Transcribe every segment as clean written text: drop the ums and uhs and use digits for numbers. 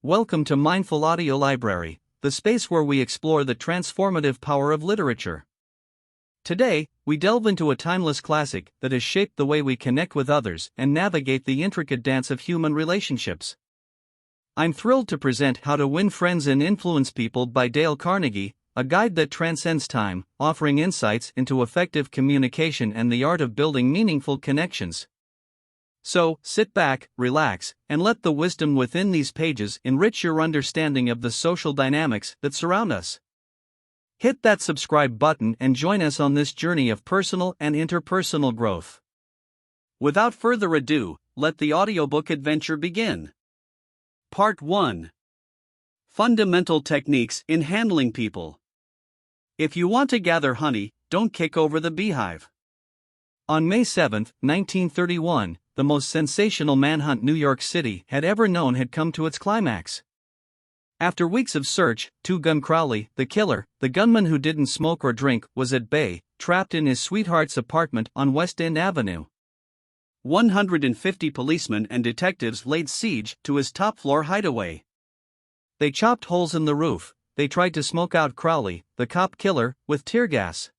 Welcome to Mindful Audio Library, the space where we explore the transformative power of literature. Today, we delve into a timeless classic that has shaped the way we connect with others and navigate the intricate dance of human relationships. I'm thrilled to present How to Win Friends and Influence People by Dale Carnegie, a guide that transcends time, offering insights into effective communication and the art of building meaningful connections. So, sit back, relax, and let the wisdom within these pages enrich your understanding of the social dynamics that surround us. Hit that subscribe button and join us on this journey of personal and interpersonal growth. Without further ado, let the audiobook adventure begin. Part 1. Fundamental Techniques in Handling People. If you want to gather honey, don't kick over the beehive. On May 7, 1931, the most sensational manhunt New York City had ever known had come to its climax. After weeks of search, Two-Gun Crowley, the killer, the gunman who didn't smoke or drink, was at bay, trapped in his sweetheart's apartment on West End Avenue. 150 policemen and detectives laid siege to his top-floor hideaway. They chopped holes in the roof. They tried to smoke out Crowley, the cop killer, with tear gas.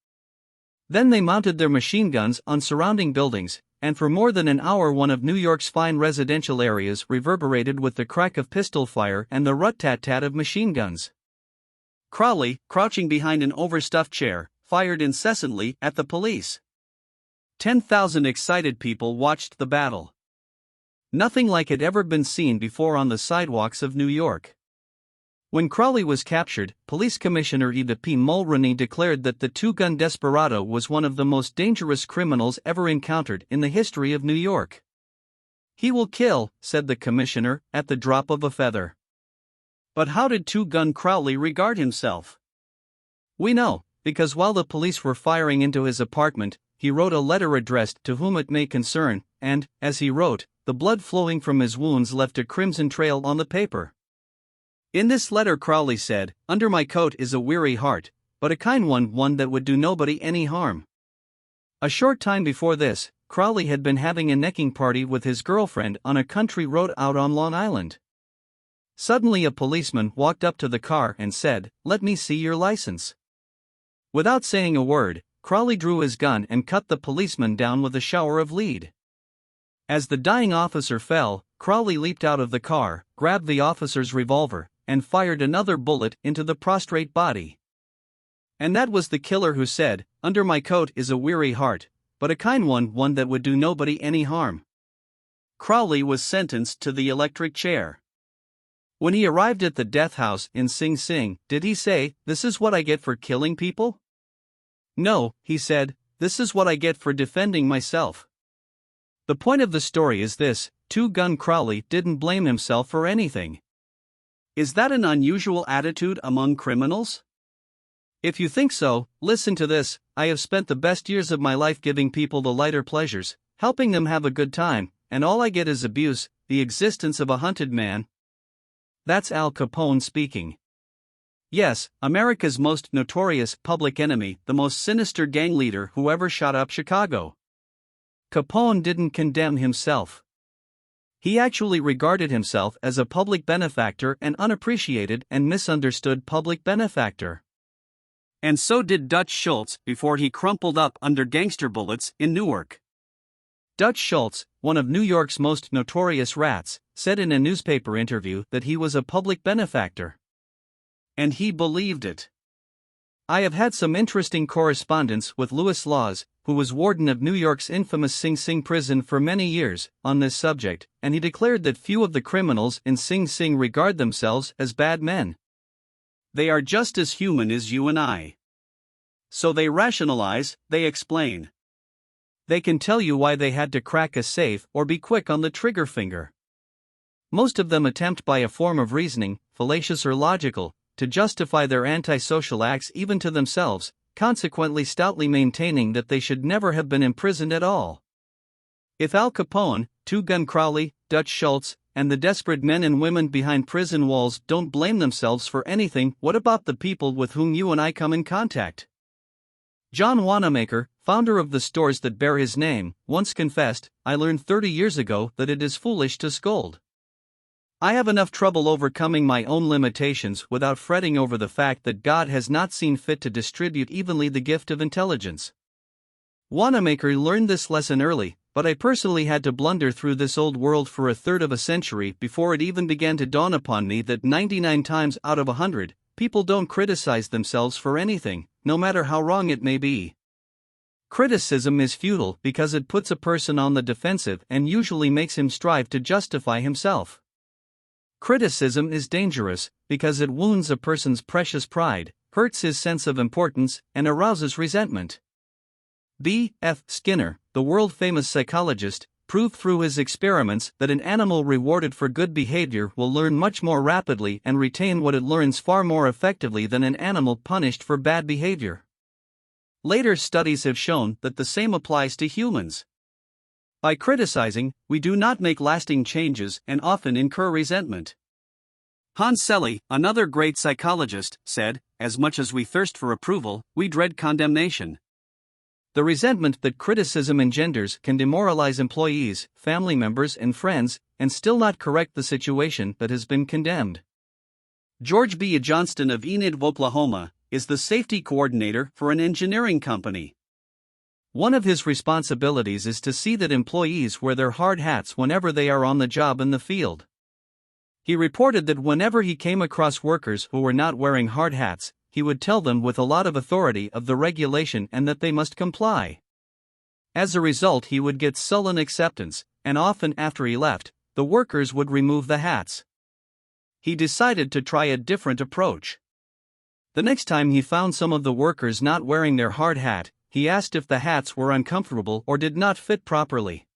Then they mounted their machine guns on surrounding buildings, and for more than an hour one of New York's fine residential areas reverberated with the crack of pistol fire and the rat-tat-tat of machine guns. Crowley, crouching behind an overstuffed chair, fired incessantly at the police. 10,000 excited people watched the battle. Nothing like had ever been seen before on the sidewalks of New York. When Crowley was captured, Police Commissioner Ida P. Mulroney declared that the two-gun desperado was one of the most dangerous criminals ever encountered in the history of New York. "He will kill," said the commissioner, "at the drop of a feather." But how did Two-Gun Crowley regard himself? We know, because while the police were firing into his apartment, he wrote a letter addressed to whom it may concern, and, as he wrote, the blood flowing from his wounds left a crimson trail on the paper. In this letter Crowley said, "Under my coat is a weary heart, but a kind one that would do nobody any harm." A short time before this, Crowley had been having a necking party with his girlfriend on a country road out on Long Island. Suddenly a policeman walked up to the car and said, "Let me see your license." Without saying a word, Crowley drew his gun and cut the policeman down with a shower of lead. As the dying officer fell, Crowley leaped out of the car, grabbed the officer's revolver, and fired another bullet into the prostrate body. And that was the killer who said, "Under my coat is a weary heart, but a kind one that would do nobody any harm." Crowley was sentenced to the electric chair. When he arrived at the death house in Sing Sing, did he say, "This is what I get for killing people"? No, he said, "This is what I get for defending myself." The point of the story is this: Two-Gun Crowley didn't blame himself for anything. Is that an unusual attitude among criminals? If you think so, listen to this. I have spent the best years of my life giving people the lighter pleasures, helping them have a good time, and all I get is abuse, the existence of a hunted man. That's Al Capone speaking. Yes, America's most notorious public enemy, the most sinister gang leader who ever shot up Chicago. Capone didn't condemn himself. He actually regarded himself as a public benefactor, an unappreciated and misunderstood public benefactor. And so did Dutch Schultz before he crumpled up under gangster bullets in Newark. Dutch Schultz, one of New York's most notorious rats, said in a newspaper interview that he was a public benefactor. And he believed it. I have had some interesting correspondence with Louis Laws, who was warden of New York's infamous Sing Sing prison for many years, on this subject, and he declared that few of the criminals in Sing Sing regard themselves as bad men. They are just as human as you and I. So they rationalize, they explain. They can tell you why they had to crack a safe or be quick on the trigger finger. Most of them attempt by a form of reasoning, fallacious or logical, to justify their antisocial acts even to themselves, consequently stoutly maintaining that they should never have been imprisoned at all. If Al Capone, Two-Gun Crowley, Dutch Schultz, and the desperate men and women behind prison walls don't blame themselves for anything, what about the people with whom you and I come in contact? John Wanamaker, founder of the stores that bear his name, once confessed, "I learned 30 years ago that it is foolish to scold." I have enough trouble overcoming my own limitations without fretting over the fact that God has not seen fit to distribute evenly the gift of intelligence. Wanamaker learned this lesson early, but I personally had to blunder through this old world for a third of a century before it even began to dawn upon me that 99 times out of 100, people don't criticize themselves for anything, no matter how wrong it may be. Criticism is futile because it puts a person on the defensive and usually makes him strive to justify himself. Criticism is dangerous because it wounds a person's precious pride, hurts his sense of importance, and arouses resentment. B. F. Skinner, the world-famous psychologist, proved through his experiments that an animal rewarded for good behavior will learn much more rapidly and retain what it learns far more effectively than an animal punished for bad behavior. Later studies have shown that the same applies to humans. By criticizing, we do not make lasting changes and often incur resentment. Hans Selye, another great psychologist, said, "As much as we thirst for approval, we dread condemnation." The resentment that criticism engenders can demoralize employees, family members, and friends, and still not correct the situation that has been condemned. George B. Johnston of Enid, Oklahoma, is the safety coordinator for an engineering company. One of his responsibilities is to see that employees wear their hard hats whenever they are on the job in the field. He reported that whenever he came across workers who were not wearing hard hats, he would tell them with a lot of authority of the regulation and that they must comply. As a result, he would get sullen acceptance, and often after he left, the workers would remove the hats. He decided to try a different approach. The next time he found some of the workers not wearing their hard hat, he asked if the hats were uncomfortable or did not fit properly.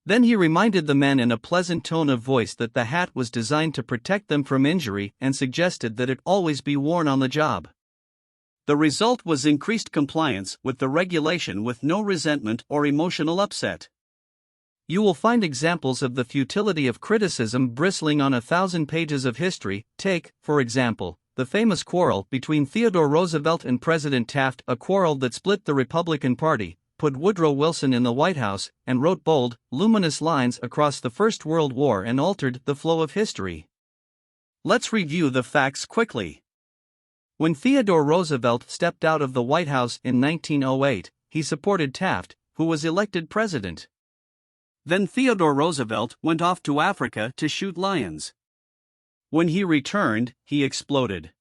Then he reminded the men in a pleasant tone of voice that the hat was designed to protect them from injury and suggested that it always be worn on the job. The result was increased compliance with the regulation with no resentment or emotional upset. You will find examples of the futility of criticism bristling on 1,000 pages of history. Take, for example, the famous quarrel between Theodore Roosevelt and President Taft, a quarrel that split the Republican Party, put Woodrow Wilson in the White House, and wrote bold, luminous lines across the First World War and altered the flow of history. Let's review the facts quickly. When Theodore Roosevelt stepped out of the White House in 1908, he supported Taft, who was elected president. Then Theodore Roosevelt went off to Africa to shoot lions. When he returned, he exploded.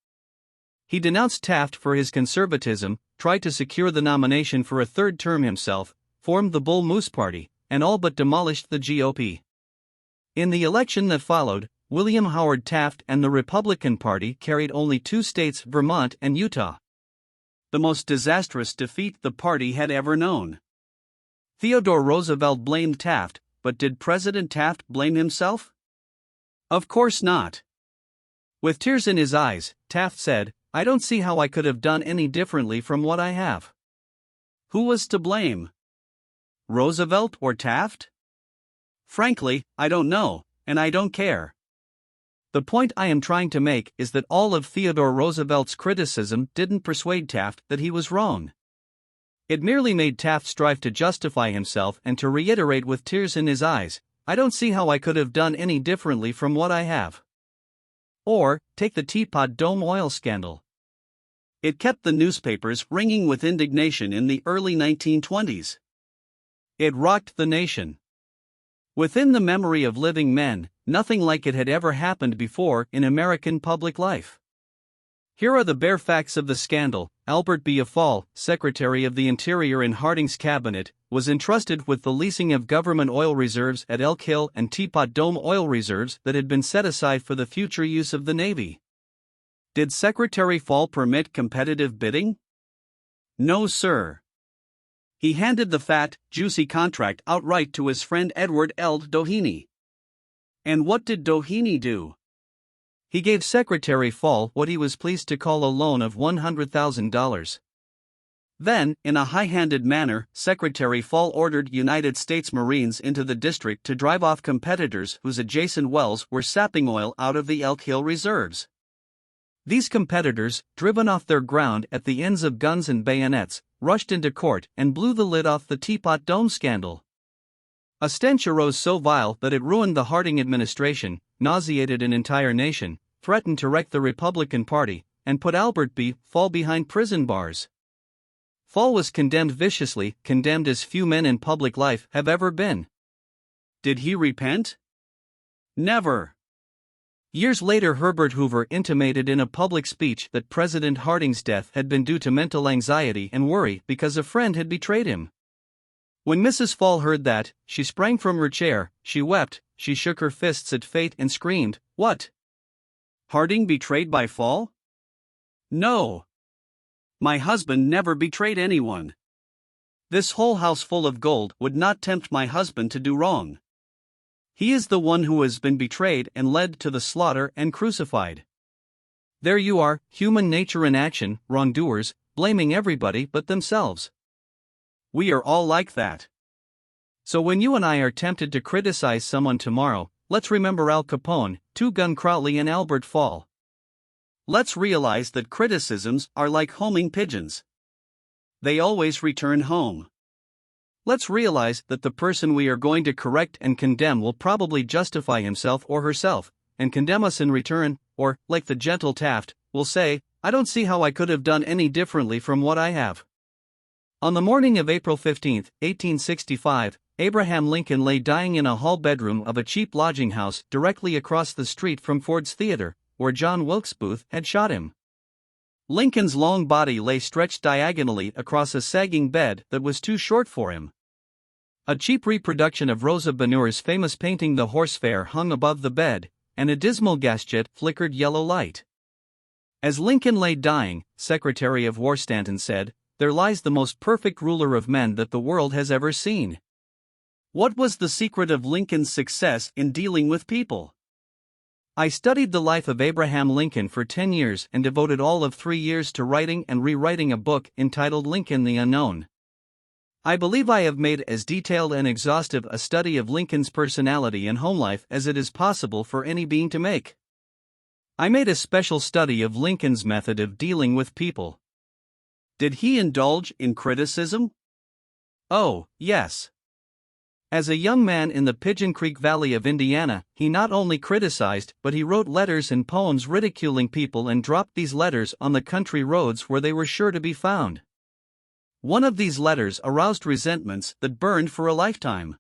He denounced Taft for his conservatism, tried to secure the nomination for a third term himself, formed the Bull Moose Party, and all but demolished the GOP. In the election that followed, William Howard Taft and the Republican Party carried only 2 states, Vermont and Utah. The most disastrous defeat the party had ever known. Theodore Roosevelt blamed Taft, but did President Taft blame himself? Of course not. With tears in his eyes, Taft said, "I don't see how I could have done any differently from what I have." Who was to blame? Roosevelt or Taft? Frankly, I don't know, and I don't care. The point I am trying to make is that all of Theodore Roosevelt's criticism didn't persuade Taft that he was wrong. It merely made Taft strive to justify himself and to reiterate with tears in his eyes, "I don't see how I could have done any differently from what I have." Or, take the Teapot Dome oil scandal. It kept the newspapers ringing with indignation in the early 1920s. It rocked the nation. Within the memory of living men, nothing like it had ever happened before in American public life. Here are the bare facts of the scandal. Albert B. Afall, Secretary of the Interior in Harding's cabinet, was entrusted with the leasing of government oil reserves at Elk Hill and Teapot Dome oil reserves that had been set aside for the future use of the Navy. Did Secretary Fall permit competitive bidding? No, sir. He handed the fat, juicy contract outright to his friend Edward L. Doheny. And what did Doheny do? He gave Secretary Fall what he was pleased to call a loan of $100,000. Then, in a high-handed manner, Secretary Fall ordered United States Marines into the district to drive off competitors whose adjacent wells were sapping oil out of the Elk Hill reserves. These competitors, driven off their ground at the ends of guns and bayonets, rushed into court and blew the lid off the Teapot Dome scandal. A stench arose so vile that it ruined the Harding administration, nauseated an entire nation, threatened to wreck the Republican Party, and put Albert B. Fall behind prison bars. Fall was condemned viciously, condemned as few men in public life have ever been. Did he repent? Never. Years later, Herbert Hoover intimated in a public speech that President Harding's death had been due to mental anxiety and worry because a friend had betrayed him. When Mrs. Fall heard that, she sprang from her chair, she wept, she shook her fists at fate and screamed, "What? Harding betrayed by Fall? No. My husband never betrayed anyone. This whole house full of gold would not tempt my husband to do wrong. He is the one who has been betrayed and led to the slaughter and crucified." There you are, human nature in action, wrongdoers, blaming everybody but themselves. We are all like that. So when you and I are tempted to criticize someone tomorrow, let's remember Al Capone, Two Gun Crowley and Albert Fall. Let's realize that criticisms are like homing pigeons. They always return home. Let's realize that the person we are going to correct and condemn will probably justify himself or herself, and condemn us in return, or, like the gentle Taft, will say, "I don't see how I could have done any differently from what I have." On the morning of April 15, 1865, Abraham Lincoln lay dying in a hall bedroom of a cheap lodging house directly across the street from Ford's Theater, where John Wilkes Booth had shot him. Lincoln's long body lay stretched diagonally across a sagging bed that was too short for him. A cheap reproduction of Rosa Bonheur's famous painting The Horse Fair hung above the bed, and a dismal gas jet flickered yellow light. As Lincoln lay dying, Secretary of War Stanton said, "There lies the most perfect ruler of men that the world has ever seen." What was the secret of Lincoln's success in dealing with people? I studied the life of Abraham Lincoln for 10 years and devoted all of 3 years to writing and rewriting a book entitled Lincoln the Unknown. I believe I have made as detailed and exhaustive a study of Lincoln's personality and home life as it is possible for any being to make. I made a special study of Lincoln's method of dealing with people. Did he indulge in criticism? Oh, yes. As a young man in the Pigeon Creek Valley of Indiana, he not only criticized but he wrote letters and poems ridiculing people and dropped these letters on the country roads where they were sure to be found. One of these letters aroused resentments that burned for a lifetime.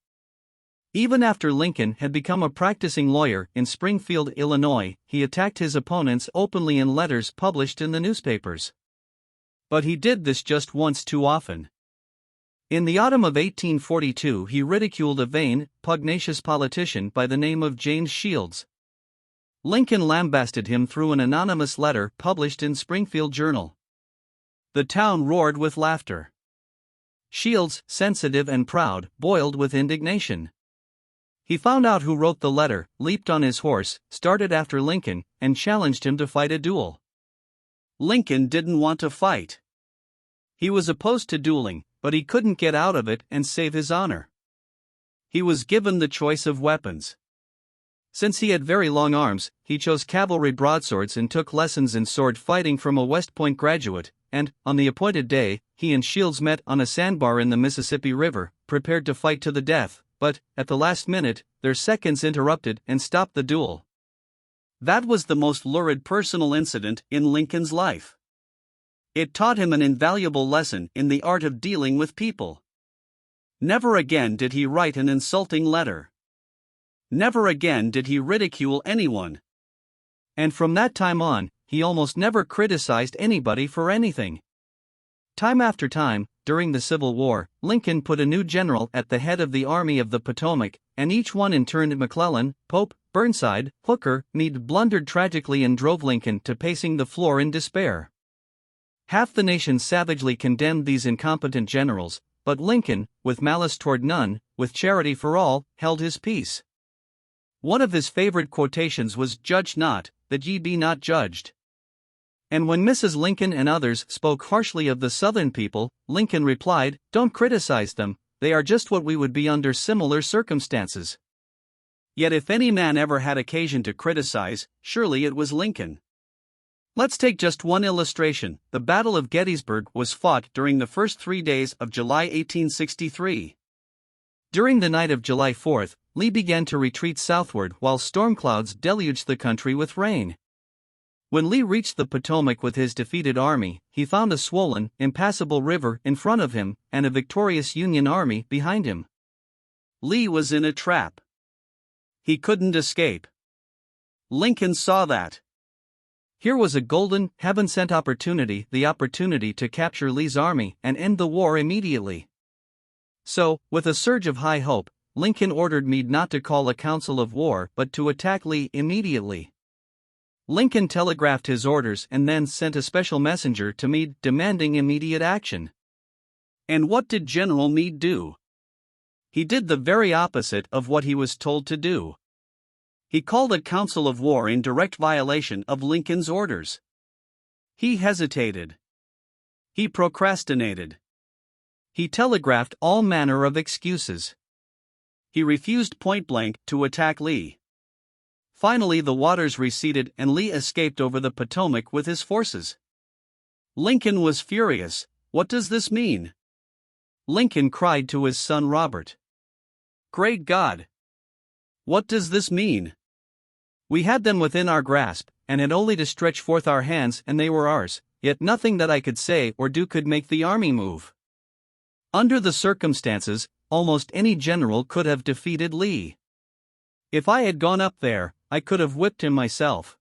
Even after Lincoln had become a practicing lawyer in Springfield, Illinois, he attacked his opponents openly in letters published in the newspapers. But he did this just once too often. In the autumn of 1842, he ridiculed a vain, pugnacious politician by the name of James Shields. Lincoln lambasted him through an anonymous letter published in Springfield Journal. The town roared with laughter. Shields, sensitive and proud, boiled with indignation. He found out who wrote the letter, leaped on his horse, started after Lincoln, and challenged him to fight a duel. Lincoln didn't want to fight. He was opposed to dueling, but he couldn't get out of it and save his honor. He was given the choice of weapons. Since he had very long arms, he chose cavalry broadswords and took lessons in sword fighting from a West Point graduate, and, on the appointed day, he and Shields met on a sandbar in the Mississippi River, prepared to fight to the death, but, at the last minute, their seconds interrupted and stopped the duel. That was the most lurid personal incident in Lincoln's life. It taught him an invaluable lesson in the art of dealing with people. Never again did he write an insulting letter. Never again did he ridicule anyone. And from that time on, he almost never criticized anybody for anything. Time after time, during the Civil War, Lincoln put a new general at the head of the Army of the Potomac, and each one in turn McClellan, Pope, Burnside, Hooker, Meade blundered tragically and drove Lincoln to pacing the floor in despair. Half the nation savagely condemned these incompetent generals, but Lincoln, with malice toward none, with charity for all, held his peace. One of his favorite quotations was, "Judge not, that ye be not judged." And when Mrs. Lincoln and others spoke harshly of the Southern people, Lincoln replied, "Don't criticize them, they are just what we would be under similar circumstances." Yet if any man ever had occasion to criticize, surely it was Lincoln. Let's take just one illustration. The Battle of Gettysburg was fought during the first 3 days of July 1863. During the night of July 4th, Lee began to retreat southward while storm clouds deluged the country with rain. When Lee reached the Potomac with his defeated army, he found a swollen, impassable river in front of him and a victorious Union army behind him. Lee was in a trap. He couldn't escape. Lincoln saw that. Here was a golden, heaven-sent opportunity, the opportunity to capture Lee's army and end the war immediately. So, with a surge of high hope, Lincoln ordered Meade not to call a council of war but to attack Lee immediately. Lincoln telegraphed his orders and then sent a special messenger to Meade demanding immediate action. And what did General Meade do? He did the very opposite of what he was told to do. He called a council of war in direct violation of Lincoln's orders. He hesitated. He procrastinated. He telegraphed all manner of excuses. He refused point-blank to attack Lee. Finally, the waters receded and Lee escaped over the Potomac with his forces. Lincoln was furious. What does this mean? Lincoln cried to his son Robert. Great God! What does this mean? We had them within our grasp, and had only to stretch forth our hands and they were ours, yet nothing that I could say or do could make the army move. Under the circumstances, almost any general could have defeated Lee. If I had gone up there, I could have whipped him myself.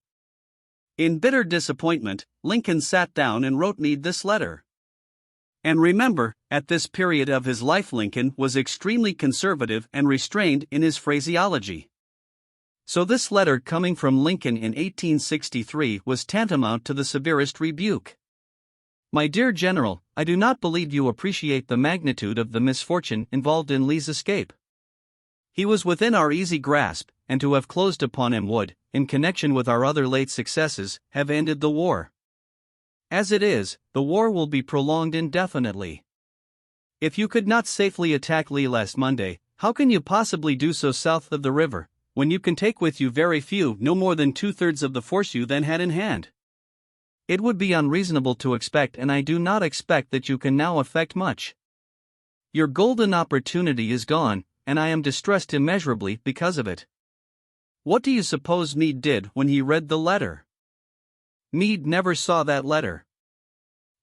In bitter disappointment, Lincoln sat down and wrote Meade this letter. And remember, at this period of his life Lincoln was extremely conservative and restrained in his phraseology. So this letter coming from Lincoln in 1863 was tantamount to the severest rebuke. My dear General, I do not believe you appreciate the magnitude of the misfortune involved in Lee's escape. He was within our easy grasp, and to have closed upon him would, in connection with our other late successes, have ended the war. As it is, the war will be prolonged indefinitely. If you could not safely attack Lee last Monday, how can you possibly do so south of the river, when you can take with you very few, no more than 2/3 of the force you then had in hand? It would be unreasonable to expect, and I do not expect that you can now effect much. Your golden opportunity is gone, and I am distressed immeasurably because of it. What do you suppose Meade did when he read the letter? Meade never saw that letter.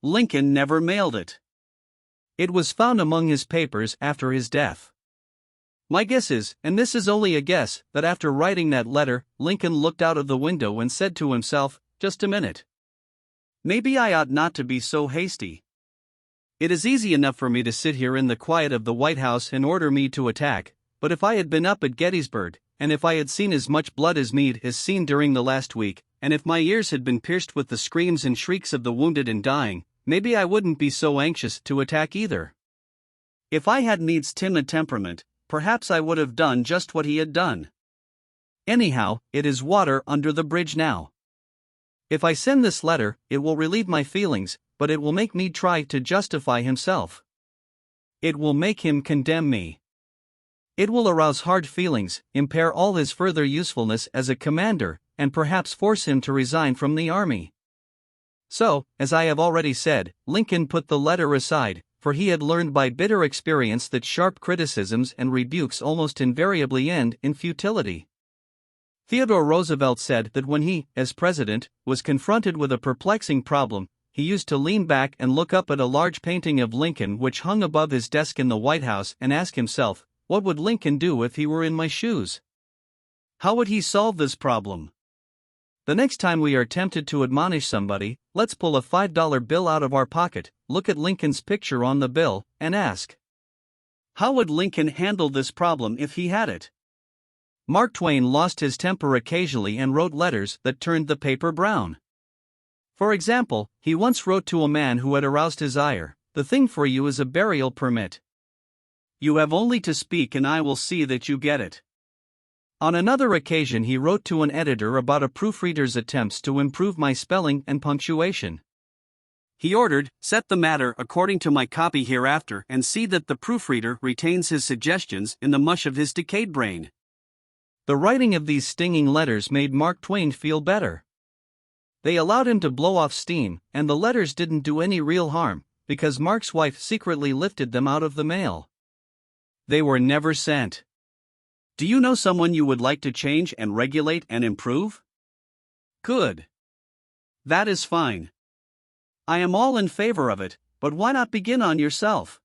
Lincoln never mailed it. It was found among his papers after his death. My guess is, and this is only a guess, that after writing that letter, Lincoln looked out of the window and said to himself, "Just a minute. Maybe I ought not to be so hasty. It is easy enough for me to sit here in the quiet of the White House and order Meade to attack, but if I had been up at Gettysburg, and if I had seen as much blood as Meade has seen during the last week, and if my ears had been pierced with the screams and shrieks of the wounded and dying, maybe I wouldn't be so anxious to attack either. If I had Meade's timid temperament, perhaps I would have done just what he had done. Anyhow, it is water under the bridge now. If I send this letter, it will relieve my feelings, but it will make Meade try to justify himself. It will make him condemn me. It will arouse hard feelings, impair all his further usefulness as a commander, and perhaps force him to resign from the army." So, as I have already said, Lincoln put the letter aside, for he had learned by bitter experience that sharp criticisms and rebukes almost invariably end in futility. Theodore Roosevelt said that when he, as president, was confronted with a perplexing problem, he used to lean back and look up at a large painting of Lincoln which hung above his desk in the White House and ask himself, "What would Lincoln do if he were in my shoes? How would he solve this problem?" The next time we are tempted to admonish somebody, let's pull a $5 bill out of our pocket, look at Lincoln's picture on the bill, and ask, how would Lincoln handle this problem if he had it? Mark Twain lost his temper occasionally and wrote letters that turned the paper brown. For example, he once wrote to a man who had aroused his ire, "The thing for you is a burial permit. You have only to speak and I will see that you get it." On another occasion he wrote to an editor about a proofreader's attempts to improve my spelling and punctuation. He ordered, "Set the matter according to my copy hereafter and see that the proofreader retains his suggestions in the mush of his decayed brain." The writing of these stinging letters made Mark Twain feel better. They allowed him to blow off steam, and the letters didn't do any real harm, because Mark's wife secretly lifted them out of the mail. They were never sent. Do you know someone you would like to change and regulate and improve? Good. That is fine. I am all in favor of it, but why not begin on yourself?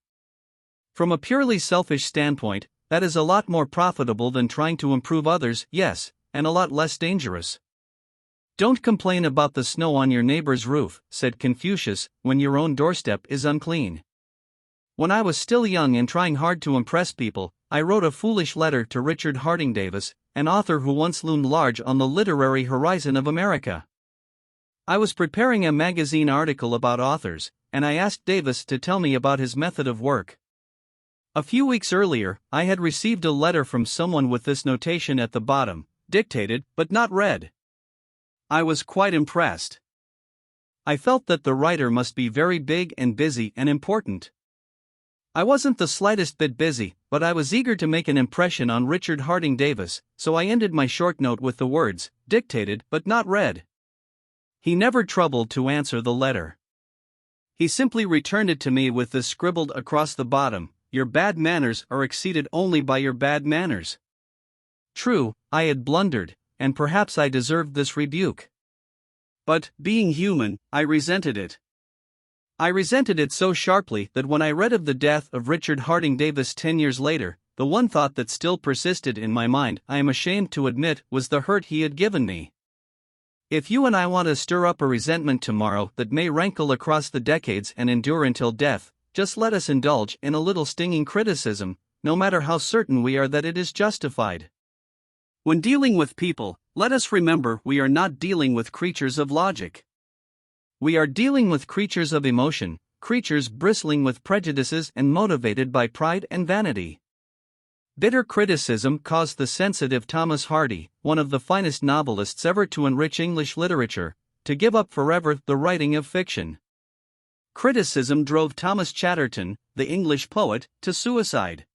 From a purely selfish standpoint, that is a lot more profitable than trying to improve others, yes, and a lot less dangerous. Don't complain about the snow on your neighbor's roof, said Confucius, when your own doorstep is unclean. When I was still young and trying hard to impress people, I wrote a foolish letter to Richard Harding Davis, an author who once loomed large on the literary horizon of America. I was preparing a magazine article about authors, and I asked Davis to tell me about his method of work. A few weeks earlier, I had received a letter from someone with this notation at the bottom, dictated but not read. I was quite impressed. I felt that the writer must be very big and busy and important. I wasn't the slightest bit busy, but I was eager to make an impression on Richard Harding Davis, so I ended my short note with the words, dictated but not read. He never troubled to answer the letter. He simply returned it to me with this scribbled across the bottom, your bad manners are exceeded only by your bad manners. True, I had blundered, and perhaps I deserved this rebuke. But, being human, I resented it. I resented it so sharply that when I read of the death of Richard Harding Davis 10 years later, the one thought that still persisted in my mind, I am ashamed to admit, was the hurt he had given me. If you and I want to stir up a resentment tomorrow that may rankle across the decades and endure until death, just let us indulge in a little stinging criticism, no matter how certain we are that it is justified. When dealing with people, let us remember we are not dealing with creatures of logic. We are dealing with creatures of emotion, creatures bristling with prejudices and motivated by pride and vanity. Bitter criticism caused the sensitive Thomas Hardy, one of the finest novelists ever to enrich English literature, to give up forever the writing of fiction. Criticism drove Thomas Chatterton, the English poet, to suicide.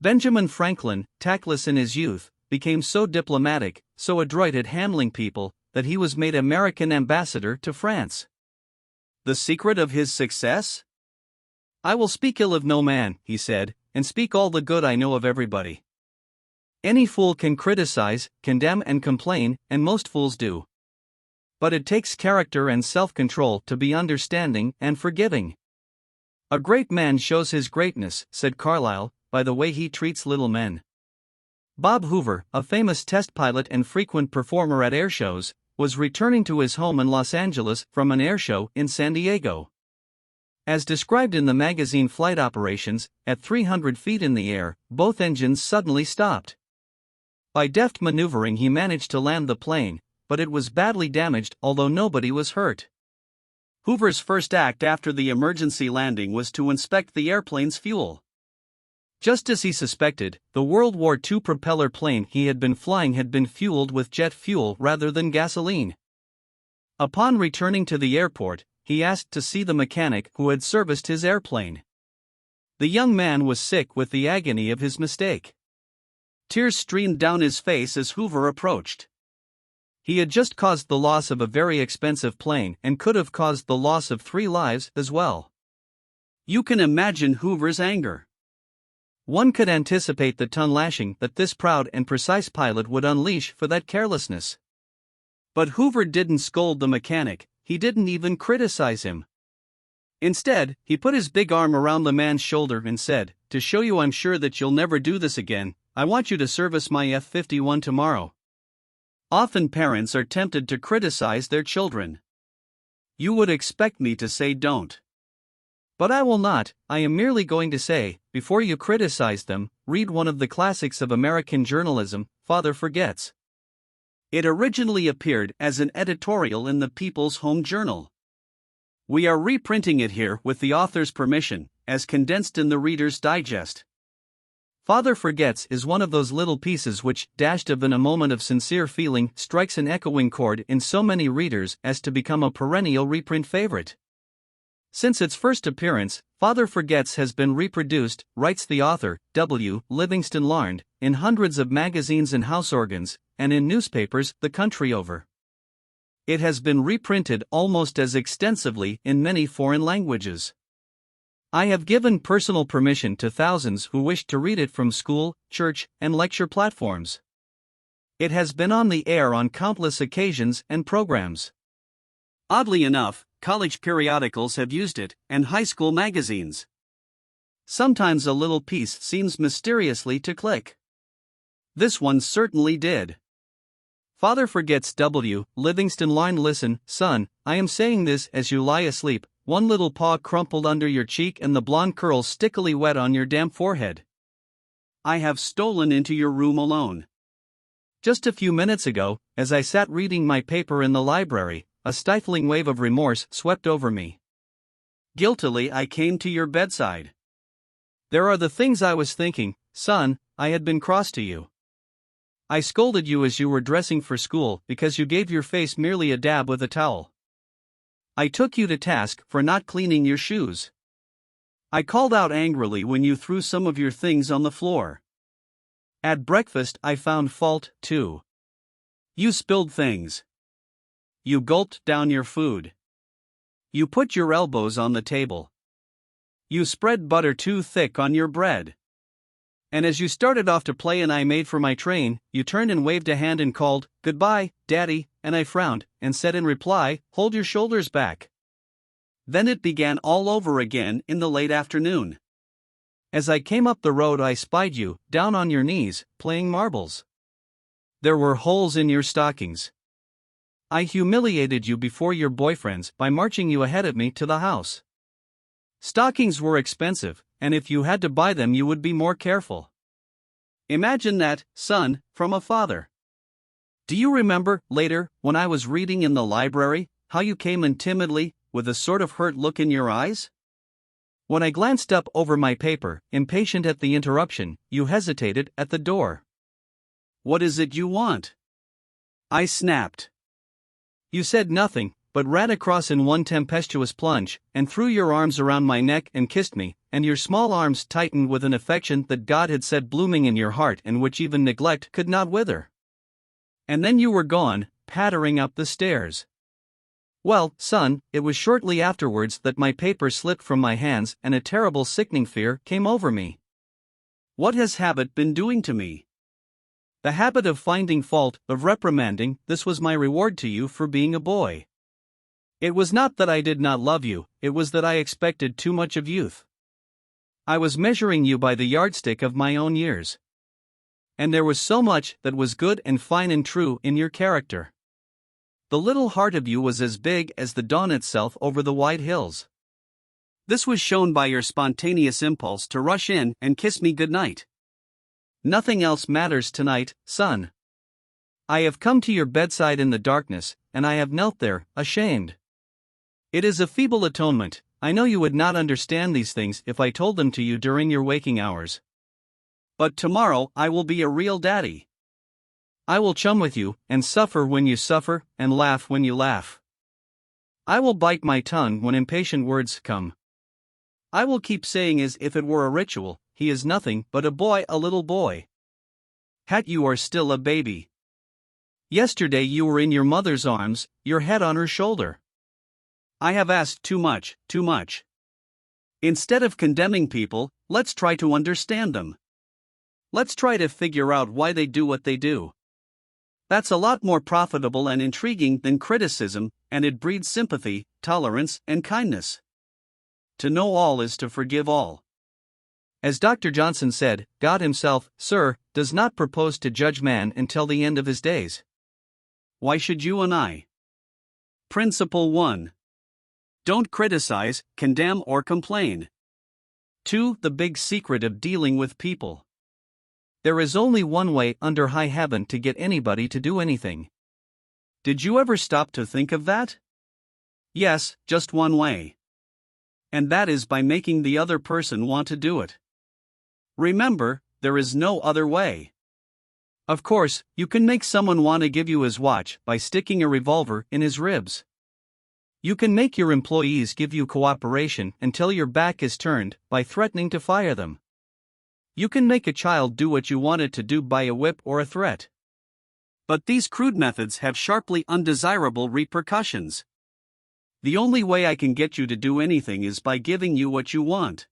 Benjamin Franklin, tactless in his youth, became so diplomatic, so adroit at handling people, that he was made American ambassador to France. The secret of his success? I will speak ill of no man, he said, and speak all the good I know of everybody. Any fool can criticize, condemn and complain, and most fools do. But it takes character and self-control to be understanding and forgiving. A great man shows his greatness, said Carlyle, by the way he treats little men. Bob Hoover, a famous test pilot and frequent performer at airshows, was returning to his home in Los Angeles from an airshow in San Diego. As described in the magazine Flight Operations, at 300 feet in the air, both engines suddenly stopped. By deft maneuvering he managed to land the plane, but it was badly damaged, although nobody was hurt. Hoover's first act after the emergency landing was to inspect the airplane's fuel. Just as he suspected, the World War II propeller plane he had been flying had been fueled with jet fuel rather than gasoline. Upon returning to the airport, he asked to see the mechanic who had serviced his airplane. The young man was sick with the agony of his mistake. Tears streamed down his face as Hoover approached. He had just caused the loss of a very expensive plane and could have caused the loss of 3 lives as well. You can imagine Hoover's anger. One could anticipate the tongue lashing that this proud and precise pilot would unleash for that carelessness. But Hoover didn't scold the mechanic, he didn't even criticize him. Instead, he put his big arm around the man's shoulder and said, "To show you I'm sure that you'll never do this again, I want you to service my F-51 tomorrow." Often parents are tempted to criticize their children. You would expect me to say don't. But I will not. I am merely going to say, before you criticize them, read one of the classics of American journalism, Father Forgets. It originally appeared as an editorial in the People's Home Journal. We are reprinting it here with the author's permission, as condensed in the Reader's Digest. Father Forgets is one of those little pieces which, dashed of in a moment of sincere feeling, strikes an echoing chord in so many readers as to become a perennial reprint favorite. Since its first appearance, Father Forgets has been reproduced, writes the author, W. Livingston Larned, in hundreds of magazines and house organs, and in newspapers the country over. It has been reprinted almost as extensively in many foreign languages. I have given personal permission to thousands who wished to read it from school, church, and lecture platforms. It has been on the air on countless occasions and programs. Oddly enough, college periodicals have used it, and high school magazines. Sometimes a little piece seems mysteriously to click. This one certainly did. Father forgets W. Livingston line. Listen, son, I am saying this as you lie asleep, one little paw crumpled under your cheek and the blonde curls stickily wet on your damp forehead. I have stolen into your room alone. Just a few minutes ago, as I sat reading my paper in the library, a stifling wave of remorse swept over me. Guiltily I came to your bedside. There are the things I was thinking, son. I had been cross to you. I scolded you as you were dressing for school because you gave your face merely a dab with a towel. I took you to task for not cleaning your shoes. I called out angrily when you threw some of your things on the floor. At breakfast I found fault, too. You spilled things. You gulped down your food. You put your elbows on the table. You spread butter too thick on your bread. And as you started off to play and I made for my train, you turned and waved a hand and called, "Goodbye, Daddy," and I frowned, and said in reply, "Hold your shoulders back." Then it began all over again in the late afternoon. As I came up the road I spied you, down on your knees, playing marbles. There were holes in your stockings. I humiliated you before your boyfriends by marching you ahead of me to the house. Stockings were expensive, and if you had to buy them you would be more careful. Imagine that, son, from a father. Do you remember, later, when I was reading in the library, how you came in timidly, with a sort of hurt look in your eyes? When I glanced up over my paper, impatient at the interruption, you hesitated at the door. "What is it you want?" I snapped. You said nothing, but ran across in one tempestuous plunge, and threw your arms around my neck and kissed me, and your small arms tightened with an affection that God had set blooming in your heart and which even neglect could not wither. And then you were gone, pattering up the stairs. Well, son, it was shortly afterwards that my paper slipped from my hands and a terrible sickening fear came over me. What has habit been doing to me? The habit of finding fault, of reprimanding. This was my reward to you for being a boy. It was not that I did not love you, it was that I expected too much of youth. I was measuring you by the yardstick of my own years. And there was so much that was good and fine and true in your character. The little heart of you was as big as the dawn itself over the wide hills. This was shown by your spontaneous impulse to rush in and kiss me goodnight. Nothing else matters tonight, son. I have come to your bedside in the darkness, and I have knelt there, ashamed. It is a feeble atonement. I know you would not understand these things if I told them to you during your waking hours. But tomorrow I will be a real daddy. I will chum with you, and suffer when you suffer, and laugh when you laugh. I will bite my tongue when impatient words come. I will keep saying as if it were a ritual, "He is nothing but a boy, a little boy." Hat, you are still a baby. Yesterday you were in your mother's arms, your head on her shoulder. I have asked too much, too much. Instead of condemning people, let's try to understand them. Let's try to figure out why they do what they do. That's a lot more profitable and intriguing than criticism, and it breeds sympathy, tolerance, and kindness. To know all is to forgive all. As Dr. Johnson said, God himself, sir, does not propose to judge man until the end of his days. Why should you and I? Principle 1. Don't criticize, condemn, or complain. 2. The big secret of dealing with people. There is only one way under high heaven to get anybody to do anything. Did you ever stop to think of that? Yes, just one way. And that is by making the other person want to do it. Remember, there is no other way. Of course, you can make someone want to give you his watch by sticking a revolver in his ribs. You can make your employees give you cooperation until your back is turned by threatening to fire them. You can make a child do what you want it to do by a whip or a threat. But these crude methods have sharply undesirable repercussions. The only way I can get you to do anything is by giving you what you want.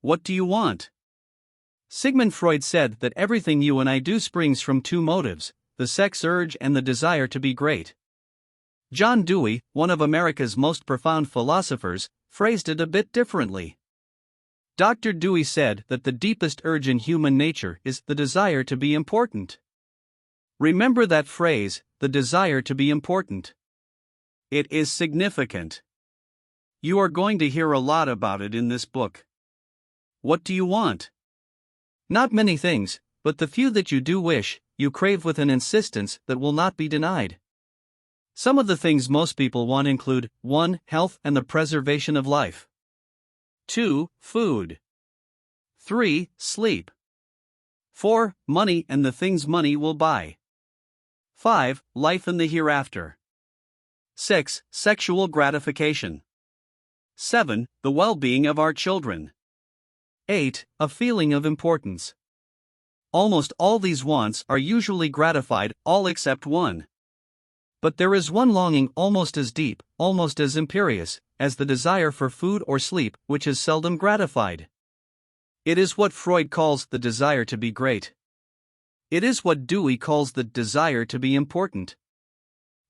What do you want? Sigmund Freud said that everything you and I do springs from two motives, the sex urge and the desire to be great. John Dewey, one of America's most profound philosophers, phrased it a bit differently. Dr. Dewey said that the deepest urge in human nature is the desire to be important. Remember that phrase, the desire to be important. It is significant. You are going to hear a lot about it in this book. What do you want? Not many things, but the few that you do wish, you crave with an insistence that will not be denied. Some of the things most people want include 1. Health and the preservation of life. 2. Food. 3. Sleep. 4. Money and the things money will buy. 5. Life and the hereafter. 6. Sexual gratification. 7. The well-being of our children. 8. A feeling of importance. Almost all these wants are usually gratified, all except one. But there is one longing almost as deep, almost as imperious, as the desire for food or sleep, which is seldom gratified. It is what Freud calls the desire to be great. It is what Dewey calls the desire to be important.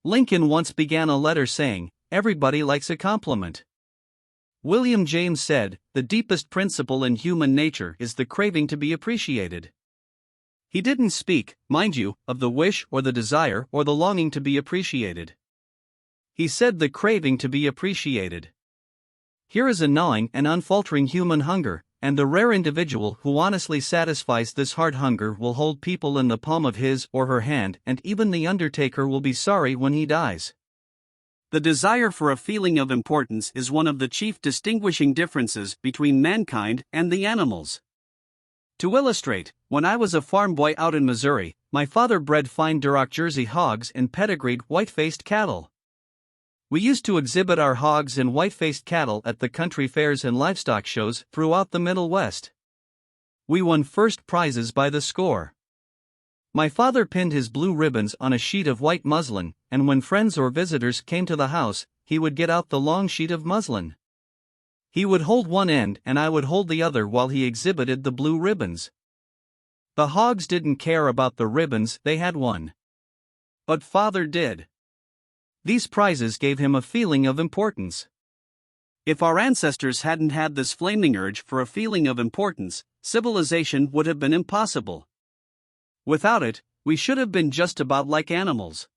Lincoln once began a letter saying, "Everybody likes a compliment." William James said, "The deepest principle in human nature is the craving to be appreciated." He didn't speak, mind you, of the wish or the desire or the longing to be appreciated. He said the craving to be appreciated. Here is a gnawing and unfaltering human hunger, and the rare individual who honestly satisfies this heart hunger will hold people in the palm of his or her hand, and even the undertaker will be sorry when he dies. The desire for a feeling of importance is one of the chief distinguishing differences between mankind and the animals. To illustrate, when I was a farm boy out in Missouri, my father bred fine Duroc Jersey hogs and pedigreed white-faced cattle. We used to exhibit our hogs and white-faced cattle at the country fairs and livestock shows throughout the Middle West. We won first prizes by the score. My father pinned his blue ribbons on a sheet of white muslin, and when friends or visitors came to the house, he would get out the long sheet of muslin. He would hold one end and I would hold the other while he exhibited the blue ribbons. The hogs didn't care about the ribbons they had won. But father did. These prizes gave him a feeling of importance. If our ancestors hadn't had this flaming urge for a feeling of importance, civilization would have been impossible. Without it, we should have been just about like animals.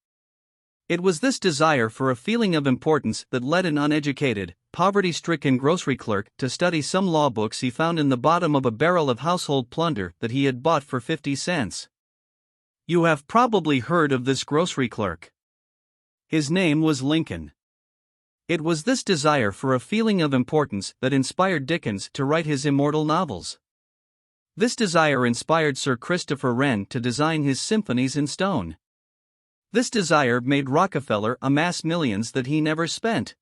It was this desire for a feeling of importance that led an uneducated, poverty-stricken grocery clerk to study some law books he found in the bottom of a barrel of household plunder that he had bought for 50 cents. You have probably heard of this grocery clerk. His name was Lincoln. It was this desire for a feeling of importance that inspired Dickens to write his immortal novels. This desire inspired Sir Christopher Wren to design his symphonies in stone. This desire made Rockefeller amass millions that he never spent.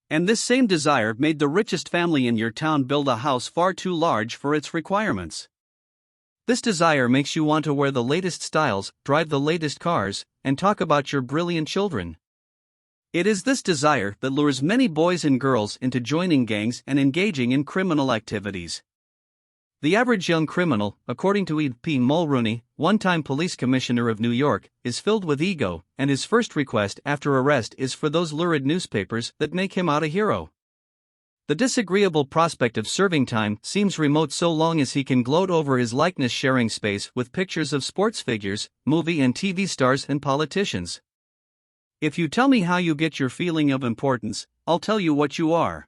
And this same desire made the richest family in your town build a house far too large for its requirements. This desire makes you want to wear the latest styles, drive the latest cars, and talk about your brilliant children. It is this desire that lures many boys and girls into joining gangs and engaging in criminal activities. The average young criminal, according to Ed P. Mulrooney, one-time police commissioner of New York, is filled with ego, and his first request after arrest is for those lurid newspapers that make him out a hero. The disagreeable prospect of serving time seems remote so long as he can gloat over his likeness-sharing space with pictures of sports figures, movie and TV stars and politicians. If you tell me how you get your feeling of importance, I'll tell you what you are.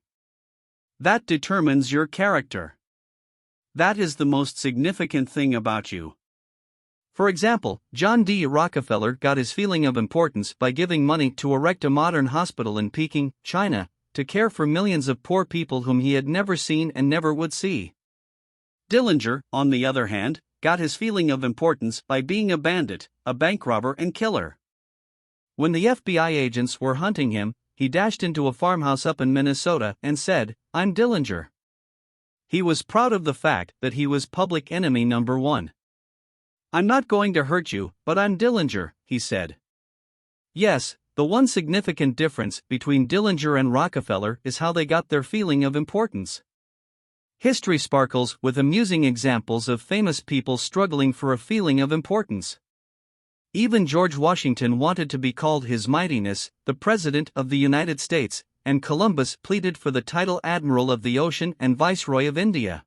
That determines your character. That is the most significant thing about you. For example, John D. Rockefeller got his feeling of importance by giving money to erect a modern hospital in Peking, China, to care for millions of poor people whom he had never seen and never would see. Dillinger, on the other hand, got his feeling of importance by being a bandit, a bank robber and killer. When the FBI agents were hunting him, he dashed into a farmhouse up in Minnesota and said, "I'm Dillinger." He was proud of the fact that he was public enemy number one. "I'm not going to hurt you, but I'm Dillinger," he said. Yes, The one significant difference between Dillinger and Rockefeller is how they got their feeling of importance. History sparkles with amusing examples of famous people struggling for a feeling of importance. Even George Washington wanted to be called His Mightiness, the President of the United States, and Columbus pleaded for the title Admiral of the Ocean and Viceroy of India.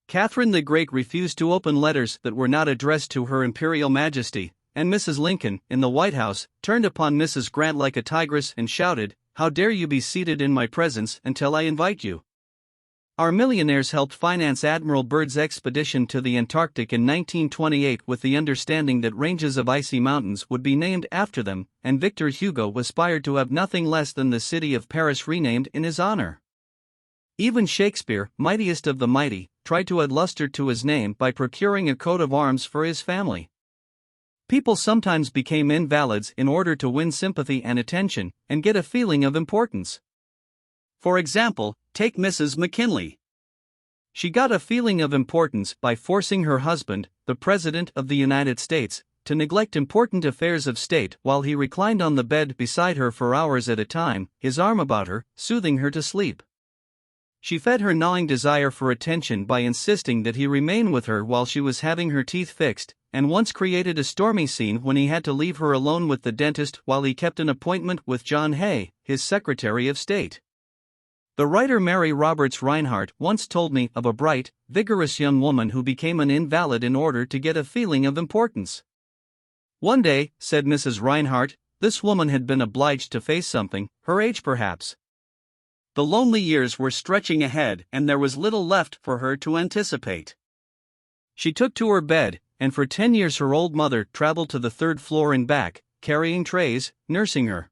Catherine the Great refused to open letters that were not addressed to Her Imperial Majesty, and Mrs. Lincoln, in the White House, turned upon Mrs. Grant like a tigress and shouted, "How dare you be seated in my presence until I invite you?" Our millionaires helped finance Admiral Byrd's expedition to the Antarctic in 1928 with the understanding that ranges of icy mountains would be named after them, and Victor Hugo aspired to have nothing less than the city of Paris renamed in his honor. Even Shakespeare, mightiest of the mighty, tried to add luster to his name by procuring a coat of arms for his family. People sometimes became invalids in order to win sympathy and attention, and get a feeling of importance. For example, take Mrs. McKinley. She got a feeling of importance by forcing her husband, the President of the United States, to neglect important affairs of state while he reclined on the bed beside her for hours at a time, his arm about her, soothing her to sleep. She fed her gnawing desire for attention by insisting that he remain with her while she was having her teeth fixed, and once created a stormy scene when he had to leave her alone with the dentist while he kept an appointment with John Hay, his Secretary of State. The writer Mary Roberts Rinehart once told me of a bright, vigorous young woman who became an invalid in order to get a feeling of importance. One day, said Mrs. Rinehart, this woman had been obliged to face something, her age perhaps. The lonely years were stretching ahead and there was little left for her to anticipate. She took to her bed, and for 10 years her old mother traveled to the 3rd floor and back, carrying trays, nursing her.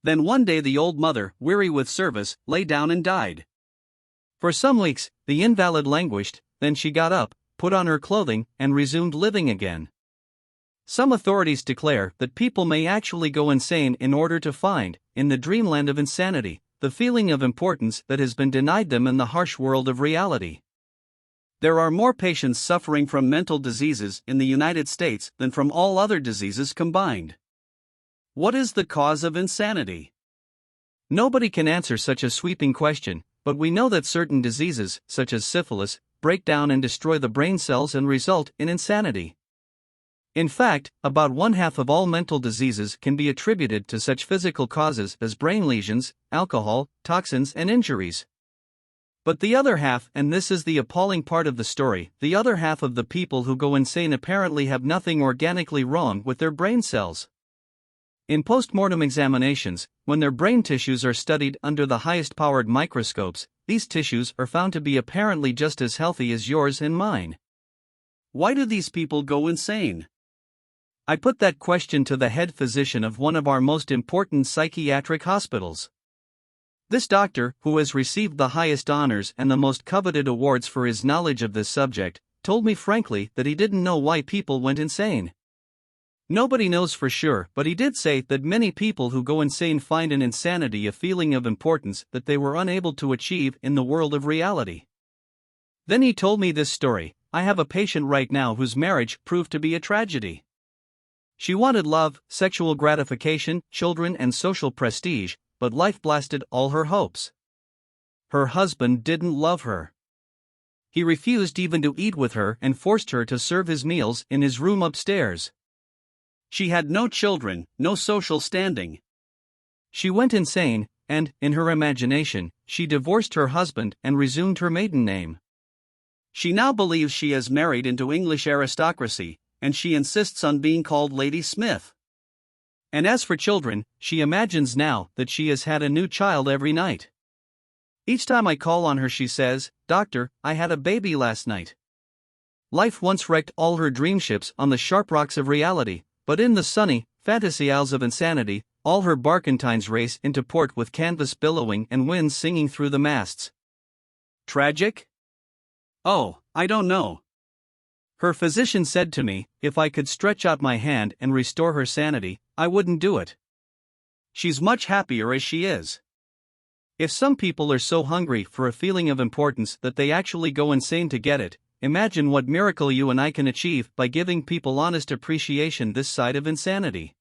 Then one day the old mother, weary with service, lay down and died. For some weeks, the invalid languished, then she got up, put on her clothing, and resumed living again. Some authorities declare that people may actually go insane in order to find, in the dreamland of insanity, the feeling of importance that has been denied them in the harsh world of reality. There are more patients suffering from mental diseases in the United States than from all other diseases combined. What is the cause of insanity? Nobody can answer such a sweeping question, but we know that certain diseases, such as syphilis, break down and destroy the brain cells and result in insanity. In fact, about 1/2 of all mental diseases can be attributed to such physical causes as brain lesions, alcohol, toxins, and injuries. But the other half, and this is the appalling part of the story, the other half of the people who go insane apparently have nothing organically wrong with their brain cells. In post-mortem examinations, when their brain tissues are studied under the highest-powered microscopes, these tissues are found to be apparently just as healthy as yours and mine. Why do these people go insane? I put that question to the head physician of one of our most important psychiatric hospitals. This doctor, who has received the highest honors and the most coveted awards for his knowledge of this subject, told me frankly that he didn't know why people went insane. Nobody knows for sure, but he did say that many people who go insane find in insanity a feeling of importance that they were unable to achieve in the world of reality. Then he told me this story. I have a patient right now whose marriage proved to be a tragedy. She wanted love, sexual gratification, children, and social prestige, but life blasted all her hopes. Her husband didn't love her. He refused even to eat with her and forced her to serve his meals in his room upstairs. She had no children, no social standing. She went insane, and, in her imagination, she divorced her husband and resumed her maiden name. She now believes she has married into English aristocracy, and she insists on being called Lady Smith. And as for children, she imagines now that she has had a new child every night. Each time I call on her she says, "Doctor, I had a baby last night." Life once wrecked all her dreamships on the sharp rocks of reality, but in the sunny, fantasy isles of insanity, all her barkentines race into port with canvas billowing and winds singing through the masts. Tragic? Oh, I don't know. Her physician said to me, if I could stretch out my hand and restore her sanity, I wouldn't do it. She's much happier as she is. If some people are so hungry for a feeling of importance that they actually go insane to get it, imagine what miracle you and I can achieve by giving people honest appreciation this side of insanity.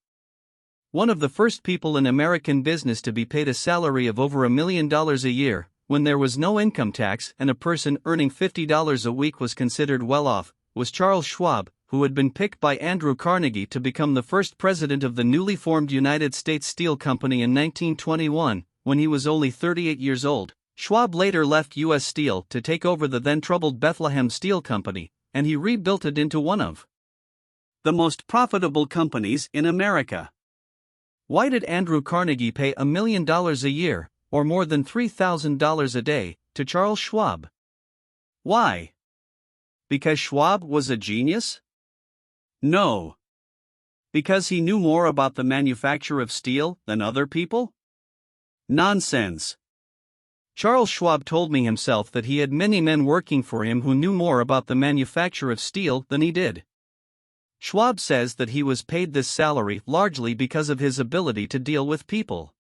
one of the first people in American business to be paid a salary of over $1 million a year, when there was no income tax and a person earning $50 a week was considered well off, was Charles Schwab, who had been picked by Andrew Carnegie to become the first president of the newly formed United States Steel Company in 1921, when he was only 38 years old. Schwab later left U.S. Steel to take over the then troubled Bethlehem Steel Company, and he rebuilt it into one of the most profitable companies in America. Why did Andrew Carnegie pay $1 million a year, or more than $3,000 a day, to Charles Schwab? Why? Because Schwab was a genius? No. Because he knew more about the manufacture of steel than other people? Nonsense. Charles Schwab told me himself that he had many men working for him who knew more about the manufacture of steel than he did. Schwab says that he was paid this salary largely because of his ability to deal with people.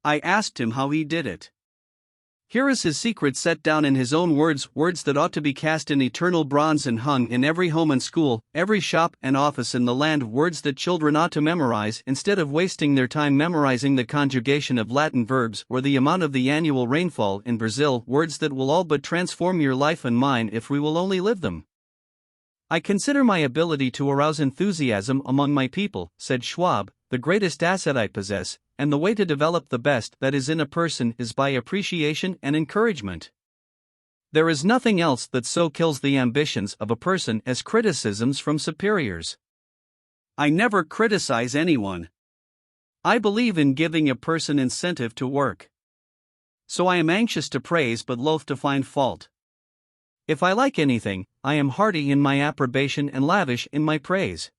I asked him how he did it. Here is his secret set down in his own words, words that ought to be cast in eternal bronze and hung in every home and school, every shop and office in the land, words that children ought to memorize instead of wasting their time memorizing the conjugation of Latin verbs or the amount of the annual rainfall in Brazil, words that will all but transform your life and mine if we will only live them. I consider my ability to arouse enthusiasm among my people, said Schwab, the greatest asset I possess, and the way to develop the best that is in a person is by appreciation and encouragement. There is nothing else that so kills the ambitions of a person as criticisms from superiors. I never criticize anyone. I believe in giving a person incentive to work. So I am anxious to praise but loath to find fault. If I like anything, I am hearty in my approbation and lavish in my praise.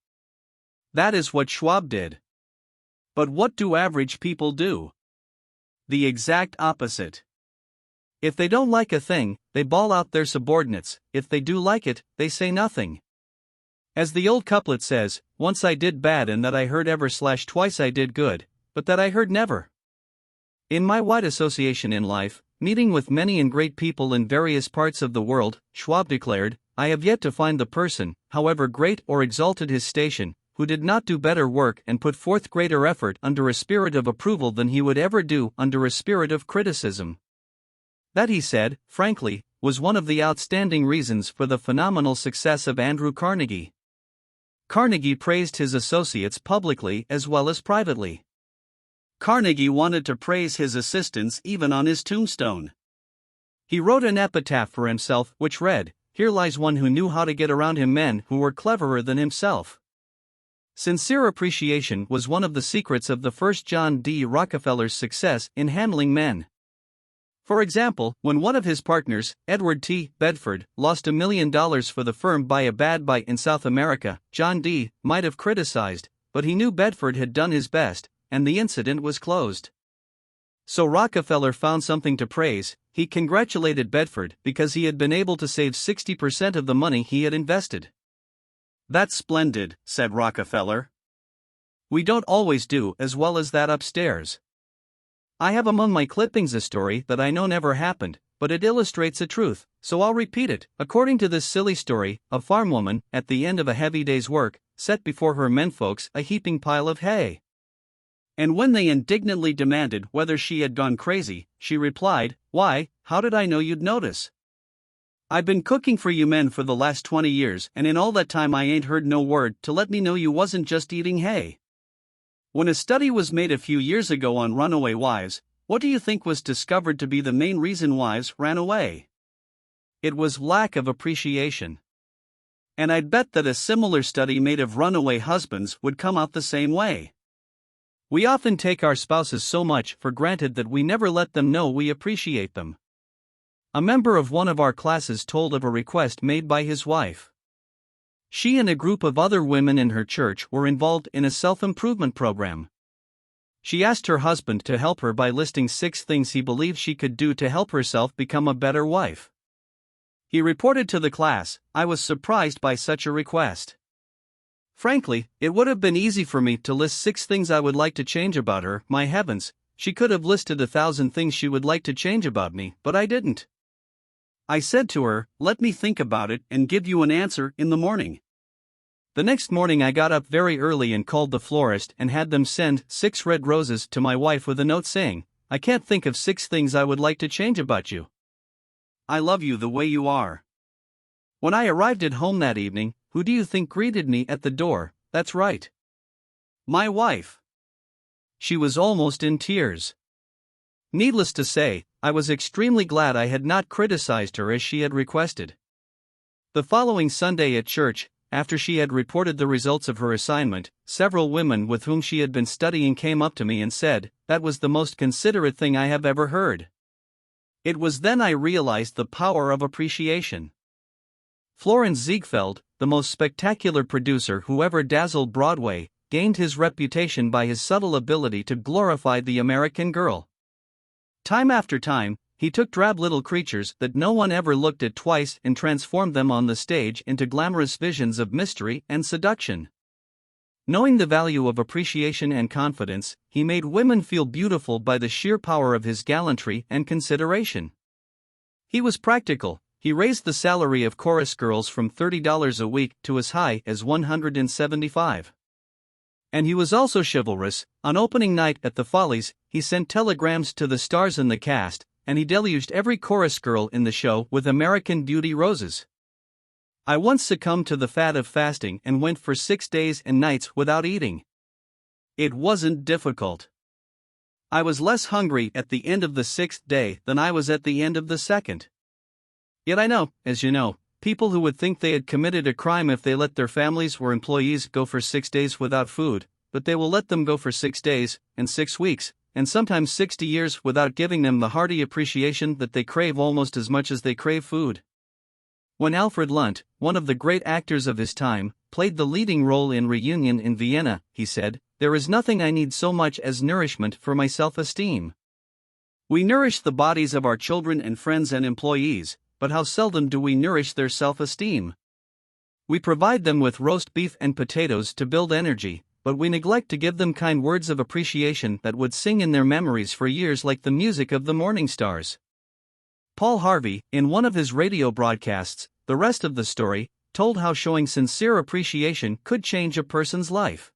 That is what Schwab did. But what do average people do? The exact opposite. If they don't like a thing, they bawl out their subordinates. If they do like it, they say nothing. As the old couplet says, once I did bad and that I heard ever / twice I did good, but that I heard never. In my wide association in life, meeting with many and great people in various parts of the world, Schwab declared, I have yet to find the person, however great or exalted his station, who did not do better work and put forth greater effort under a spirit of approval than he would ever do under a spirit of criticism. That, he said, frankly, was one of the outstanding reasons for the phenomenal success of Andrew Carnegie. Carnegie praised his associates publicly as well as privately. Carnegie wanted to praise his assistants even on his tombstone. He wrote an epitaph for himself which read, "Here lies one who knew how to get around him men who were cleverer than himself." Sincere appreciation was one of the secrets of the first John D. Rockefeller's success in handling men. For example, when one of his partners, Edward T. Bedford, lost $1 million for the firm by a bad buy in South America, John D. might have criticized, but he knew Bedford had done his best, and the incident was closed. So Rockefeller found something to praise. He congratulated Bedford because he had been able to save 60% of the money he had invested. That's splendid, said Rockefeller. We don't always do as well as that upstairs. I have among my clippings a story that I know never happened, but it illustrates a truth, so I'll repeat it. According to this silly story, a farm woman, at the end of a heavy day's work, set before her menfolks a heaping pile of hay. And when they indignantly demanded whether she had gone crazy, she replied, "Why, how did I know you'd notice? I've been cooking for you men for the last 20 years, and in all that time I ain't heard no word to let me know you wasn't just eating hay." When a study was made a few years ago on runaway wives, what do you think was discovered to be the main reason wives ran away? It was lack of appreciation. And I'd bet that a similar study made of runaway husbands would come out the same way. We often take our spouses so much for granted that we never let them know we appreciate them. A member of one of our classes told of a request made by his wife. She and a group of other women in her church were involved in a self-improvement program. She asked her husband to help her by listing 6 things he believed she could do to help herself become a better wife. He reported to the class, "I was surprised by such a request. Frankly, it would have been easy for me to list 6 things I would like to change about her. My heavens, she could have listed 1,000 things she would like to change about me, but I didn't. I said to her, let me think about it and give you an answer in the morning." The next morning I got up very early and called the florist and had them send 6 red roses to my wife with a note saying, "I can't think of 6 things I would like to change about you. I love you the way you are." When I arrived at home that evening, who do you think greeted me at the door? That's right. My wife. She was almost in tears. Needless to say, I was extremely glad I had not criticized her as she had requested. The following Sunday at church, after she had reported the results of her assignment, several women with whom she had been studying came up to me and said, "That was the most considerate thing I have ever heard." It was then I realized the power of appreciation. Florenz Ziegfeld, the most spectacular producer who ever dazzled Broadway, gained his reputation by his subtle ability to glorify the American girl. Time after time, he took drab little creatures that no one ever looked at twice and transformed them on the stage into glamorous visions of mystery and seduction. Knowing the value of appreciation and confidence, he made women feel beautiful by the sheer power of his gallantry and consideration. He was practical. He raised the salary of chorus girls from $30 a week to as high as $175. And he was also chivalrous. On opening night at the Follies, he sent telegrams to the stars and the cast, and he deluged every chorus girl in the show with American Beauty roses. I once succumbed to the fad of fasting and went for 6 days and nights without eating. It wasn't difficult. I was less hungry at the end of the 6th day than I was at the end of the 2nd. Yet I know, as you know, people who would think they had committed a crime if they let their families or employees go for 6 days without food, but they will let them go for 6 days, and 6 weeks, and sometimes 60 years without giving them the hearty appreciation that they crave almost as much as they crave food. When Alfred Lunt, one of the great actors of his time, played the leading role in Reunion in Vienna, he said, "There is nothing I need so much as nourishment for my self-esteem." We nourish the bodies of our children and friends and employees, but how seldom do we nourish their self-esteem? We provide them with roast beef and potatoes to build energy, but we neglect to give them kind words of appreciation that would sing in their memories for years like the music of the morning stars. Paul Harvey, in one of his radio broadcasts, The Rest of the Story, told how showing sincere appreciation could change a person's life.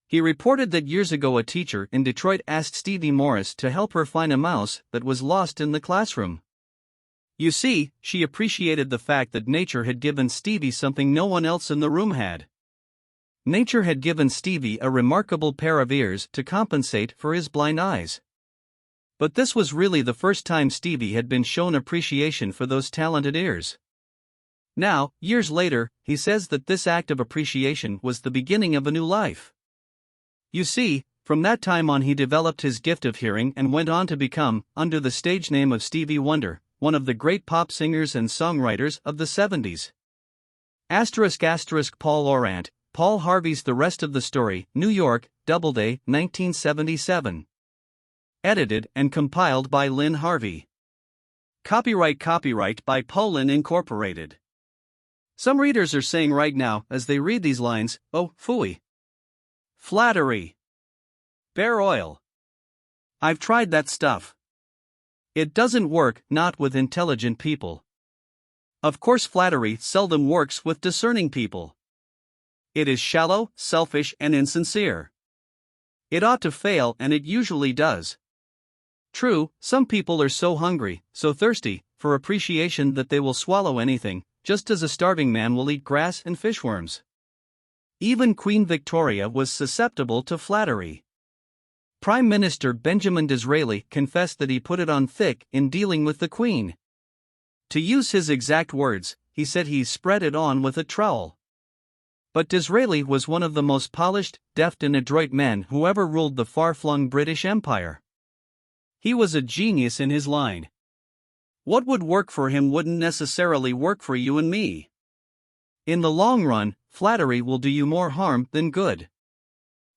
He reported that years ago a teacher in Detroit asked Stevie Morris to help her find a mouse that was lost in the classroom. You see, she appreciated the fact that nature had given Stevie something no one else in the room had. Nature had given Stevie a remarkable pair of ears to compensate for his blind eyes. But this was really the first time Stevie had been shown appreciation for those talented ears. Now, years later, he says that this act of appreciation was the beginning of a new life. You see, from that time on he developed his gift of hearing and went on to become, under the stage name of Stevie Wonder, one of the great pop singers and songwriters of the 70s. *** Paul Orant, Paul Harvey's The Rest of the Story, New York, Doubleday, 1977. Edited and compiled by Lynn Harvey. Copyright by Polin Incorporated. Some readers are saying right now, as they read these lines, "Oh, phooey. Flattery. Bear oil. I've tried that stuff. It doesn't work, not with intelligent people. Of course, flattery seldom works with discerning people. It is shallow, selfish, and insincere. It ought to fail, and it usually does. True, some people are so hungry, so thirsty, for appreciation that they will swallow anything, just as a starving man will eat grass and fishworms. Even Queen Victoria was susceptible to flattery. Prime Minister Benjamin Disraeli confessed that he put it on thick in dealing with the Queen. To use his exact words, he said he spread it on with a trowel. But Disraeli was one of the most polished, deft and adroit men who ever ruled the far-flung British Empire. He was a genius in his line. What would work for him wouldn't necessarily work for you and me. In the long run, flattery will do you more harm than good.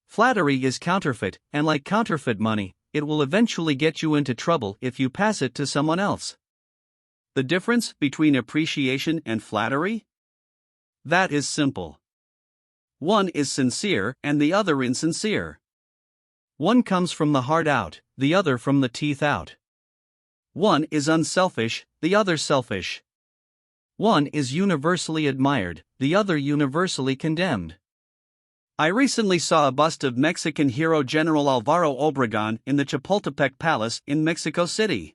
Flattery is counterfeit, and like counterfeit money, it will eventually get you into trouble if you pass it to someone else. The difference between appreciation and flattery? That is simple. One is sincere and the other insincere. One comes from the heart out, the other from the teeth out. One is unselfish, the other selfish. One is universally admired, the other universally condemned. I recently saw a bust of Mexican hero General Alvaro Obregón in the Chapultepec Palace in Mexico City.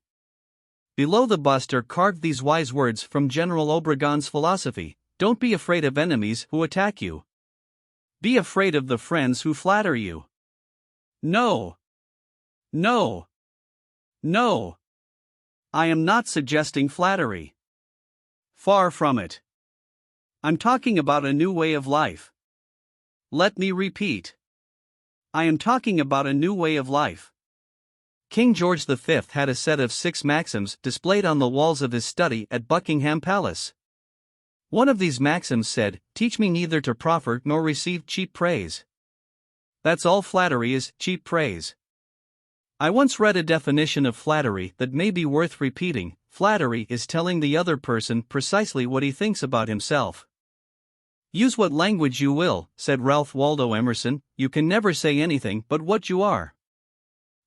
Below the bust are carved these wise words from General Obregón's philosophy: don't be afraid of enemies who attack you. Be afraid of the friends who flatter you. No. No. No. I am not suggesting flattery. Far from it. I'm talking about a new way of life. Let me repeat. I am talking about a new way of life. King George V had a set of 6 maxims displayed on the walls of his study at Buckingham Palace. One of these maxims said, "Teach me neither to proffer nor receive cheap praise." That's all flattery is, cheap praise. I once read a definition of flattery that may be worth repeating. Flattery is telling the other person precisely what he thinks about himself. Use what language you will, said Ralph Waldo Emerson, you can never say anything but what you are.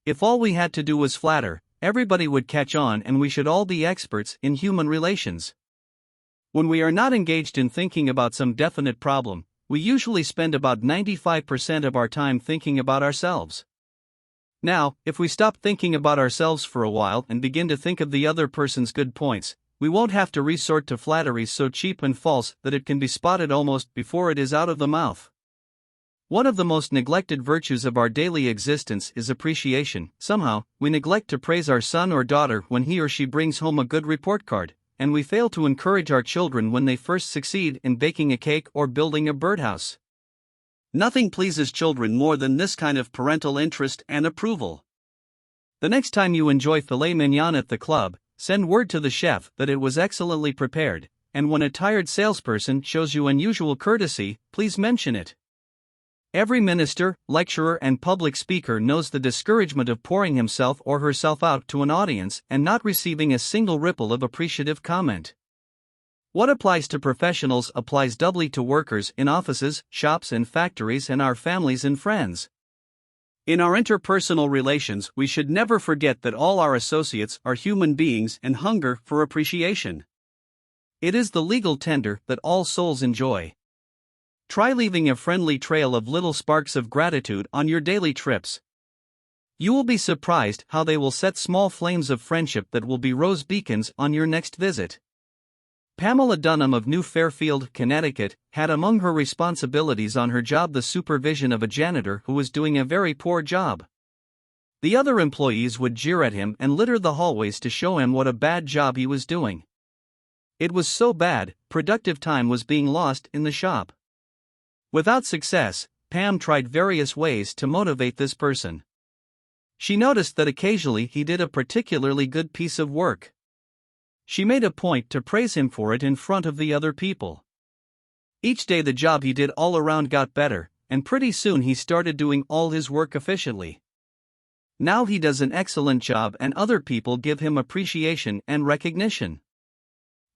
If all we had to do was flatter, everybody would catch on and we should all be experts in human relations. When we are not engaged in thinking about some definite problem, we usually spend about 95% of our time thinking about ourselves. Now, if we stop thinking about ourselves for a while and begin to think of the other person's good points, we won't have to resort to flatteries so cheap and false that it can be spotted almost before it is out of the mouth. One of the most neglected virtues of our daily existence is appreciation. Somehow, we neglect to praise our son or daughter when he or she brings home a good report card, and we fail to encourage our children when they first succeed in baking a cake or building a birdhouse. Nothing pleases children more than this kind of parental interest and approval. The next time you enjoy filet mignon at the club, send word to the chef that it was excellently prepared, and when a tired salesperson shows you unusual courtesy, please mention it. Every minister, lecturer, and public speaker knows the discouragement of pouring himself or herself out to an audience and not receiving a single ripple of appreciative comment. What applies to professionals applies doubly to workers in offices, shops, and factories, and our families and friends. In our interpersonal relations, we should never forget that all our associates are human beings and hunger for appreciation. It is the legal tender that all souls enjoy. Try leaving a friendly trail of little sparks of gratitude on your daily trips. You will be surprised how they will set small flames of friendship that will be rose beacons on your next visit. Pamela Dunham of New Fairfield, Connecticut, had among her responsibilities on her job the supervision of a janitor who was doing a very poor job. The other employees would jeer at him and litter the hallways to show him what a bad job he was doing. It was so bad, productive time was being lost in the shop. Without success, Pam tried various ways to motivate this person. She noticed that occasionally he did a particularly good piece of work. She made a point to praise him for it in front of the other people. Each day the job he did all around got better, and pretty soon he started doing all his work efficiently. Now he does an excellent job and other people give him appreciation and recognition.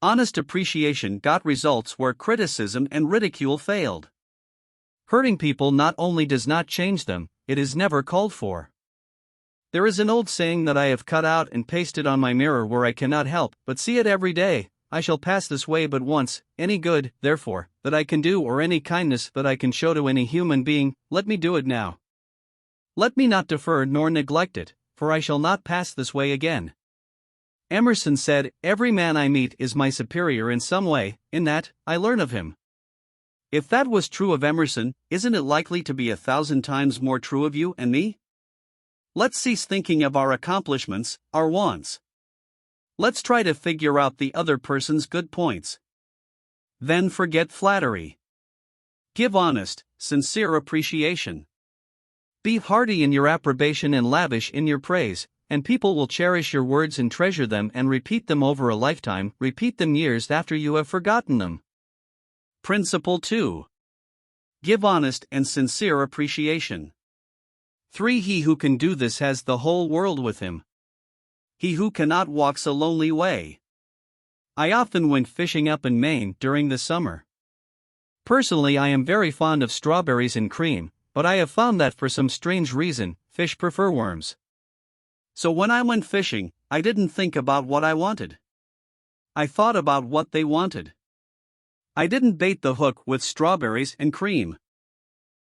Honest appreciation got results where criticism and ridicule failed. Hurting people not only does not change them, it is never called for. There is an old saying that I have cut out and pasted on my mirror where I cannot help but see it every day: I shall pass this way but once. Any good, therefore, that I can do or any kindness that I can show to any human being, let me do it now. Let me not defer nor neglect it, for I shall not pass this way again. Emerson said, "Every man I meet is my superior in some way, in that I learn of him." If that was true of Emerson, isn't it likely to be 1,000 times more true of you and me? Let's cease thinking of our accomplishments, our wants. Let's try to figure out the other person's good points. Then forget flattery. Give honest, sincere appreciation. Be hearty in your approbation and lavish in your praise, and people will cherish your words and treasure them and repeat them over a lifetime, repeat them years after you have forgotten them. Principle 2. Give honest and sincere appreciation. 3. He who can do this has the whole world with him. He who cannot walks a lonely way. I often went fishing up in Maine during the summer. Personally, I am very fond of strawberries and cream, but I have found that for some strange reason, fish prefer worms. So when I went fishing, I didn't think about what I wanted. I thought about what they wanted. I didn't bait the hook with strawberries and cream.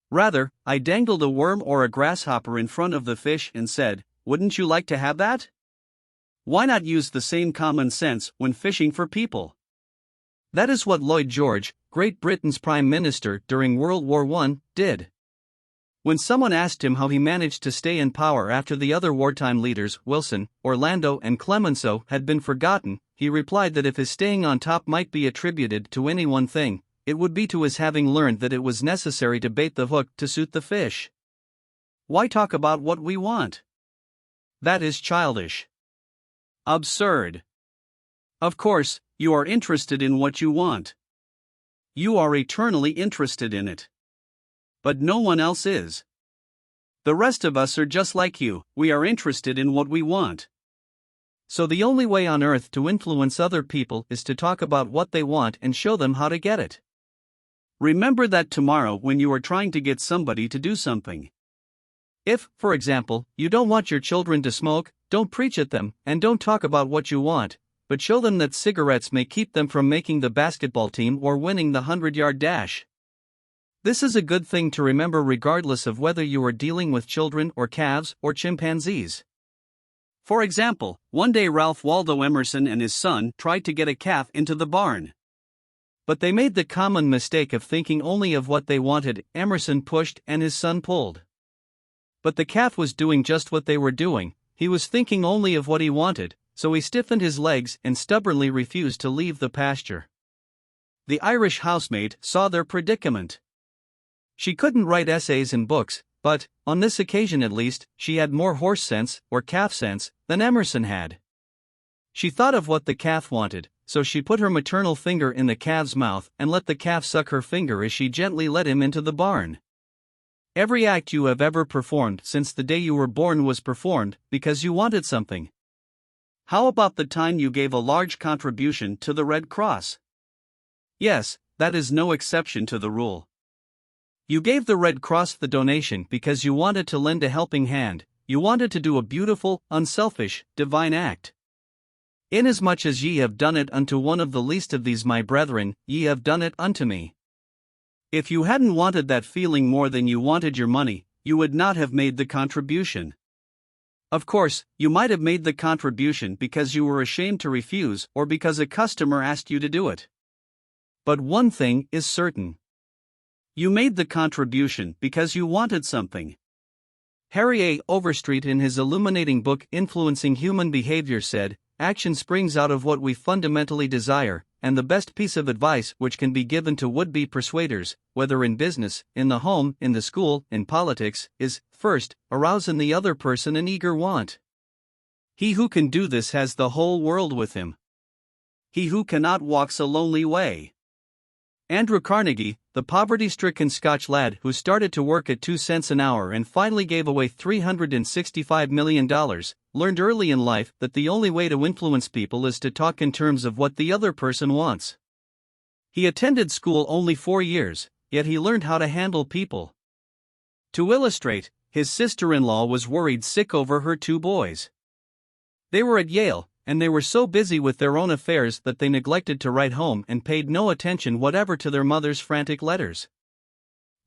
Rather, I dangled a worm or a grasshopper in front of the fish and said, "Wouldn't you like to have that?" Why not use the same common sense when fishing for people? That is what Lloyd George, Great Britain's Prime Minister during World War I, did. When someone asked him how he managed to stay in power after the other wartime leaders, Wilson, Orlando, and Clemenceau, had been forgotten, he replied that if his staying on top might be attributed to any one thing, it would be to his having learned that it was necessary to bait the hook to suit the fish. Why talk about what we want? That is childish. Absurd. Of course, you are interested in what you want. You are eternally interested in it. But no one else is. The rest of us are just like you, we are interested in what we want. So the only way on earth to influence other people is to talk about what they want and show them how to get it. Remember that tomorrow when you are trying to get somebody to do something. If, for example, you don't want your children to smoke, don't preach at them, and don't talk about what you want, but show them that cigarettes may keep them from making the basketball team or winning the 100-yard dash. This is a good thing to remember regardless of whether you are dealing with children or calves or chimpanzees. For example, one day Ralph Waldo Emerson and his son tried to get a calf into the barn. But they made the common mistake of thinking only of what they wanted. Emerson pushed and his son pulled. But the calf was doing just what they were doing, he was thinking only of what he wanted, so he stiffened his legs and stubbornly refused to leave the pasture. The Irish housemaid saw their predicament. She couldn't write essays and books, but, on this occasion at least, she had more horse sense, or calf sense, than Emerson had. She thought of what the calf wanted, so she put her maternal finger in the calf's mouth and let the calf suck her finger as she gently led him into the barn. Every act you have ever performed since the day you were born was performed because you wanted something. How about the time you gave a large contribution to the Red Cross? Yes, that is no exception to the rule. You gave the Red Cross the donation because you wanted to lend a helping hand, you wanted to do a beautiful, unselfish, divine act. Inasmuch as ye have done it unto one of the least of these my brethren, ye have done it unto me. If you hadn't wanted that feeling more than you wanted your money, you would not have made the contribution. Of course, you might have made the contribution because you were ashamed to refuse or because a customer asked you to do it. But one thing is certain. You made the contribution because you wanted something. Harry A. Overstreet in his illuminating book Influencing Human Behavior said, "Action springs out of what we fundamentally desire, and the best piece of advice which can be given to would-be persuaders, whether in business, in the home, in the school, in politics, is, first, arouse in the other person an eager want. He who can do this has the whole world with him. He who cannot walks a lonely way." Andrew Carnegie, the poverty-stricken Scotch lad who started to work at 2 cents an hour and finally gave away $365 million, learned early in life that the only way to influence people is to talk in terms of what the other person wants. He attended school only 4 years, yet he learned how to handle people. To illustrate, his sister-in-law was worried sick over her 2 boys. They were at Yale, and they were so busy with their own affairs that they neglected to write home and paid no attention whatever to their mother's frantic letters.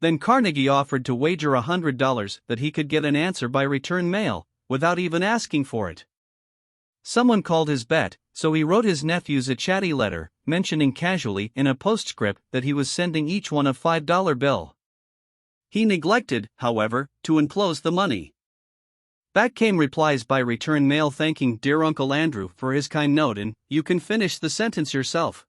Then Carnegie offered to wager $100 that he could get an answer by return mail, without even asking for it. Someone called his bet, so he wrote his nephews a chatty letter, mentioning casually in a postscript that he was sending each one a $5 bill. He neglected, however, to enclose the money. Back came replies by return mail thanking dear Uncle Andrew for his kind note, and you can finish the sentence yourself.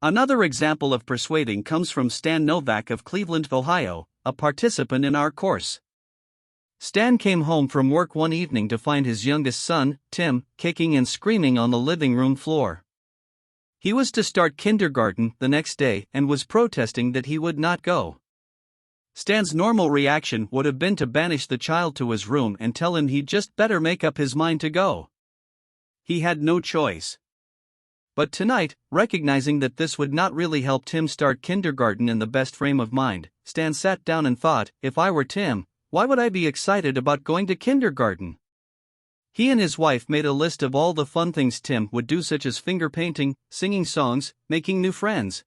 Another example of persuading comes from Stan Novak of Cleveland, Ohio, a participant in our course. Stan came home from work one evening to find his youngest son, Tim, kicking and screaming on the living room floor. He was to start kindergarten the next day and was protesting that he would not go. Stan's normal reaction would have been to banish the child to his room and tell him he'd just better make up his mind to go. He had no choice. But tonight, recognizing that this would not really help Tim start kindergarten in the best frame of mind, Stan sat down and thought, if I were Tim, why would I be excited about going to kindergarten? He and his wife made a list of all the fun things Tim would do, such as finger painting, singing songs, making new friends.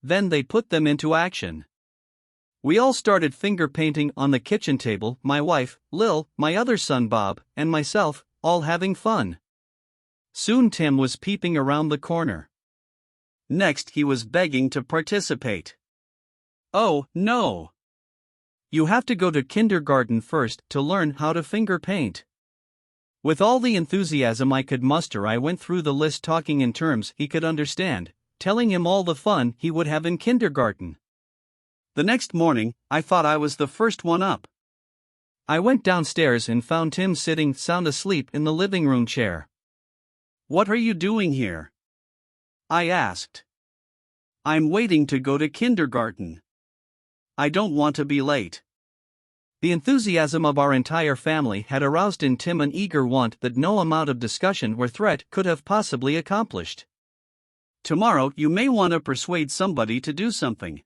Then they put them into action. We all started finger painting on the kitchen table, my wife, Lil, my other son Bob, and myself, all having fun. Soon Tim was peeping around the corner. Next he was begging to participate. "Oh, no! You have to go to kindergarten first to learn how to finger paint." With all the enthusiasm I could muster, I went through the list, talking in terms he could understand, telling him all the fun he would have in kindergarten. The next morning, I thought I was the first one up. I went downstairs and found Tim sitting sound asleep in the living room chair. "What are you doing here?" I asked. "I'm waiting to go to kindergarten. I don't want to be late." The enthusiasm of our entire family had aroused in Tim an eager want that no amount of discussion or threat could have possibly accomplished. "Tomorrow you may want to persuade somebody to do something.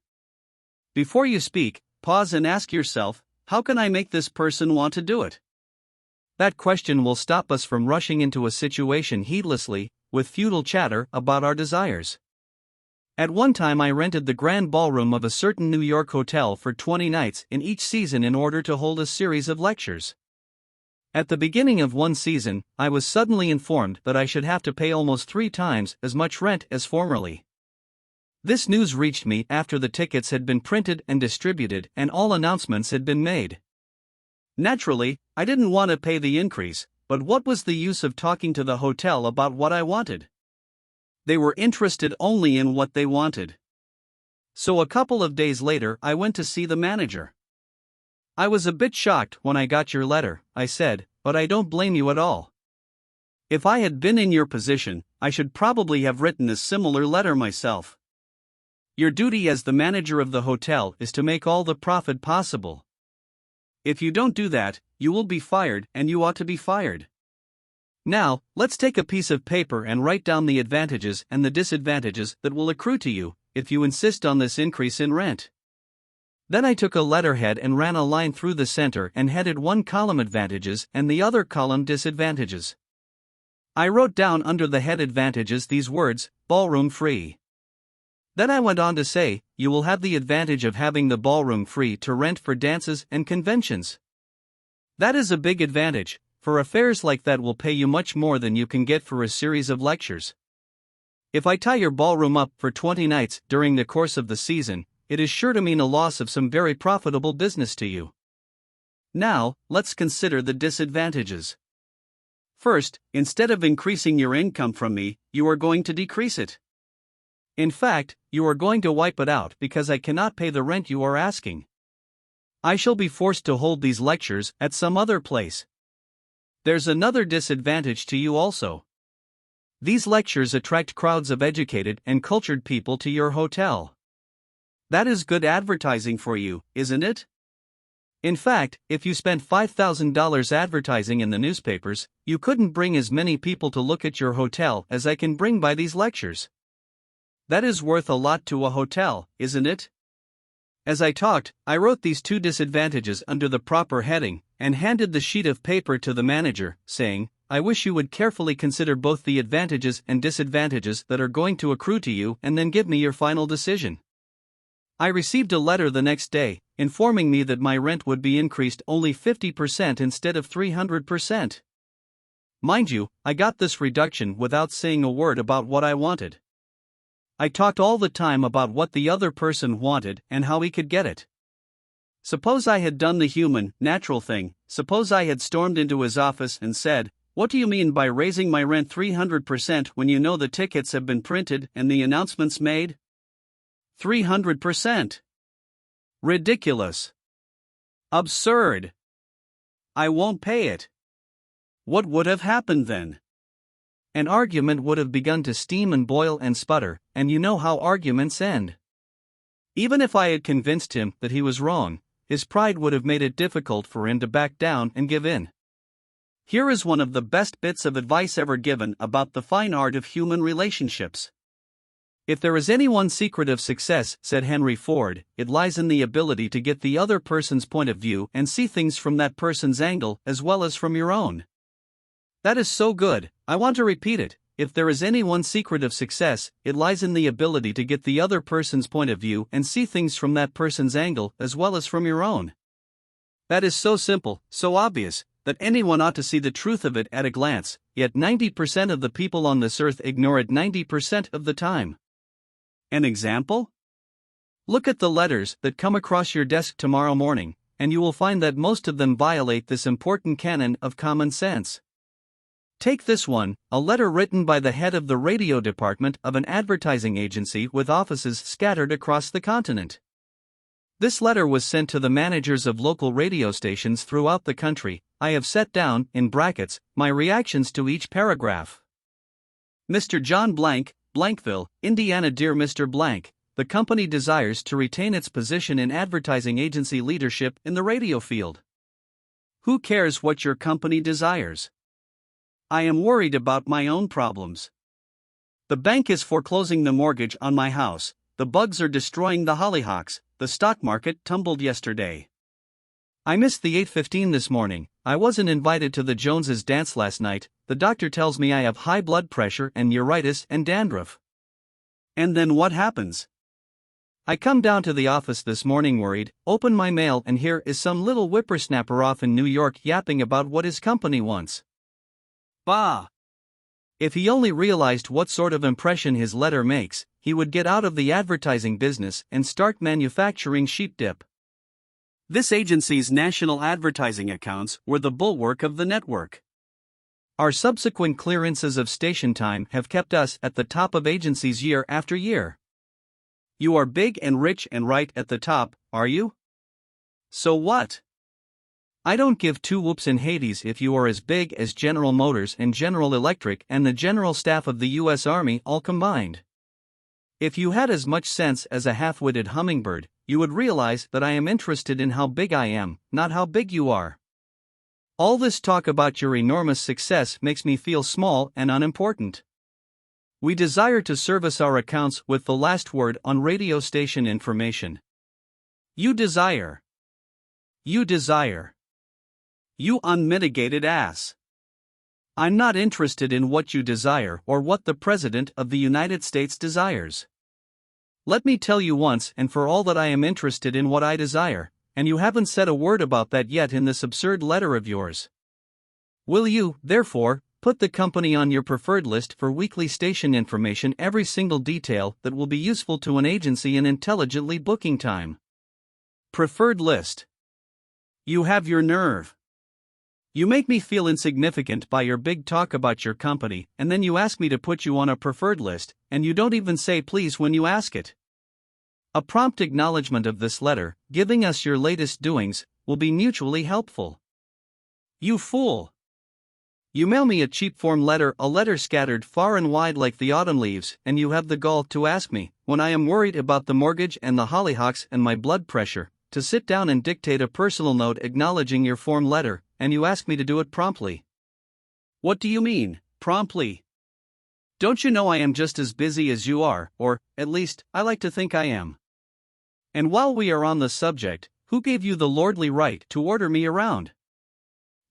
Before you speak, pause and ask yourself, how can I make this person want to do it?" That question will stop us from rushing into a situation heedlessly, with futile chatter about our desires. At one time I rented the grand ballroom of a certain New York hotel for 20 nights in each season in order to hold a series of lectures. At the beginning of one season, I was suddenly informed that I should have to pay almost 3 times as much rent as formerly. This news reached me after the tickets had been printed and distributed and all announcements had been made. Naturally, I didn't want to pay the increase, but what was the use of talking to the hotel about what I wanted? They were interested only in what they wanted. So a couple of days later I went to see the manager. "I was a bit shocked when I got your letter," I said, "but I don't blame you at all. If I had been in your position, I should probably have written a similar letter myself. Your duty as the manager of the hotel is to make all the profit possible. If you don't do that, you will be fired, and you ought to be fired. Now, let's take a piece of paper and write down the advantages and the disadvantages that will accrue to you if you insist on this increase in rent." Then I took a letterhead and ran a line through the center and headed one column advantages and the other column disadvantages. I wrote down under the head advantages these words, "ballroom free." Then I went on to say, "You will have the advantage of having the ballroom free to rent for dances and conventions. That is a big advantage, for affairs like that will pay you much more than you can get for a series of lectures. If I tie your ballroom up for 20 nights during the course of the season, it is sure to mean a loss of some very profitable business to you. Now, let's consider the disadvantages. First, instead of increasing your income from me, you are going to decrease it. In fact, you are going to wipe it out because I cannot pay the rent you are asking. I shall be forced to hold these lectures at some other place. There's another disadvantage to you also. These lectures attract crowds of educated and cultured people to your hotel. That is good advertising for you, isn't it? In fact, if you spent $5,000 advertising in the newspapers, you couldn't bring as many people to look at your hotel as I can bring by these lectures. That is worth a lot to a hotel, isn't it?" As I talked, I wrote these 2 disadvantages under the proper heading, and handed the sheet of paper to the manager, saying, "I wish you would carefully consider both the advantages and disadvantages that are going to accrue to you and then give me your final decision." I received a letter the next day, informing me that my rent would be increased only 50% instead of 300%. Mind you, I got this reduction without saying a word about what I wanted. I talked all the time about what the other person wanted and how he could get it. Suppose I had done the human, natural thing. Suppose I had stormed into his office and said, "What do you mean by raising my rent 300% when you know the tickets have been printed and the announcements made? 300%. Ridiculous. Absurd. I won't pay it." What would have happened then? An argument would have begun to steam and boil and sputter, and you know how arguments end. Even if I had convinced him that he was wrong, his pride would have made it difficult for him to back down and give in. Here is one of the best bits of advice ever given about the fine art of human relationships. "If there is any one secret of success," said Henry Ford, "it lies in the ability to get the other person's point of view and see things from that person's angle as well as from your own." That is so good, I want to repeat it. If there is any one secret of success, it lies in the ability to get the other person's point of view and see things from that person's angle as well as from your own. That is so simple, so obvious, that anyone ought to see the truth of it at a glance, yet 90% of the people on this earth ignore it 90% of the time. An example? Look at the letters that come across your desk tomorrow morning, and you will find that most of them violate this important canon of common sense. Take this one, a letter written by the head of the radio department of an advertising agency with offices scattered across the continent. This letter was sent to the managers of local radio stations throughout the country. I have set down, in brackets, my reactions to each paragraph. Mr. John Blank, Blankville, Indiana. Dear Mr. Blank, the company desires to retain its position in advertising agency leadership in the radio field. Who cares what your company desires? I am worried about my own problems. The bank is foreclosing the mortgage on my house, the bugs are destroying the hollyhocks, the stock market tumbled yesterday. I missed the 8:15 this morning, I wasn't invited to the Joneses' dance last night, the doctor tells me I have high blood pressure and neuritis and dandruff. And then what happens? I come down to the office this morning worried, open my mail and here is some little whippersnapper off in New York yapping about what his company wants. Bah! If he only realized what sort of impression his letter makes, he would get out of the advertising business and start manufacturing sheep dip. This agency's national advertising accounts were the bulwark of the network. Our subsequent clearances of station time have kept us at the top of agencies year after year. You are big and rich and right at the top, are you? So what? I don't give two whoops in Hades if you are as big as General Motors and General Electric and the General Staff of the U.S. Army all combined. If you had as much sense as a half-witted hummingbird, you would realize that I am interested in how big I am, not how big you are. All this talk about your enormous success makes me feel small and unimportant. We desire to service our accounts with the last word on radio station information. You desire. You desire. You unmitigated ass. I'm not interested in what you desire or what the President of the United States desires. Let me tell you once and for all that I am interested in what I desire, and you haven't said a word about that yet in this absurd letter of yours. Will you, therefore, put the company on your preferred list for weekly station information, every single detail that will be useful to an agency in intelligently booking time? Preferred list. You have your nerve. You make me feel insignificant by your big talk about your company, and then you ask me to put you on a preferred list, and you don't even say please when you ask it. A prompt acknowledgement of this letter, giving us your latest doings, will be mutually helpful. You fool! You mail me a cheap form letter, a letter scattered far and wide like the autumn leaves, and you have the gall to ask me, when I am worried about the mortgage and the hollyhocks and my blood pressure, to sit down and dictate a personal note acknowledging your form letter, and you ask me to do it promptly. What do you mean, promptly? Don't you know I am just as busy as you are, or, at least, I like to think I am. And while we are on the subject, who gave you the lordly right to order me around?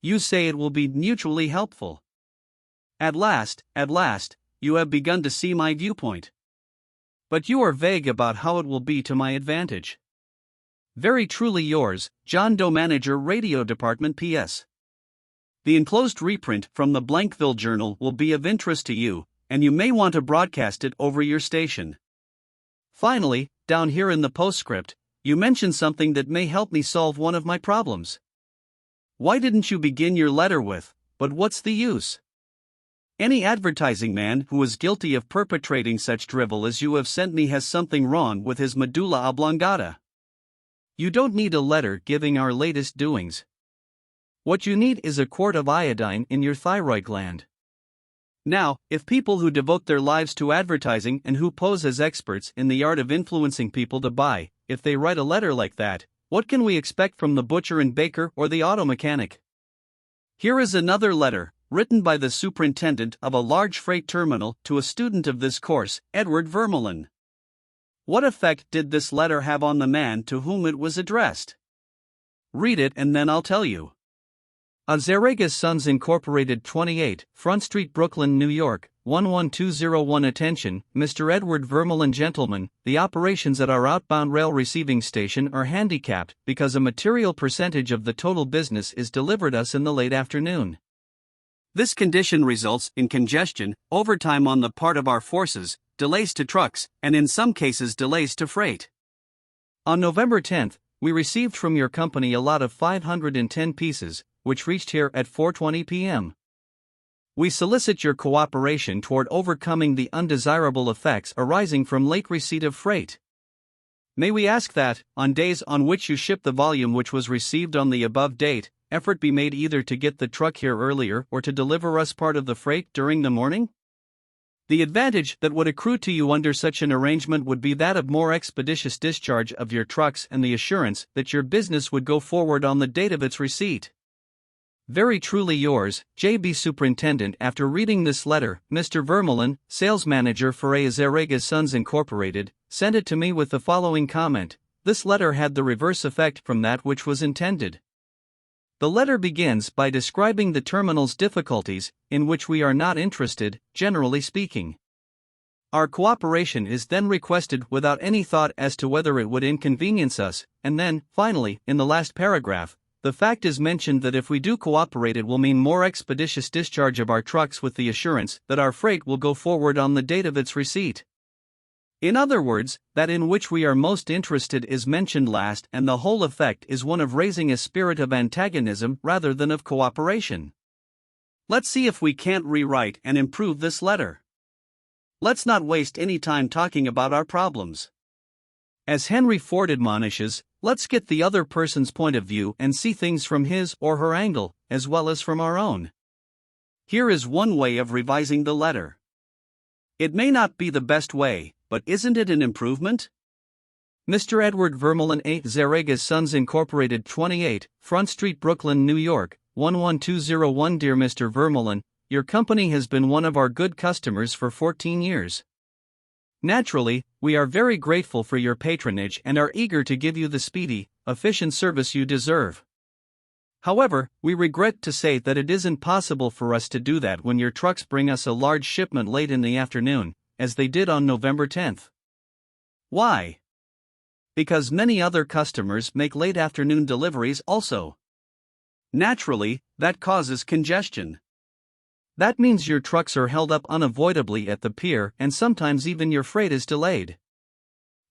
You say it will be mutually helpful. At last, you have begun to see my viewpoint. But you are vague about how it will be to my advantage. Very truly yours, John Doe, Manager, Radio Department. P.S. The enclosed reprint from the Blankville Journal will be of interest to you, and you may want to broadcast it over your station. Finally, down here in the postscript, you mention something that may help me solve one of my problems. Why didn't you begin your letter with, "But what's the use?" Any advertising man who is guilty of perpetrating such drivel as you have sent me has something wrong with his medulla oblongata. You don't need a letter giving our latest doings. What you need is a quart of iodine in your thyroid gland. Now, if people who devote their lives to advertising and who pose as experts in the art of influencing people to buy, if they write a letter like that, what can we expect from the butcher and baker or the auto mechanic? Here is another letter, written by the superintendent of a large freight terminal to a student of this course, Edward Vermeulen. What effect did this letter have on the man to whom it was addressed? Read it and then I'll tell you. Azarregas Sons Incorporated 28, Front Street, Brooklyn, New York, 11201. Attention, Mr. Edward Vermeulen. Gentlemen, the operations at our outbound rail receiving station are handicapped because a material percentage of the total business is delivered us in the late afternoon. This condition results in congestion, overtime on the part of our forces, delays to trucks, and in some cases delays to freight. On November 10th, we received from your company a lot of 510 pieces, which reached here at 4:20 p.m. We solicit your cooperation toward overcoming the undesirable effects arising from late receipt of freight. May we ask that, on days on which you ship the volume which was received on the above date, effort be made either to get the truck here earlier or to deliver us part of the freight during the morning? The advantage that would accrue to you under such an arrangement would be that of more expeditious discharge of your trucks and the assurance that your business would go forward on the date of its receipt. Very truly yours, J.B. Superintendent. After reading this letter, Mr. Vermeulen, sales manager for Azarregas Sons Incorporated, sent it to me with the following comment: this letter had the reverse effect from that which was intended. The letter begins by describing the terminal's difficulties, in which we are not interested, generally speaking. Our cooperation is then requested without any thought as to whether it would inconvenience us, and then, finally, in the last paragraph, the fact is mentioned that if we do cooperate it will mean more expeditious discharge of our trucks with the assurance that our freight will go forward on the date of its receipt. In other words, that in which we are most interested is mentioned last, and the whole effect is one of raising a spirit of antagonism rather than of cooperation. Let's see if we can't rewrite and improve this letter. Let's not waste any time talking about our problems. As Henry Ford admonishes, let's get the other person's point of view and see things from his or her angle, as well as from our own. Here is one way of revising the letter. It may not be the best way, but isn't it an improvement? Mr. Edward Vermeulen, Azarregas Sons Incorporated 28, Front Street, Brooklyn, New York, 11201. Dear Mr. Vermeulen, your company has been one of our good customers for 14 years. Naturally, we are very grateful for your patronage and are eager to give you the speedy, efficient service you deserve. However, we regret to say that it isn't possible for us to do that when your trucks bring us a large shipment late in the afternoon, as they did on November 10th. Why? Because many other customers make late afternoon deliveries also. Naturally, that causes congestion. That means your trucks are held up unavoidably at the pier and sometimes even your freight is delayed.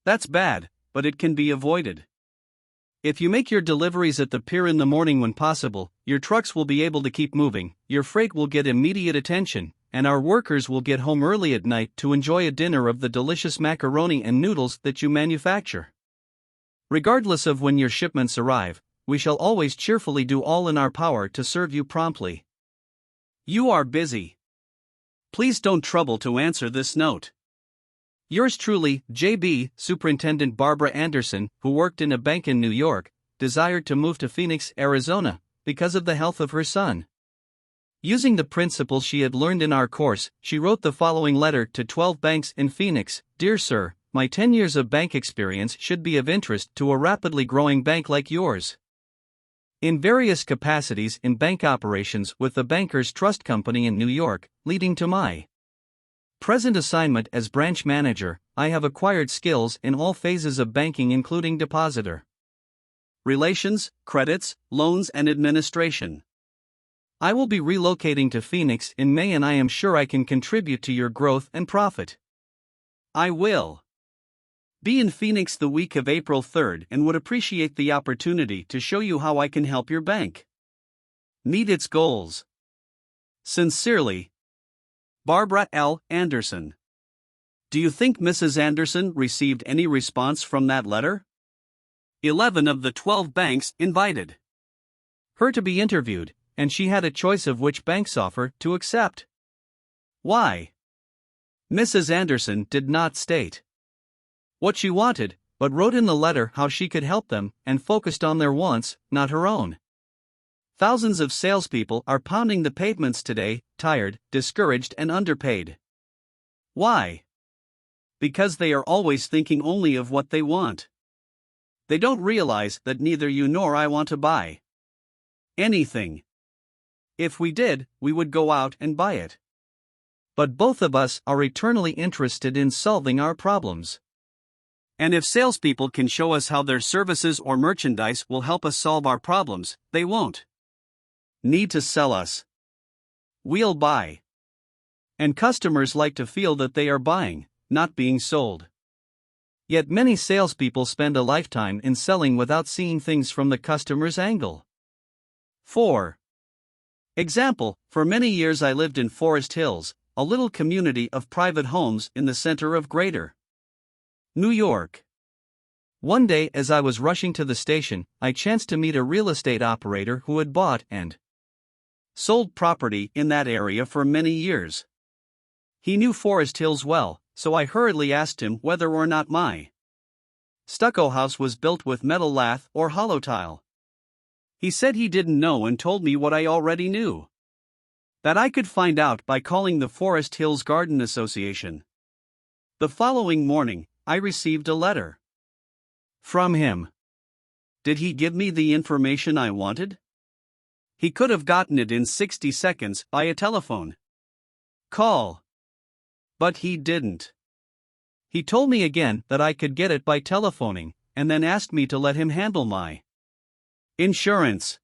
That's bad, but it can be avoided. If you make your deliveries at the pier in the morning when possible, your trucks will be able to keep moving, your freight will get immediate attention, and our workers will get home early at night to enjoy a dinner of the delicious macaroni and noodles that you manufacture. Regardless of when your shipments arrive, we shall always cheerfully do all in our power to serve you promptly. You are busy. Please don't trouble to answer this note. Yours truly, J.B. Superintendent Barbara Anderson, who worked in a bank in New York, desired to move to Phoenix, Arizona, because of the health of her son. Using the principles she had learned in our course, she wrote the following letter to 12 banks in Phoenix: Dear Sir, my 10 years of bank experience should be of interest to a rapidly growing bank like yours. In various capacities in bank operations with the Bankers Trust Company in New York, leading to my present assignment as branch manager, I have acquired skills in all phases of banking including depositor relations, credits, loans and administration. I will be relocating to Phoenix in May and I am sure I can contribute to your growth and profit. I will be in Phoenix the week of April 3rd and would appreciate the opportunity to show you how I can help your bank meet its goals. Sincerely, Barbara L. Anderson. Do you think Mrs. Anderson received any response from that letter? 11 of the 12 banks invited her to be interviewed, and she had a choice of which bank's offer to accept. Why? Mrs. Anderson did not state what she wanted, but wrote in the letter how she could help them and focused on their wants, not her own. Thousands of salespeople are pounding the pavements today, tired, discouraged, and underpaid. Why? Because they are always thinking only of what they want. They don't realize that neither you nor I want to buy anything. If we did, we would go out and buy it. But both of us are eternally interested in solving our problems. And if salespeople can show us how their services or merchandise will help us solve our problems, they won't need to sell us. We'll buy. And customers like to feel that they are buying, not being sold. Yet many salespeople spend a lifetime in selling without seeing things from the customer's angle. 4. Example: for many years I lived in Forest Hills, a little community of private homes in the center of Greater New York. One day, as I was rushing to the station, I chanced to meet a real estate operator who had bought and sold property in that area for many years. He knew Forest Hills well, so I hurriedly asked him whether or not my stucco house was built with metal lath or hollow tile. He said he didn't know and told me what I already knew: that I could find out by calling the Forest Hills Garden Association. The following morning, I received a letter from him. Did he give me the information I wanted? He could have gotten it in 60 seconds by a telephone call. But he didn't. He told me again that I could get it by telephoning, and then asked me to let him handle my insurance.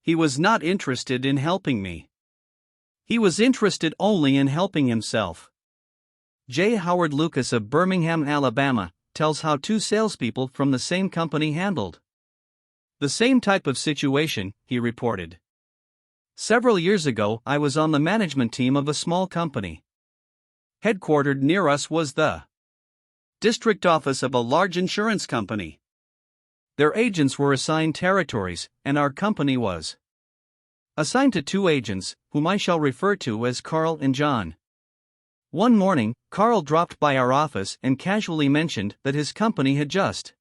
He was not interested in helping me. He was interested only in helping himself. J. Howard Lucas of Birmingham, Alabama, tells how two salespeople from the same company handled the same type of situation. He reported, "Several years ago, I was on the management team of a small company. Headquartered near us was the district office of a large insurance company. Their agents were assigned territories, and our company was assigned to two agents, whom I shall refer to as Carl and John. One morning, Carl dropped by our office and casually mentioned that his company had just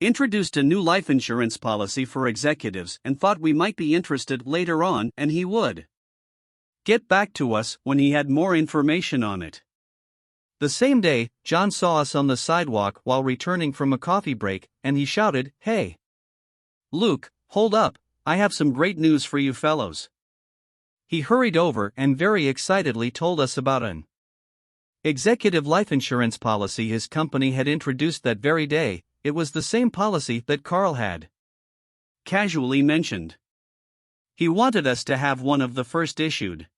introduced a new life insurance policy for executives and thought we might be interested later on, and he would get back to us when he had more information on it. The same day, John saw us on the sidewalk while returning from a coffee break, and he shouted, 'Hey, Luke, hold up, I have some great news for you fellows.' He hurried over and very excitedly told us about an executive life insurance policy his company had introduced that very day. It was the same policy that Carl had casually mentioned. He wanted us to have one of the first issued.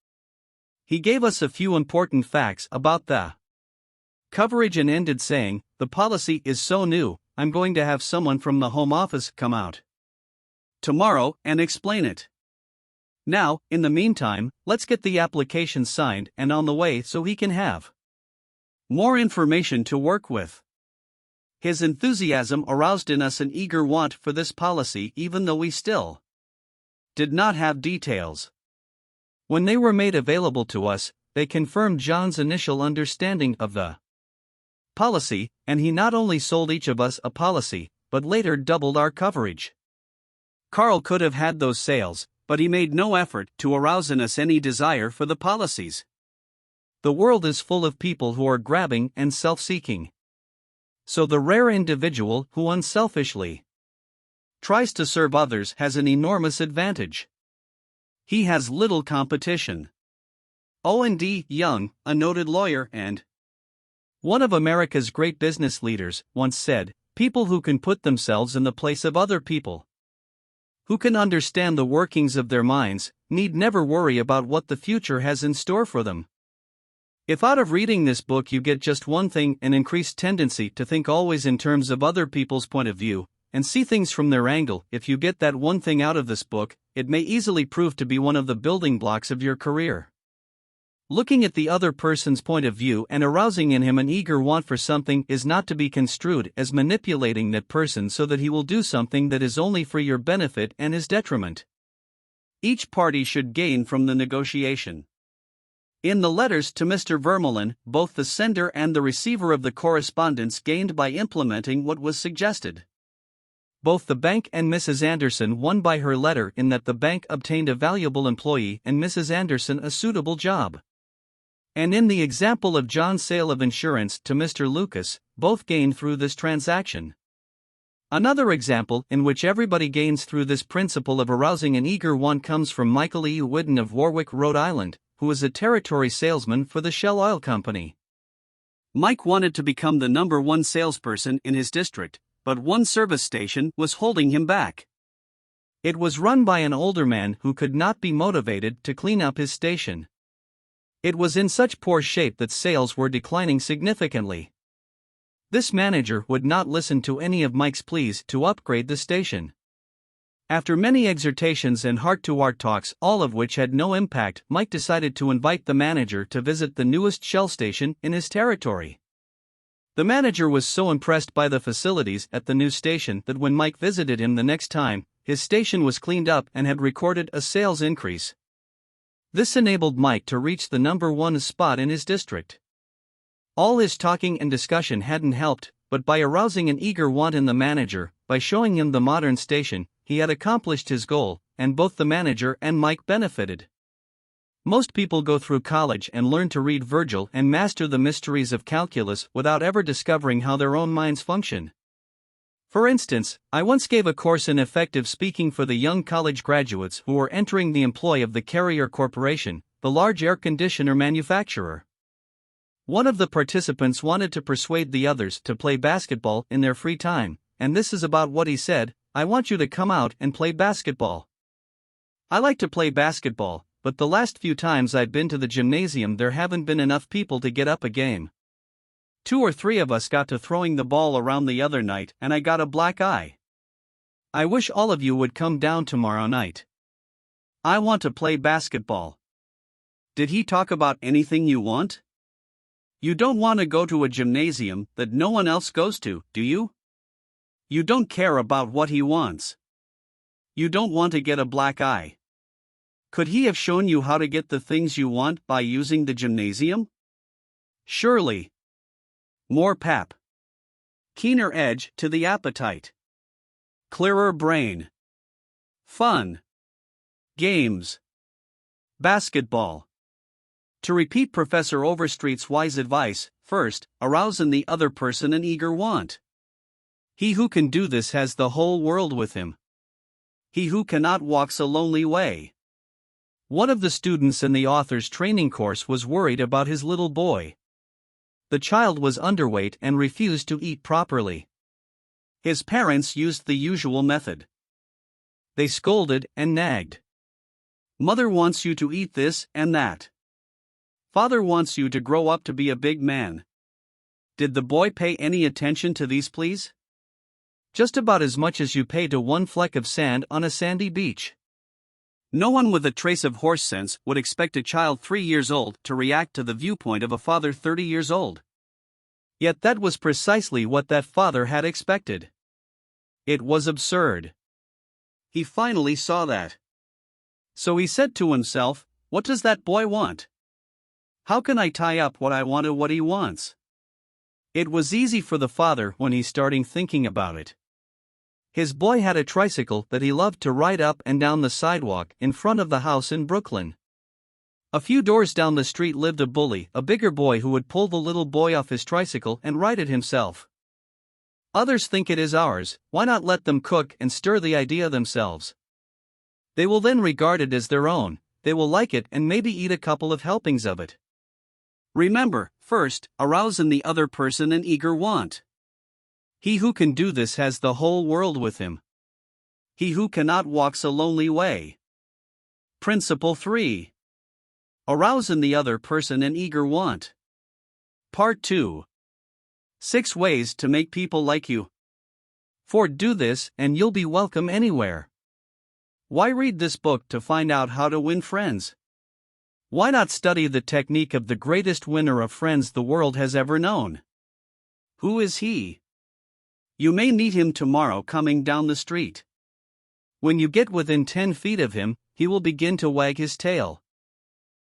He gave us a few important facts about the coverage and ended saying, 'The policy is so new, I'm going to have someone from the home office come out tomorrow and explain it. Now, in the meantime, let's get the application signed and on the way so he can have more information to work with.' His enthusiasm aroused in us an eager want for this policy, even though we still did not have details. When they were made available to us, they confirmed John's initial understanding of the policy, and he not only sold each of us a policy, but later doubled our coverage. Carl could have had those sales, but he made no effort to arouse in us any desire for the policies. The world is full of people who are grabbing and self-seeking. So the rare individual who unselfishly tries to serve others has an enormous advantage. He has little competition. O.N.D. Young, a noted lawyer and one of America's great business leaders, once said, "People who can put themselves in the place of other people, who can understand the workings of their minds, need never worry about what the future has in store for them." If out of reading this book you get just one thing, an increased tendency to think always in terms of other people's point of view, and see things from their angle, if you get that one thing out of this book, it may easily prove to be one of the building blocks of your career. Looking at the other person's point of view and arousing in him an eager want for something is not to be construed as manipulating that person so that he will do something that is only for your benefit and his detriment. Each party should gain from the negotiation. In the letters to Mr. Vermeulen, both the sender and the receiver of the correspondence gained by implementing what was suggested. Both the bank and Mrs. Anderson won by her letter in that the bank obtained a valuable employee and Mrs. Anderson a suitable job. And in the example of John's sale of insurance to Mr. Lucas, both gained through this transaction. Another example in which everybody gains through this principle of arousing an eager want comes from Michael E. Whidden of Warwick, Rhode Island, who was a territory salesman for the Shell Oil Company. Mike wanted to become the #1 salesperson in his district, but one service station was holding him back. It was run by an older man who could not be motivated to clean up his station. It was in such poor shape that sales were declining significantly. This manager would not listen to any of Mike's pleas to upgrade the station. After many exhortations and heart-to-heart talks, all of which had no impact, Mike decided to invite the manager to visit the newest Shell station in his territory. The manager was so impressed by the facilities at the new station that when Mike visited him the next time, his station was cleaned up and had recorded a sales increase. This enabled Mike to reach the #1 spot in his district. All his talking and discussion hadn't helped, but by arousing an eager want in the manager, by showing him the modern station, he had accomplished his goal, and both the manager and Mike benefited. Most people go through college and learn to read Virgil and master the mysteries of calculus without ever discovering how their own minds function. For instance, I once gave a course in effective speaking for the young college graduates who were entering the employ of the Carrier Corporation, the large air conditioner manufacturer. One of the participants wanted to persuade the others to play basketball in their free time, and this is about what he said: "I want you to come out and play basketball. I like to play basketball, but the last few times I've been to the gymnasium there haven't been enough people to get up a game. 2 or 3 of us got to throwing the ball around the other night and I got a black eye. I wish all of you would come down tomorrow night. I want to play basketball." Did he talk about anything you want? You don't want to go to a gymnasium that no one else goes to, do you? You don't care about what he wants. You don't want to get a black eye. Could he have shown you how to get the things you want by using the gymnasium? Surely. More pap. Keener edge to the appetite. Clearer brain. Fun. Games. Basketball. To repeat Professor Overstreet's wise advice, first, arouse in the other person an eager want. He who can do this has the whole world with him. He who cannot walks a lonely way. One of the students in the author's training course was worried about his little boy. The child was underweight and refused to eat properly. His parents used the usual method. They scolded and nagged. Mother wants you to eat this and that. Father wants you to grow up to be a big man. Did the boy pay any attention to these pleas? Just about as much as you pay to one fleck of sand on a sandy beach. No one with a trace of horse sense would expect a child 3 years old to react to the viewpoint of a father 30 years old. Yet that was precisely what that father had expected. It was absurd. He finally saw that. So he said to himself, "What does that boy want? How can I tie up what I want to what he wants?" It was easy for the father when he started thinking about it. His boy had a tricycle that he loved to ride up and down the sidewalk in front of the house in Brooklyn. A few doors down the street lived a bully, a bigger boy who would pull the little boy off his tricycle and ride it himself. Others think it is ours, why not let them cook and stir the idea themselves? They will then regard it as their own, they will like it and maybe eat a couple of helpings of it. Remember, first, arouse in the other person an eager want. He who can do this has the whole world with him. He who cannot walks a lonely way. Principle 3. Arouse in the other person an eager want. Part 2. 6 ways to make people like you. 4. Do this and you'll be welcome anywhere. Why read this book to find out how to win friends? Why not study the technique of the greatest winner of friends the world has ever known? Who is he? You may meet him tomorrow coming down the street. When you get within 10 feet of him, he will begin to wag his tail.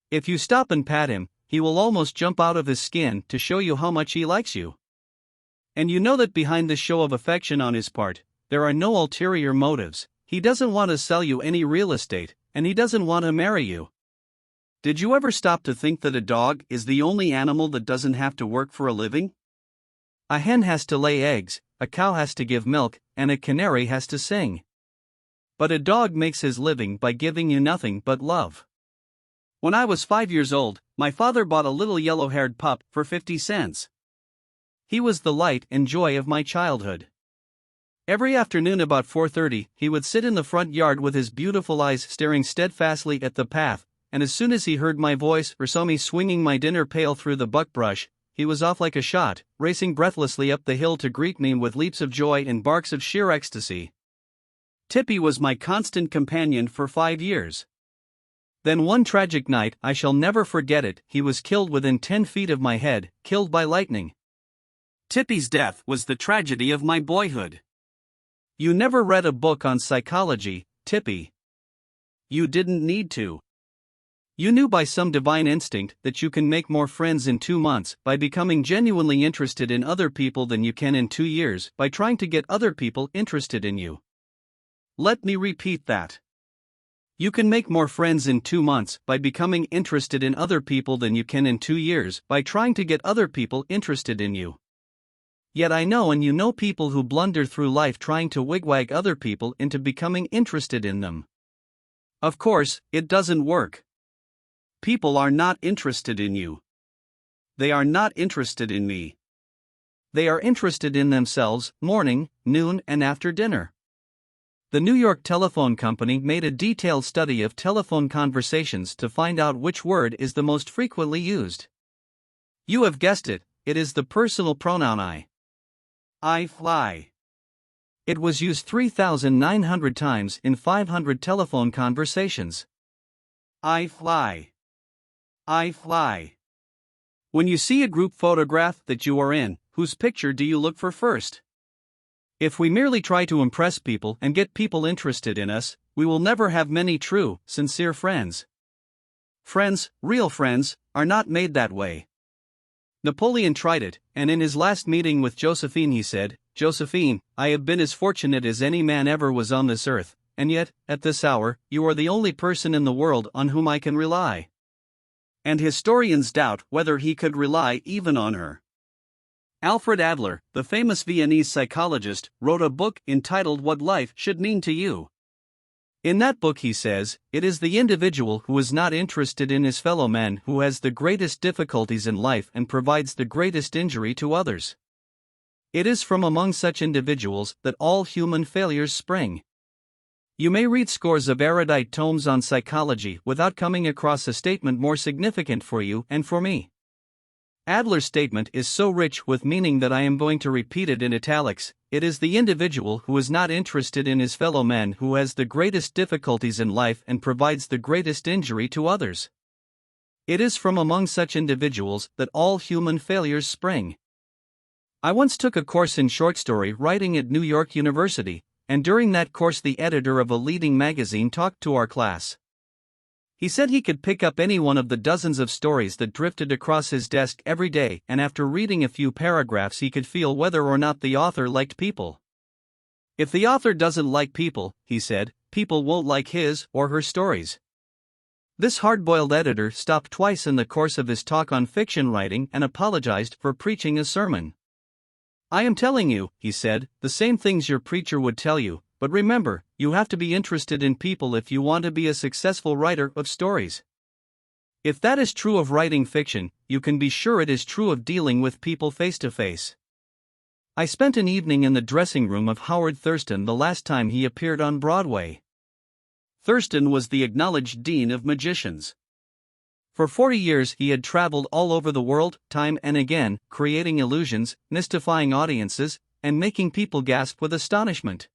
If you stop and pat him, he will almost jump out of his skin to show you how much he likes you. And you know that behind the show of affection on his part, there are no ulterior motives. He doesn't want to sell you any real estate, and he doesn't want to marry you. Did you ever stop to think that a dog is the only animal that doesn't have to work for a living? A hen has to lay eggs, a cow has to give milk, and a canary has to sing. But a dog makes his living by giving you nothing but love. When I was 5 years old, my father bought a little yellow-haired pup for 50 cents. He was the light and joy of my childhood. Every afternoon about 4:30, he would sit in the front yard with his beautiful eyes staring steadfastly at the path, and as soon as he heard my voice or saw me swinging my dinner pail through the buckbrush, he was off like a shot, racing breathlessly up the hill to greet me with leaps of joy and barks of sheer ecstasy. Tippy was my constant companion for 5 years. Then one tragic night, I shall never forget it, he was killed within 10 feet of my head, killed by lightning. Tippy's death was the tragedy of my boyhood. You never read a book on psychology, Tippy. You didn't need to. You knew by some divine instinct that you can make more friends in 2 months by becoming genuinely interested in other people than you can in 2 years by trying to get other people interested in you. Let me repeat that. You can make more friends in 2 months by becoming interested in other people than you can in 2 years by trying to get other people interested in you. Yet I know and you know people who blunder through life trying to wigwag other people into becoming interested in them. Of course, it doesn't work. People are not interested in you. They are not interested in me. They are interested in themselves, morning, noon, and after dinner. The New York Telephone Company made a detailed study of telephone conversations to find out which word is the most frequently used. You have guessed it, it is the personal pronoun I. I fly. It was used 3,900 times in 500 telephone conversations. I fly. I fly. When you see a group photograph that you are in, whose picture do you look for first? If we merely try to impress people and get people interested in us, we will never have many true, sincere friends. Friends, real friends, are not made that way. Napoleon tried it, and in his last meeting with Josephine he said, "Josephine, I have been as fortunate as any man ever was on this earth, and yet, at this hour, you are the only person in the world on whom I can rely." And historians doubt whether he could rely even on her. Alfred Adler, the famous Viennese psychologist, wrote a book entitled What Life Should Mean to You. In that book he says, it is the individual who is not interested in his fellow men who has the greatest difficulties in life and provides the greatest injury to others. It is from among such individuals that all human failures spring. You may read scores of erudite tomes on psychology without coming across a statement more significant for you and for me. Adler's statement is so rich with meaning that I am going to repeat it in italics. It is the individual who is not interested in his fellow men who has the greatest difficulties in life and provides the greatest injury to others. It is from among such individuals that all human failures spring. I once took a course in short story writing at New York University, and during that course the editor of a leading magazine talked to our class. He said he could pick up any one of the dozens of stories that drifted across his desk every day, and after reading a few paragraphs he could feel whether or not the author liked people. If the author doesn't like people, he said, people won't like his or her stories. This hard-boiled editor stopped twice in the course of his talk on fiction writing and apologized for preaching a sermon. I am telling you, he said, the same things your preacher would tell you. But remember, you have to be interested in people if you want to be a successful writer of stories. If that is true of writing fiction, you can be sure it is true of dealing with people face to face. I spent an evening in the dressing room of Howard Thurston the last time he appeared on Broadway. Thurston was the acknowledged dean of magicians. For 40 years he had traveled all over the world, time and again, creating illusions, mystifying audiences, and making people gasp with astonishment.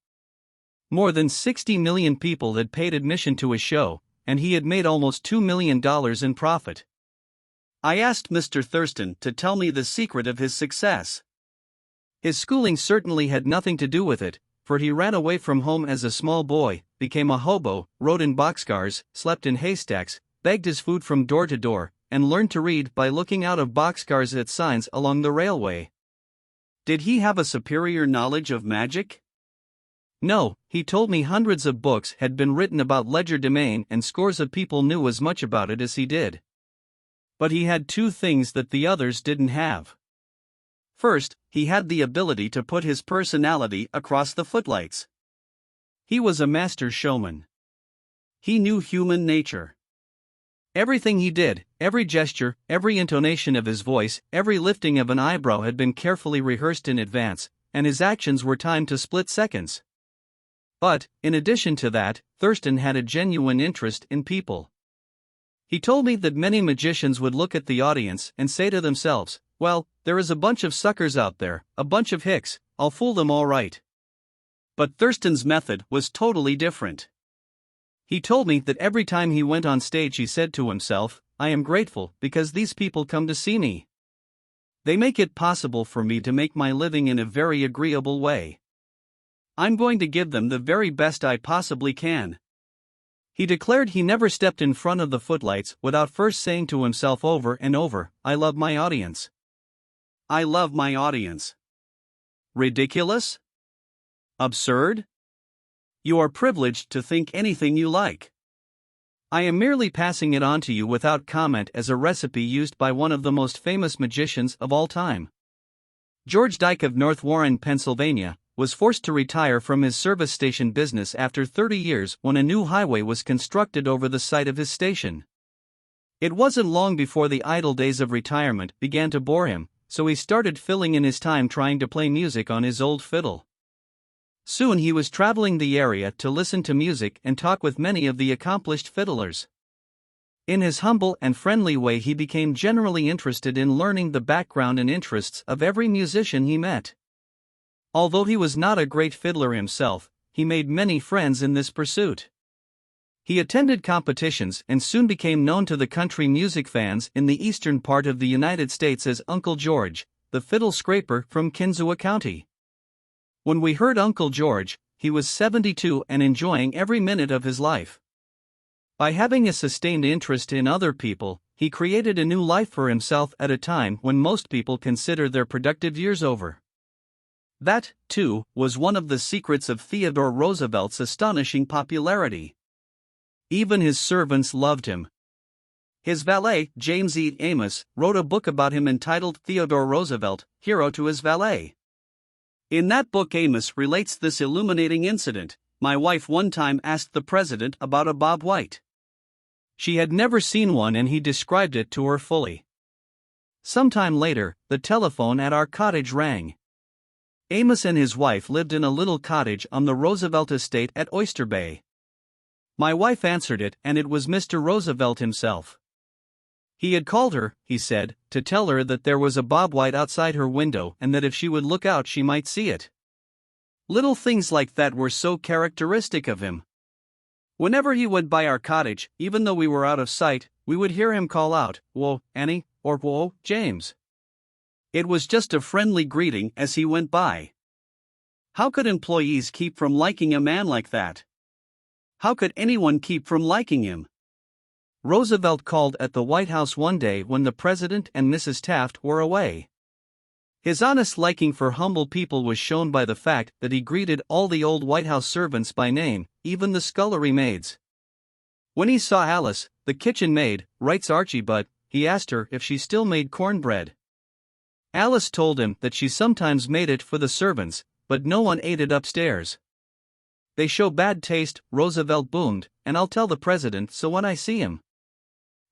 More than 60 million people had paid admission to his show, and he had made almost $2 million in profit. I asked Mr. Thurston to tell me the secret of his success. His schooling certainly had nothing to do with it, for he ran away from home as a small boy, became a hobo, rode in boxcars, slept in haystacks, begged his food from door to door, and learned to read by looking out of boxcars at signs along the railway. Did he have a superior knowledge of magic? No, he told me hundreds of books had been written about legerdemain and scores of people knew as much about it as he did. But he had two things that the others didn't have. First, he had the ability to put his personality across the footlights. He was a master showman. He knew human nature. Everything he did, every gesture, every intonation of his voice, every lifting of an eyebrow had been carefully rehearsed in advance, and his actions were timed to split seconds. But, in addition to that, Thurston had a genuine interest in people. He told me that many magicians would look at the audience and say to themselves, "Well, there is a bunch of suckers out there, a bunch of hicks, I'll fool them all right." But Thurston's method was totally different. He told me that every time he went on stage he said to himself, "I am grateful because these people come to see me. They make it possible for me to make my living in a very agreeable way. I'm going to give them the very best I possibly can." He declared he never stepped in front of the footlights without first saying to himself over and over, "I love my audience. I love my audience." Ridiculous? Absurd? You are privileged to think anything you like. I am merely passing it on to you without comment as a recipe used by one of the most famous magicians of all time. George Dyke of North Warren, Pennsylvania, was forced to retire from his service station business after 30 years when a new highway was constructed over the site of his station. It wasn't long before the idle days of retirement began to bore him, so he started filling in his time trying to play music on his old fiddle. Soon he was traveling the area to listen to music and talk with many of the accomplished fiddlers. In his humble and friendly way he became generally interested in learning the background and interests of every musician he met. Although he was not a great fiddler himself, he made many friends in this pursuit. He attended competitions and soon became known to the country music fans in the eastern part of the United States as Uncle George, the fiddle scraper from Kinzua County. When we heard Uncle George, he was 72 and enjoying every minute of his life. By having a sustained interest in other people, he created a new life for himself at a time when most people consider their productive years over. That, too, was one of the secrets of Theodore Roosevelt's astonishing popularity. Even his servants loved him. His valet, James E. Amos, wrote a book about him entitled Theodore Roosevelt, Hero to His Valet. In that book Amos relates this illuminating incident. My wife one time asked the president about a Bob White. She had never seen one and he described it to her fully. Sometime later, the telephone at our cottage rang. Amos and his wife lived in a little cottage on the Roosevelt estate at Oyster Bay. My wife answered it and it was Mr. Roosevelt himself. He had called her, he said, to tell her that there was a Bob White outside her window and that if she would look out she might see it. Little things like that were so characteristic of him. Whenever he went by our cottage, even though we were out of sight, we would hear him call out, "Whoa, Annie," or "Whoa, James." It was just a friendly greeting as he went by. How could employees keep from liking a man like that? How could anyone keep from liking him? Roosevelt called at the White House one day when the President and Mrs. Taft were away. His honest liking for humble people was shown by the fact that he greeted all the old White House servants by name, even the scullery maids. When he saw Alice, the kitchen maid, writes Archie Butt, he asked her if she still made cornbread. Alice told him that she sometimes made it for the servants, but no one ate it upstairs. "They show bad taste," Roosevelt boomed, "and I'll tell the president so when I see him."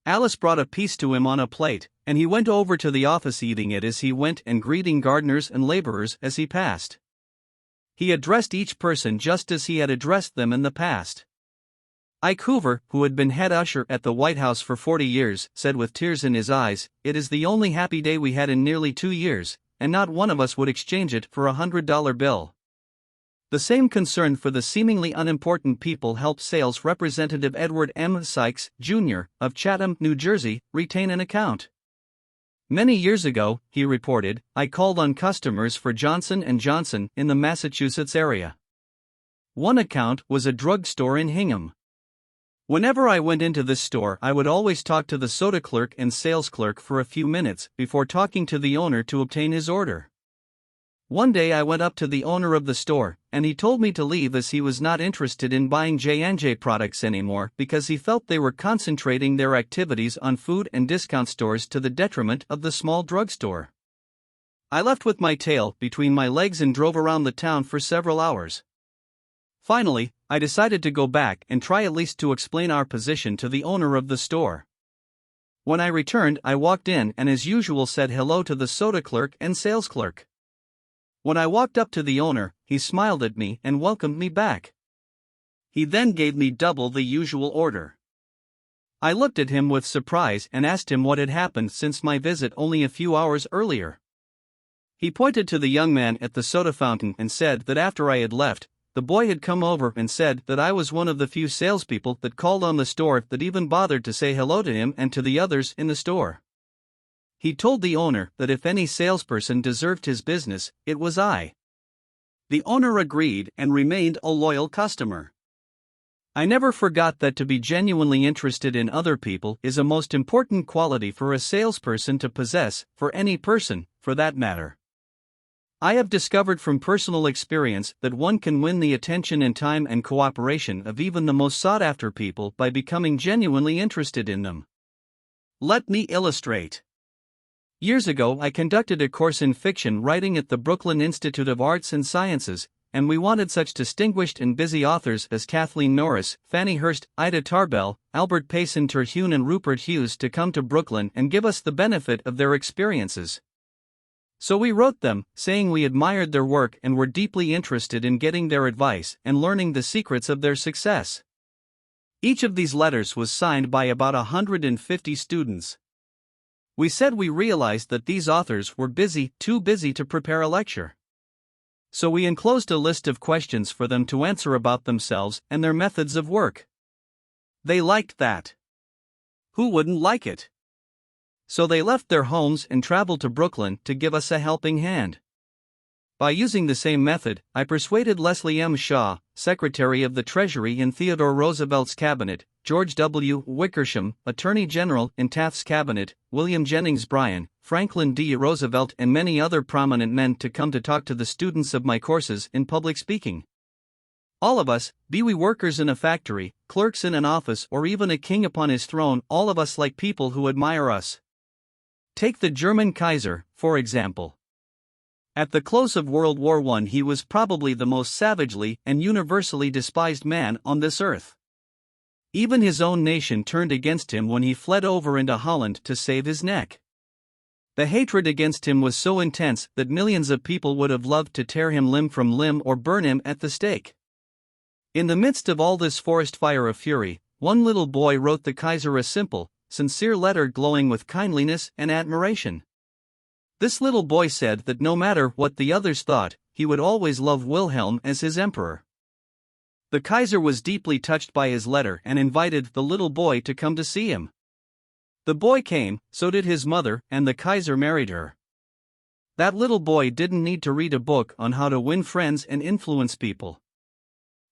Alice brought a piece to him on a plate, and he went over to the office eating it as he went and greeting gardeners and laborers as he passed. He addressed each person just as he had addressed them in the past. Ike Hoover, who had been head usher at the White House for 40 years, said with tears in his eyes, "It is the only happy day we had in nearly 2 years, and not one of us would exchange it for a $100 bill." The same concern for the seemingly unimportant people helped sales representative Edward M. Sykes, Jr., of Chatham, New Jersey, retain an account. "Many years ago," he reported, "I called on customers for Johnson & Johnson in the Massachusetts area. One account was a drugstore in Hingham. Whenever I went into this store I would always talk to the soda clerk and sales clerk for a few minutes before talking to the owner to obtain his order. One day I went up to the owner of the store, and he told me to leave as he was not interested in buying J&J products anymore because he felt they were concentrating their activities on food and discount stores to the detriment of the small drugstore. I left with my tail between my legs and drove around the town for several hours. Finally, I decided to go back and try at least to explain our position to the owner of the store. When I returned, I walked in and as usual said hello to the soda clerk and sales clerk. When I walked up to the owner, he smiled at me and welcomed me back. He then gave me double the usual order. I looked at him with surprise and asked him what had happened since my visit only a few hours earlier. He pointed to the young man at the soda fountain and said that after I had left, the boy had come over and said that I was one of the few salespeople that called on the store that even bothered to say hello to him and to the others in the store. He told the owner that if any salesperson deserved his business, it was I. The owner agreed and remained a loyal customer. I never forgot that to be genuinely interested in other people is a most important quality for a salesperson to possess, for any person, for that matter. I have discovered from personal experience that one can win the attention and time and cooperation of even the most sought-after people by becoming genuinely interested in them. Let me illustrate. Years ago, I conducted a course in fiction writing at the Brooklyn Institute of Arts and Sciences, and we wanted such distinguished and busy authors as Kathleen Norris, Fannie Hurst, Ida Tarbell, Albert Payson Terhune and Rupert Hughes to come to Brooklyn and give us the benefit of their experiences. So we wrote them, saying we admired their work and were deeply interested in getting their advice and learning the secrets of their success. Each of these letters was signed by about 150 students. We said we realized that these authors were busy, too busy to prepare a lecture. So we enclosed a list of questions for them to answer about themselves and their methods of work. They liked that. Who wouldn't like it? So they left their homes and traveled to Brooklyn to give us a helping hand. By using the same method, I persuaded Leslie M. Shaw, Secretary of the Treasury in Theodore Roosevelt's cabinet, George W. Wickersham, Attorney General in Taft's cabinet, William Jennings Bryan, Franklin D. Roosevelt and many other prominent men to come to talk to the students of my courses in public speaking. All of us, be we workers in a factory, clerks in an office or even a king upon his throne, all of us like people who admire us. Take the German Kaiser, for example. At the close of World War I, he was probably the most savagely and universally despised man on this earth. Even his own nation turned against him when he fled over into Holland to save his neck. The hatred against him was so intense that millions of people would have loved to tear him limb from limb or burn him at the stake. In the midst of all this forest fire of fury, one little boy wrote the Kaiser a simple, sincere letter glowing with kindliness and admiration. This little boy said that no matter what the others thought, he would always love Wilhelm as his emperor. The Kaiser was deeply touched by his letter and invited the little boy to come to see him. The boy came, so did his mother, and the Kaiser married her. That little boy didn't need to read a book on how to win friends and influence people.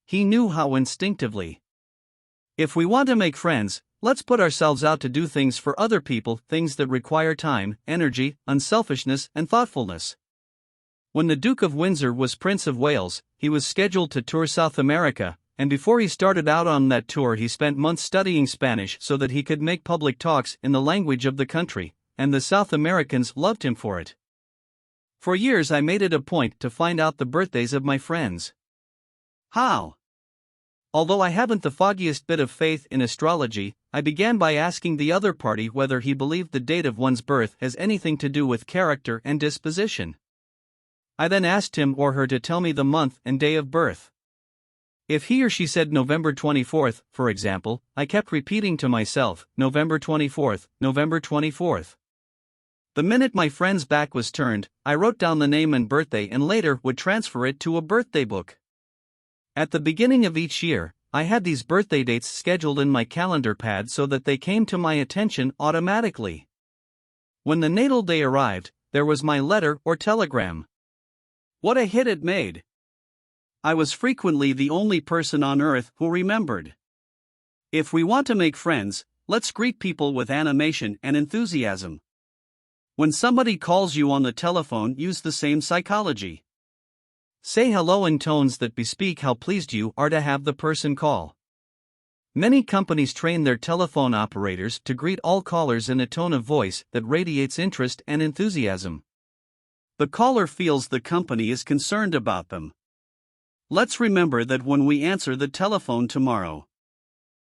He knew how instinctively. If we want to make friends, let's put ourselves out to do things for other people, things that require time, energy, unselfishness, and thoughtfulness. When the Duke of Windsor was Prince of Wales, he was scheduled to tour South America, and before he started out on that tour he spent months studying Spanish so that he could make public talks in the language of the country, and the South Americans loved him for it. For years I made it a point to find out the birthdays of my friends. How? Although I haven't the foggiest bit of faith in astrology, I began by asking the other party whether he believed the date of one's birth has anything to do with character and disposition. I then asked him or her to tell me the month and day of birth. If he or she said November 24th, for example, I kept repeating to myself, November 24th, November 24th. The minute my friend's back was turned, I wrote down the name and birthday and later would transfer it to a birthday book. At the beginning of each year, I had these birthday dates scheduled in my calendar pad so that they came to my attention automatically. When the natal day arrived, there was my letter or telegram. What a hit it made! I was frequently the only person on earth who remembered. If we want to make friends, let's greet people with animation and enthusiasm. When somebody calls you on the telephone, use the same psychology. Say hello in tones that bespeak how pleased you are to have the person call. Many companies train their telephone operators to greet all callers in a tone of voice that radiates interest and enthusiasm. The caller feels the company is concerned about them. Let's remember that when we answer the telephone tomorrow.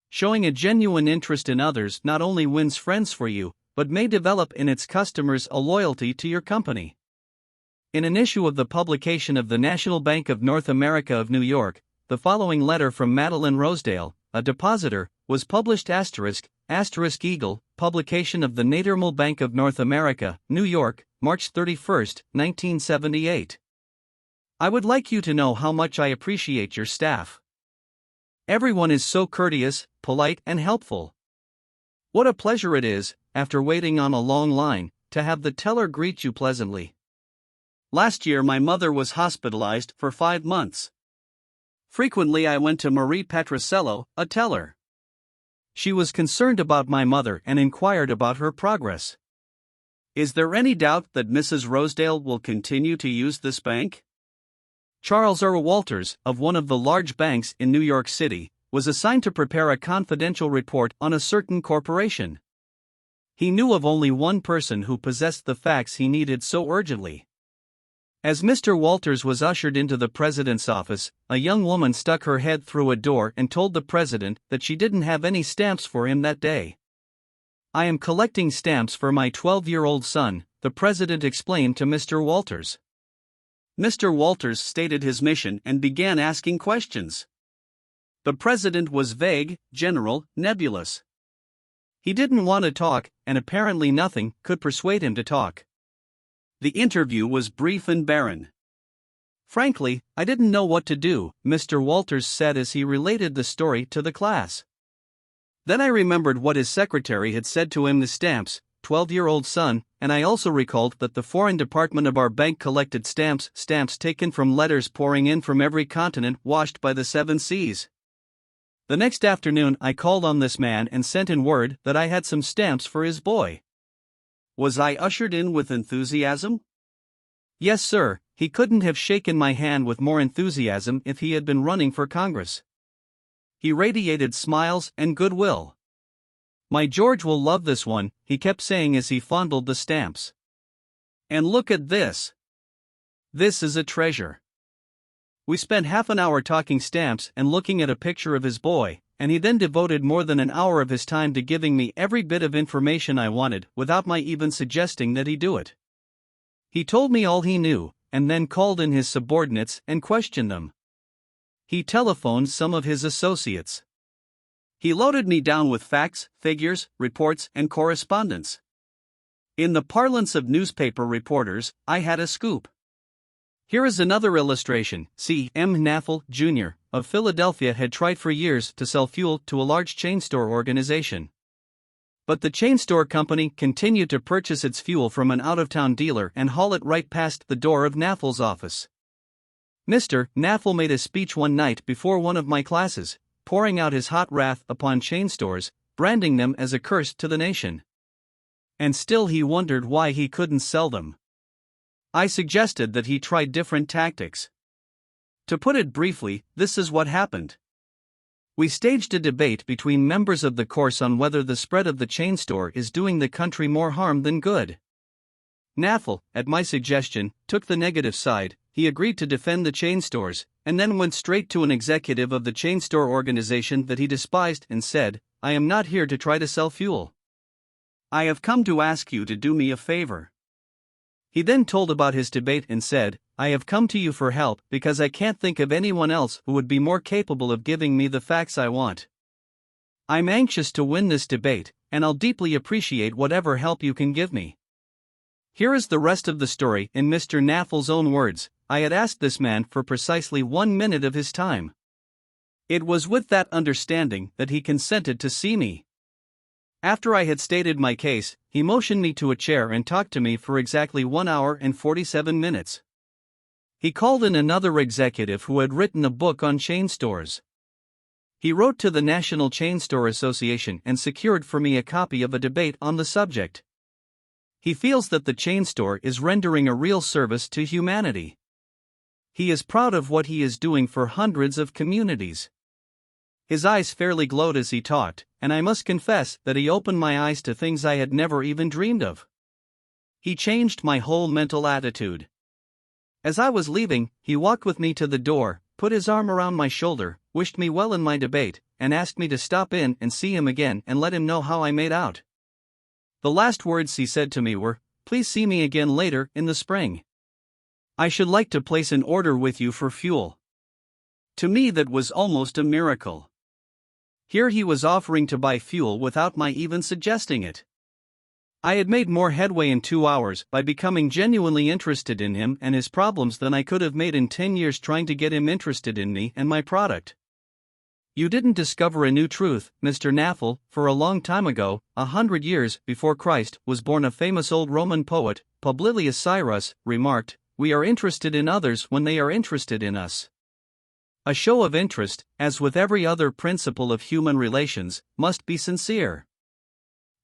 Showing a genuine interest in others not only wins friends for you, but may develop in its customers a loyalty to your company. In an issue of the publication of the National Bank of North America of New York, the following letter from Madeline Rosedale, a depositor, was published *** Eagle, publication of the National Bank of North America, New York, March 31, 1978. I would like you to know how much I appreciate your staff. Everyone is so courteous, polite, and helpful. What a pleasure it is, after waiting on a long line, to have the teller greet you pleasantly. Last year my mother was hospitalized for 5 months. Frequently I went to Marie Patriciello, a teller. She was concerned about my mother and inquired about her progress. Is there any doubt that Mrs. Rosedale will continue to use this bank? Charles R. Walters, of one of the large banks in New York City, was assigned to prepare a confidential report on a certain corporation. He knew of only one person who possessed the facts he needed so urgently. As Mr. Walters was ushered into the president's office, a young woman stuck her head through a door and told the president that she didn't have any stamps for him that day. "I am collecting stamps for my 12-year-old son," the president explained to Mr. Walters. Mr. Walters stated his mission and began asking questions. The president was vague, general, nebulous. He didn't want to talk, and apparently nothing could persuade him to talk. The interview was brief and barren. "Frankly, I didn't know what to do," Mr. Walters said as he related the story to the class. "Then I remembered what his secretary had said to him, the stamps, 12-year-old son, and I also recalled that the foreign department of our bank collected stamps taken from letters pouring in from every continent washed by the 7 seas. The next afternoon I called on this man and sent in word that I had some stamps for his boy." Was I ushered in with enthusiasm? Yes, sir, he couldn't have shaken my hand with more enthusiasm if he had been running for Congress. He radiated smiles and goodwill. "My George will love this one," he kept saying as he fondled the stamps. "And look at this. This is a treasure." We spent half an hour talking stamps and looking at a picture of his boy, and he then devoted more than an hour of his time to giving me every bit of information I wanted without my even suggesting that he do it. He told me all he knew, and then called in his subordinates and questioned them. He telephoned some of his associates. He loaded me down with facts, figures, reports, and correspondence. In the parlance of newspaper reporters, I had a scoop. Here is another illustration. C. M. Naffel, Jr., of Philadelphia had tried for years to sell fuel to a large chain store organization. But the chain store company continued to purchase its fuel from an out-of-town dealer and haul it right past the door of Naffel's office. Mr. Naffel made a speech one night before one of my classes, pouring out his hot wrath upon chain stores, branding them as a curse to the nation. And still he wondered why he couldn't sell them. I suggested that he try different tactics. To put it briefly, this is what happened. We staged a debate between members of the course on whether the spread of the chain store is doing the country more harm than good. Naffel, at my suggestion, took the negative side. He agreed to defend the chain stores, and then went straight to an executive of the chain store organization that he despised and said, "I am not here to try to sell fuel. I have come to ask you to do me a favor." He then told about his debate and said, "I have come to you for help because I can't think of anyone else who would be more capable of giving me the facts I want. I'm anxious to win this debate, and I'll deeply appreciate whatever help you can give me." Here is the rest of the story in Mr. Naffel's own words. I had asked this man for precisely 1 minute of his time. It was with that understanding that he consented to see me. After I had stated my case, he motioned me to a chair and talked to me for exactly 1 hour and 47 minutes. He called in another executive who had written a book on chain stores. He wrote to the National Chain Store Association and secured for me a copy of a debate on the subject. He feels that the chain store is rendering a real service to humanity. He is proud of what he is doing for hundreds of communities. His eyes fairly glowed as he talked, and I must confess that he opened my eyes to things I had never even dreamed of. He changed my whole mental attitude. As I was leaving, he walked with me to the door, put his arm around my shoulder, wished me well in my debate, and asked me to stop in and see him again and let him know how I made out. The last words he said to me were, "Please see me again later in the spring. I should like to place an order with you for fuel." To me, that was almost a miracle. Here he was offering to buy fuel without my even suggesting it. I had made more headway in 2 hours by becoming genuinely interested in him and his problems than I could have made in 10 years trying to get him interested in me and my product. You didn't discover a new truth, Mr. Naffel, for a long time ago, 100 years before Christ was born. A famous old Roman poet, Publilius Cyrus, remarked, "We are interested in others when they are interested in us." A show of interest, as with every other principle of human relations, must be sincere.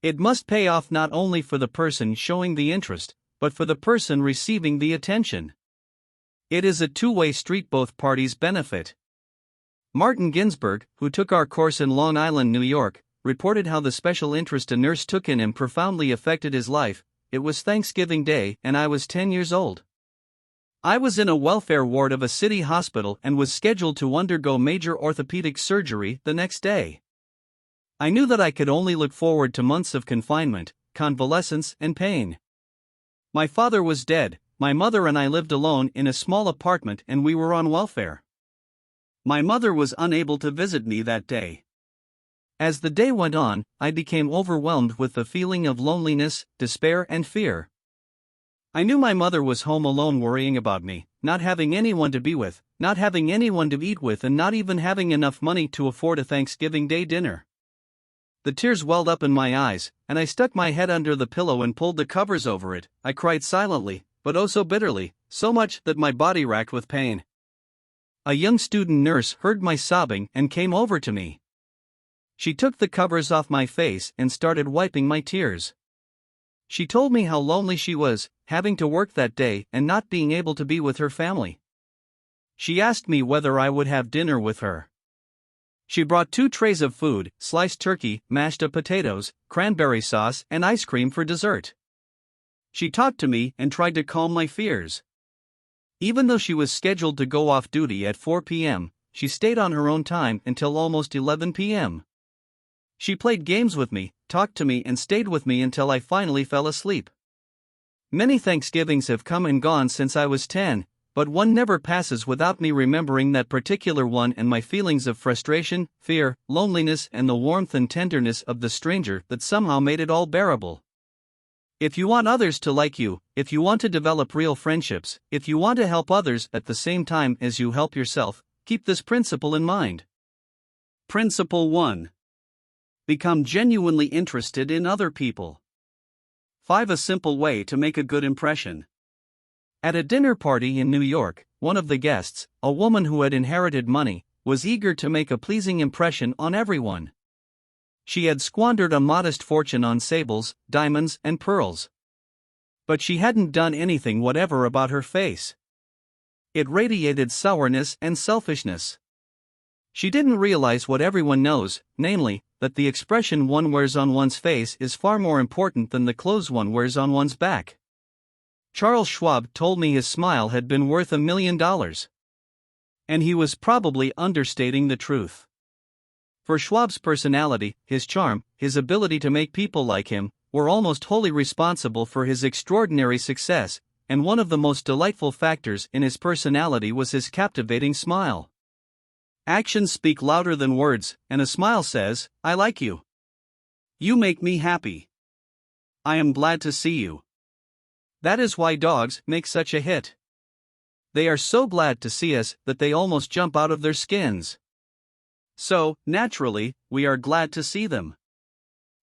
It must pay off not only for the person showing the interest, but for the person receiving the attention. It is a two-way street, both parties benefit. Martin Ginsburg, who took our course in Long Island, New York, reported how the special interest a nurse took in him profoundly affected his life. It was Thanksgiving Day and I was 10 years old. I was in a welfare ward of a city hospital and was scheduled to undergo major orthopedic surgery the next day. I knew that I could only look forward to months of confinement, convalescence, and pain. My father was dead, my mother and I lived alone in a small apartment, and we were on welfare. My mother was unable to visit me that day. As the day went on, I became overwhelmed with the feeling of loneliness, despair, and fear. I knew my mother was home alone worrying about me, not having anyone to be with, not having anyone to eat with, and not even having enough money to afford a Thanksgiving Day dinner. The tears welled up in my eyes, and I stuck my head under the pillow and pulled the covers over it. I cried silently, but oh so bitterly, so much that my body racked with pain. A young student nurse heard my sobbing and came over to me. She took the covers off my face and started wiping my tears. She told me how lonely she was, having to work that day and not being able to be with her family. She asked me whether I would have dinner with her. She brought 2 trays of food, sliced turkey, mashed up potatoes, cranberry sauce, and ice cream for dessert. She talked to me and tried to calm my fears. Even though she was scheduled to go off duty at 4 p.m., she stayed on her own time until almost 11 p.m. She played games with me, talked to me, and stayed with me until I finally fell asleep. Many Thanksgivings have come and gone since I was 10, but one never passes without me remembering that particular one and my feelings of frustration, fear, loneliness, and the warmth and tenderness of the stranger that somehow made it all bearable. If you want others to like you, if you want to develop real friendships, if you want to help others at the same time as you help yourself, keep this principle in mind. Principle 1. Become genuinely interested in other people. 5. A simple way to make a good impression. At a dinner party in New York, one of the guests, a woman who had inherited money, was eager to make a pleasing impression on everyone. She had squandered a modest fortune on sables, diamonds, and pearls. But she hadn't done anything whatever about her face. It radiated sourness and selfishness. She didn't realize what everyone knows, namely, that the expression one wears on one's face is far more important than the clothes one wears on one's back. Charles Schwab told me his smile had been worth $1 million. And he was probably understating the truth. For Schwab's personality, his charm, his ability to make people like him, were almost wholly responsible for his extraordinary success, and one of the most delightful factors in his personality was his captivating smile. Actions speak louder than words, and a smile says, "I like you. You make me happy. I am glad to see you." That is why dogs make such a hit. They are so glad to see us that they almost jump out of their skins. So, naturally, we are glad to see them.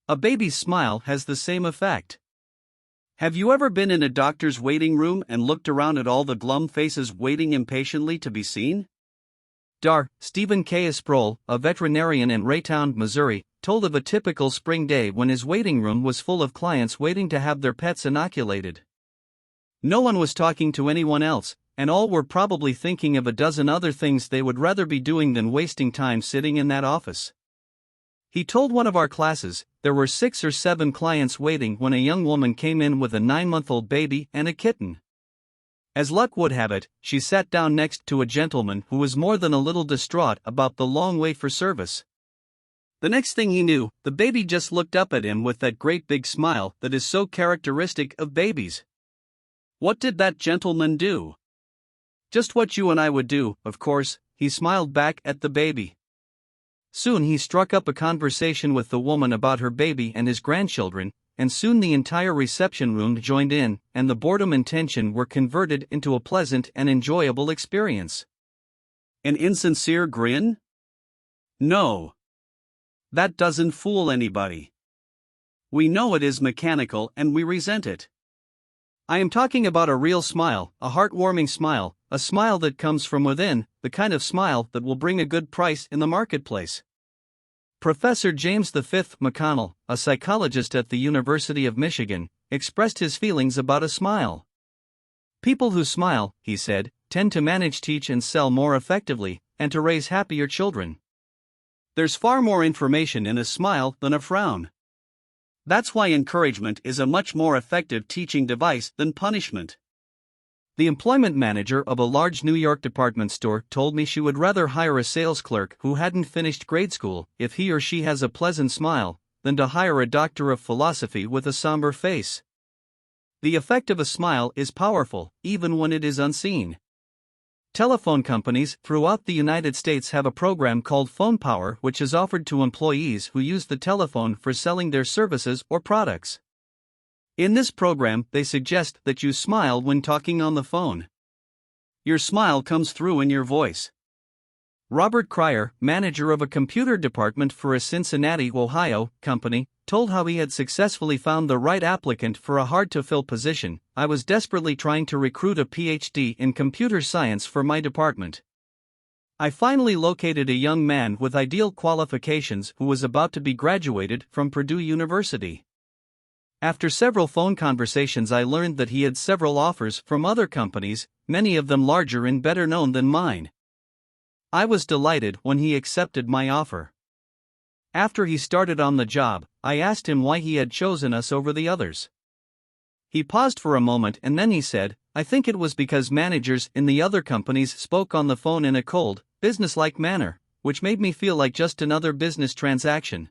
A baby's smile has the same effect. Have you ever been in a doctor's waiting room and looked around at all the glum faces waiting impatiently to be seen? Dr. Stephen K. Sproul, a veterinarian in Raytown, Missouri, told of a typical spring day when his waiting room was full of clients waiting to have their pets inoculated. No one was talking to anyone else, and all were probably thinking of a dozen other things they would rather be doing than wasting time sitting in that office. He told one of our classes, there were 6 or 7 clients waiting when a young woman came in with a 9-month-old baby and a kitten. As luck would have it, she sat down next to a gentleman who was more than a little distraught about the long wait for service. The next thing he knew, the baby just looked up at him with that great big smile that is so characteristic of babies. What did that gentleman do? Just what you and I would do, of course. He smiled back at the baby. Soon he struck up a conversation with the woman about her baby and his grandchildren, and soon the entire reception room joined in, and the boredom and tension were converted into a pleasant and enjoyable experience. An insincere grin? No. That doesn't fool anybody. We know it is mechanical and we resent it. I am talking about a real smile, a heartwarming smile, a smile that comes from within, the kind of smile that will bring a good price in the marketplace. Professor James V. McConnell, a psychologist at the University of Michigan, expressed his feelings about a smile. People who smile, he said, tend to manage, teach, and sell more effectively, and to raise happier children. There's far more information in a smile than a frown. That's why encouragement is a much more effective teaching device than punishment. The employment manager of a large New York department store told me she would rather hire a sales clerk who hadn't finished grade school if he or she has a pleasant smile, than to hire a doctor of philosophy with a somber face. The effect of a smile is powerful, even when it is unseen. Telephone companies throughout the United States have a program called Phone Power, which is offered to employees who use the telephone for selling their services or products. In this program, they suggest that you smile when talking on the phone. Your smile comes through in your voice. Robert Cryer, manager of a computer department for a Cincinnati, Ohio, company, told how he had successfully found the right applicant for a hard-to-fill position. I was desperately trying to recruit a PhD in computer science for my department. I finally located a young man with ideal qualifications who was about to be graduated from Purdue University. After several phone conversations, I learned that he had several offers from other companies, many of them larger and better known than mine. I was delighted when he accepted my offer. After he started on the job, I asked him why he had chosen us over the others. He paused for a moment and then he said, "I think it was because managers in the other companies spoke on the phone in a cold, businesslike manner, which made me feel like just another business transaction.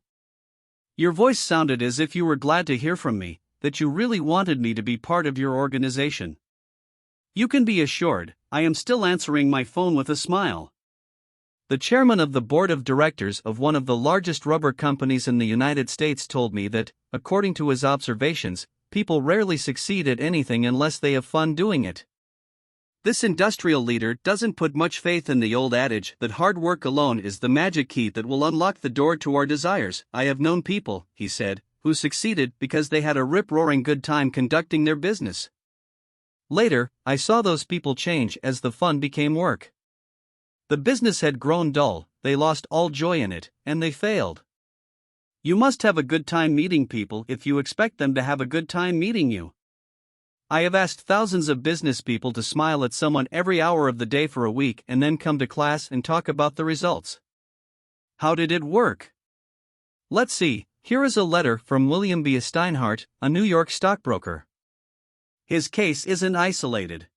Your voice sounded as if you were glad to hear from me, that you really wanted me to be part of your organization. You can be assured, I am still answering my phone with a smile." The chairman of the board of directors of one of the largest rubber companies in the United States told me that, according to his observations, people rarely succeed at anything unless they have fun doing it. This industrial leader doesn't put much faith in the old adage that hard work alone is the magic key that will unlock the door to our desires. I have known people, he said, who succeeded because they had a rip-roaring good time conducting their business. Later, I saw those people change as the fun became work. The business had grown dull, they lost all joy in it, and they failed. You must have a good time meeting people if you expect them to have a good time meeting you. I have asked thousands of business people to smile at someone every hour of the day for a week and then come to class and talk about the results. How did it work? Let's see, here is a letter from William B. Steinhardt, a New York stockbroker. His case isn't isolated.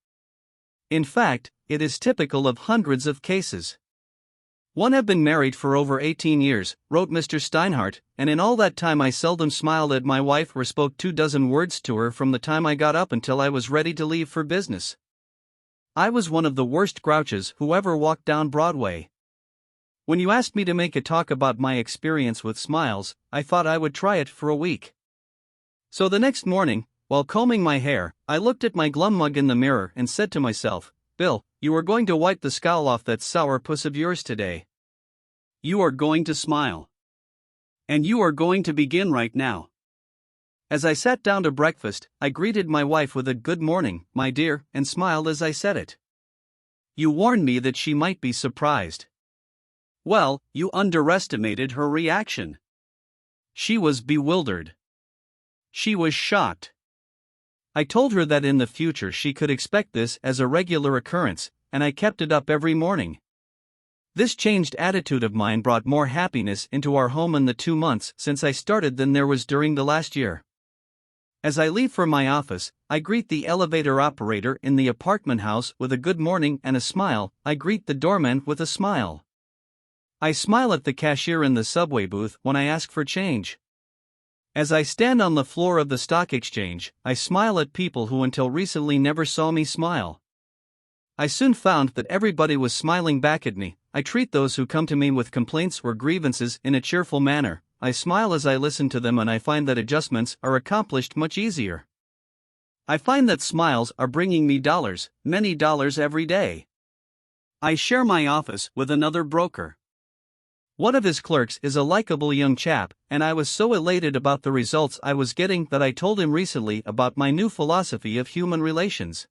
In fact, it is typical of hundreds of cases. "One have been married for over 18 years, wrote Mr. Steinhardt, and in all that time I seldom smiled at my wife or spoke 24 words to her from the time I got up until I was ready to leave for business. I was one of the worst grouches who ever walked down Broadway. When you asked me to make a talk about my experience with smiles, I thought I would try it for a week. So the next morning, while combing my hair, I looked at my glum mug in the mirror and said to myself, Bill, you are going to wipe the scowl off that sour puss of yours today. You are going to smile. And you are going to begin right now." As I sat down to breakfast, I greeted my wife with a "Good morning, my dear," and smiled as I said it. You warned me that she might be surprised. Well, you underestimated her reaction. She was bewildered. She was shocked. I told her that in the future she could expect this as a regular occurrence, and I kept it up every morning. This changed attitude of mine brought more happiness into our home in the 2 months since I started than there was during the last year. As I leave for my office, I greet the elevator operator in the apartment house with a good morning and a smile. I greet the doorman with a smile. I smile at the cashier in the subway booth when I ask for change. As I stand on the floor of the stock exchange, I smile at people who until recently never saw me smile. I soon found that everybody was smiling back at me. I treat those who come to me with complaints or grievances in a cheerful manner. I smile as I listen to them, and I find that adjustments are accomplished much easier. I find that smiles are bringing me dollars, many dollars every day. I share my office with another broker. One of his clerks is a likable young chap, and I was so elated about the results I was getting that I told him recently about my new philosophy of human relations.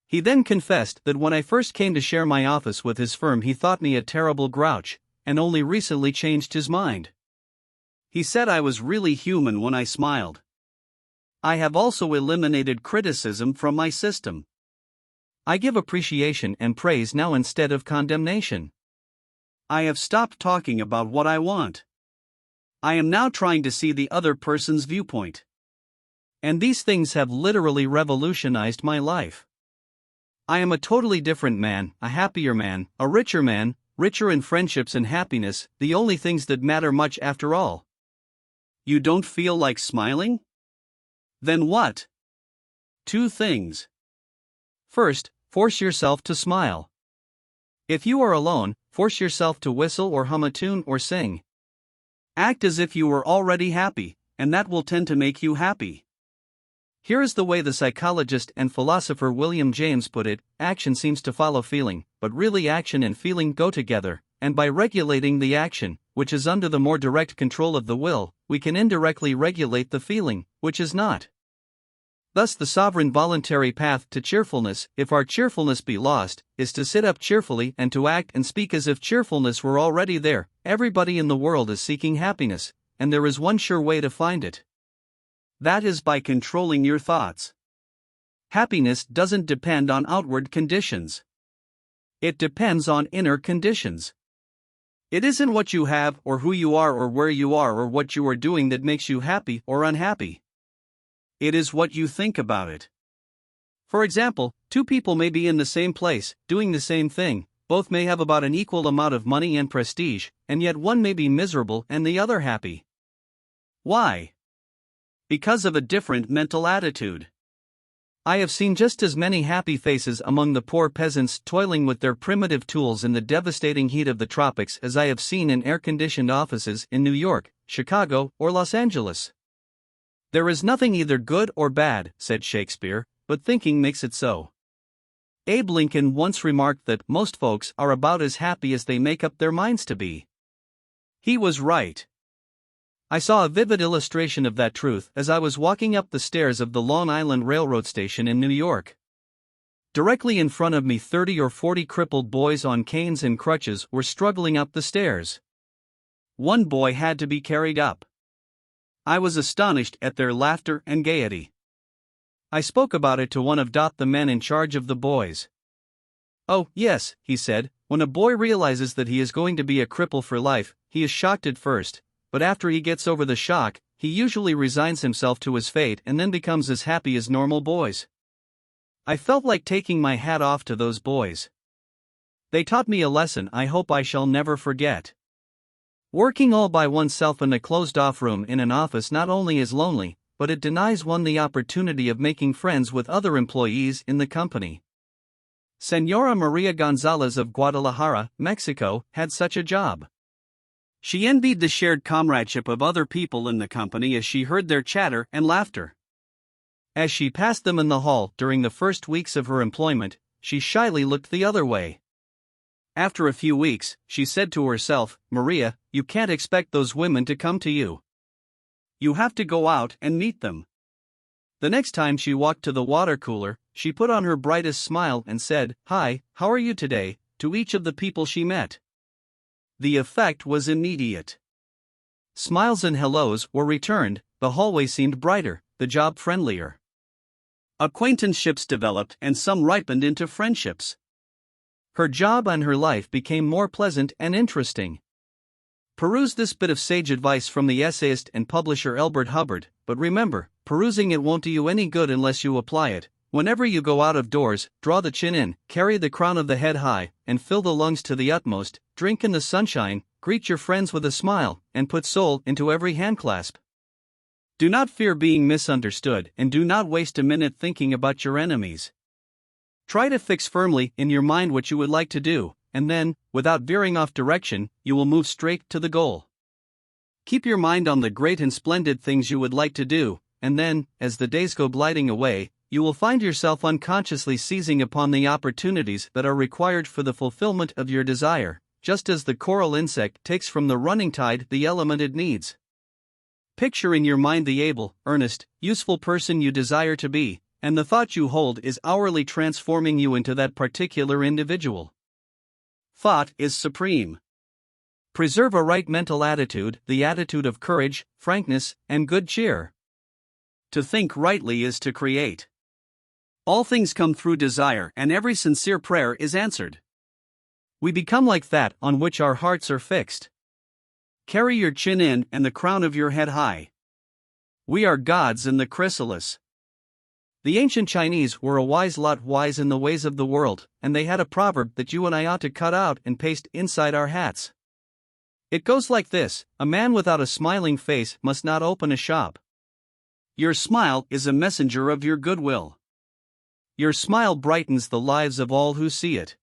He then confessed that when I first came to share my office with his firm, he thought me a terrible grouch, and only recently changed his mind. He said I was really human when I smiled. I have also eliminated criticism from my system. I give appreciation and praise now instead of condemnation. I have stopped talking about what I want. I am now trying to see the other person's viewpoint. And these things have literally revolutionized my life. I am a totally different man, a happier man, a richer man, richer in friendships and happiness, the only things that matter much after all. You don't feel like smiling? Then what? 2 things. First, force yourself to smile. If you are alone, force yourself to whistle or hum a tune or sing. Act as if you were already happy, and that will tend to make you happy. Here is the way the psychologist and philosopher William James put it: action seems to follow feeling, but really action and feeling go together, and by regulating the action, which is under the more direct control of the will, we can indirectly regulate the feeling, which is not. Thus the sovereign voluntary path to cheerfulness, if our cheerfulness be lost, is to sit up cheerfully and to act and speak as if cheerfulness were already there. Everybody in the world is seeking happiness, and there is one sure way to find it. That is by controlling your thoughts. Happiness doesn't depend on outward conditions. It depends on inner conditions. It isn't what you have or who you are or where you are or what you are doing that makes you happy or unhappy. It is what you think about it. For example, 2 people may be in the same place, doing the same thing, both may have about an equal amount of money and prestige, and yet one may be miserable and the other happy. Why? Because of a different mental attitude. I have seen just as many happy faces among the poor peasants toiling with their primitive tools in the devastating heat of the tropics as I have seen in air-conditioned offices in New York, Chicago, or Los Angeles. There is nothing either good or bad, said Shakespeare, but thinking makes it so. Abe Lincoln once remarked that most folks are about as happy as they make up their minds to be. He was right. I saw a vivid illustration of that truth as I was walking up the stairs of the Long Island Railroad Station in New York. Directly in front of me 30 or 40 crippled boys on canes and crutches were struggling up the stairs. One boy had to be carried up. I was astonished at their laughter and gaiety. I spoke about it to one of the men in charge of the boys. "Oh, yes," he said, "when a boy realizes that he is going to be a cripple for life, he is shocked at first, but after he gets over the shock, he usually resigns himself to his fate and then becomes as happy as normal boys." I felt like taking my hat off to those boys. They taught me a lesson I hope I shall never forget. Working all by oneself in a closed-off room in an office not only is lonely, but it denies one the opportunity of making friends with other employees in the company. Señora Maria Gonzalez of Guadalajara, Mexico, had such a job. She envied the shared comradeship of other people in the company as she heard their chatter and laughter. As she passed them in the hall during the first weeks of her employment, she shyly looked the other way. After a few weeks, she said to herself, "Maria, you can't expect those women to come to you. You have to go out and meet them." The next time she walked to the water cooler, she put on her brightest smile and said, "Hi, how are you today?" to each of the people she met. The effect was immediate. Smiles and hellos were returned, the hallway seemed brighter, the job friendlier. Acquaintanceships developed and some ripened into friendships. Her job and her life became more pleasant and interesting. Peruse this bit of sage advice from the essayist and publisher Elbert Hubbard, but remember, perusing it won't do you any good unless you apply it. Whenever you go out of doors, draw the chin in, carry the crown of the head high, and fill the lungs to the utmost, drink in the sunshine, greet your friends with a smile, and put soul into every handclasp. Do not fear being misunderstood, and do not waste a minute thinking about your enemies. Try to fix firmly in your mind what you would like to do, and then, without veering off direction, you will move straight to the goal. Keep your mind on the great and splendid things you would like to do, and then, as the days go gliding away, you will find yourself unconsciously seizing upon the opportunities that are required for the fulfillment of your desire, just as the coral insect takes from the running tide the element it needs. Picture in your mind the able, earnest, useful person you desire to be, and the thought you hold is hourly transforming you into that particular individual. Thought is supreme. Preserve a right mental attitude, the attitude of courage, frankness, and good cheer. To think rightly is to create. All things come through desire, and every sincere prayer is answered. We become like that on which our hearts are fixed. Carry your chin in and the crown of your head high. We are gods in the chrysalis. The ancient Chinese were a wise lot wise in the ways of the world, and they had a proverb that you and I ought to cut out and paste inside our hats. It goes like this: a man without a smiling face must not open a shop. Your smile is a messenger of your goodwill. Your smile brightens the lives of all who see it.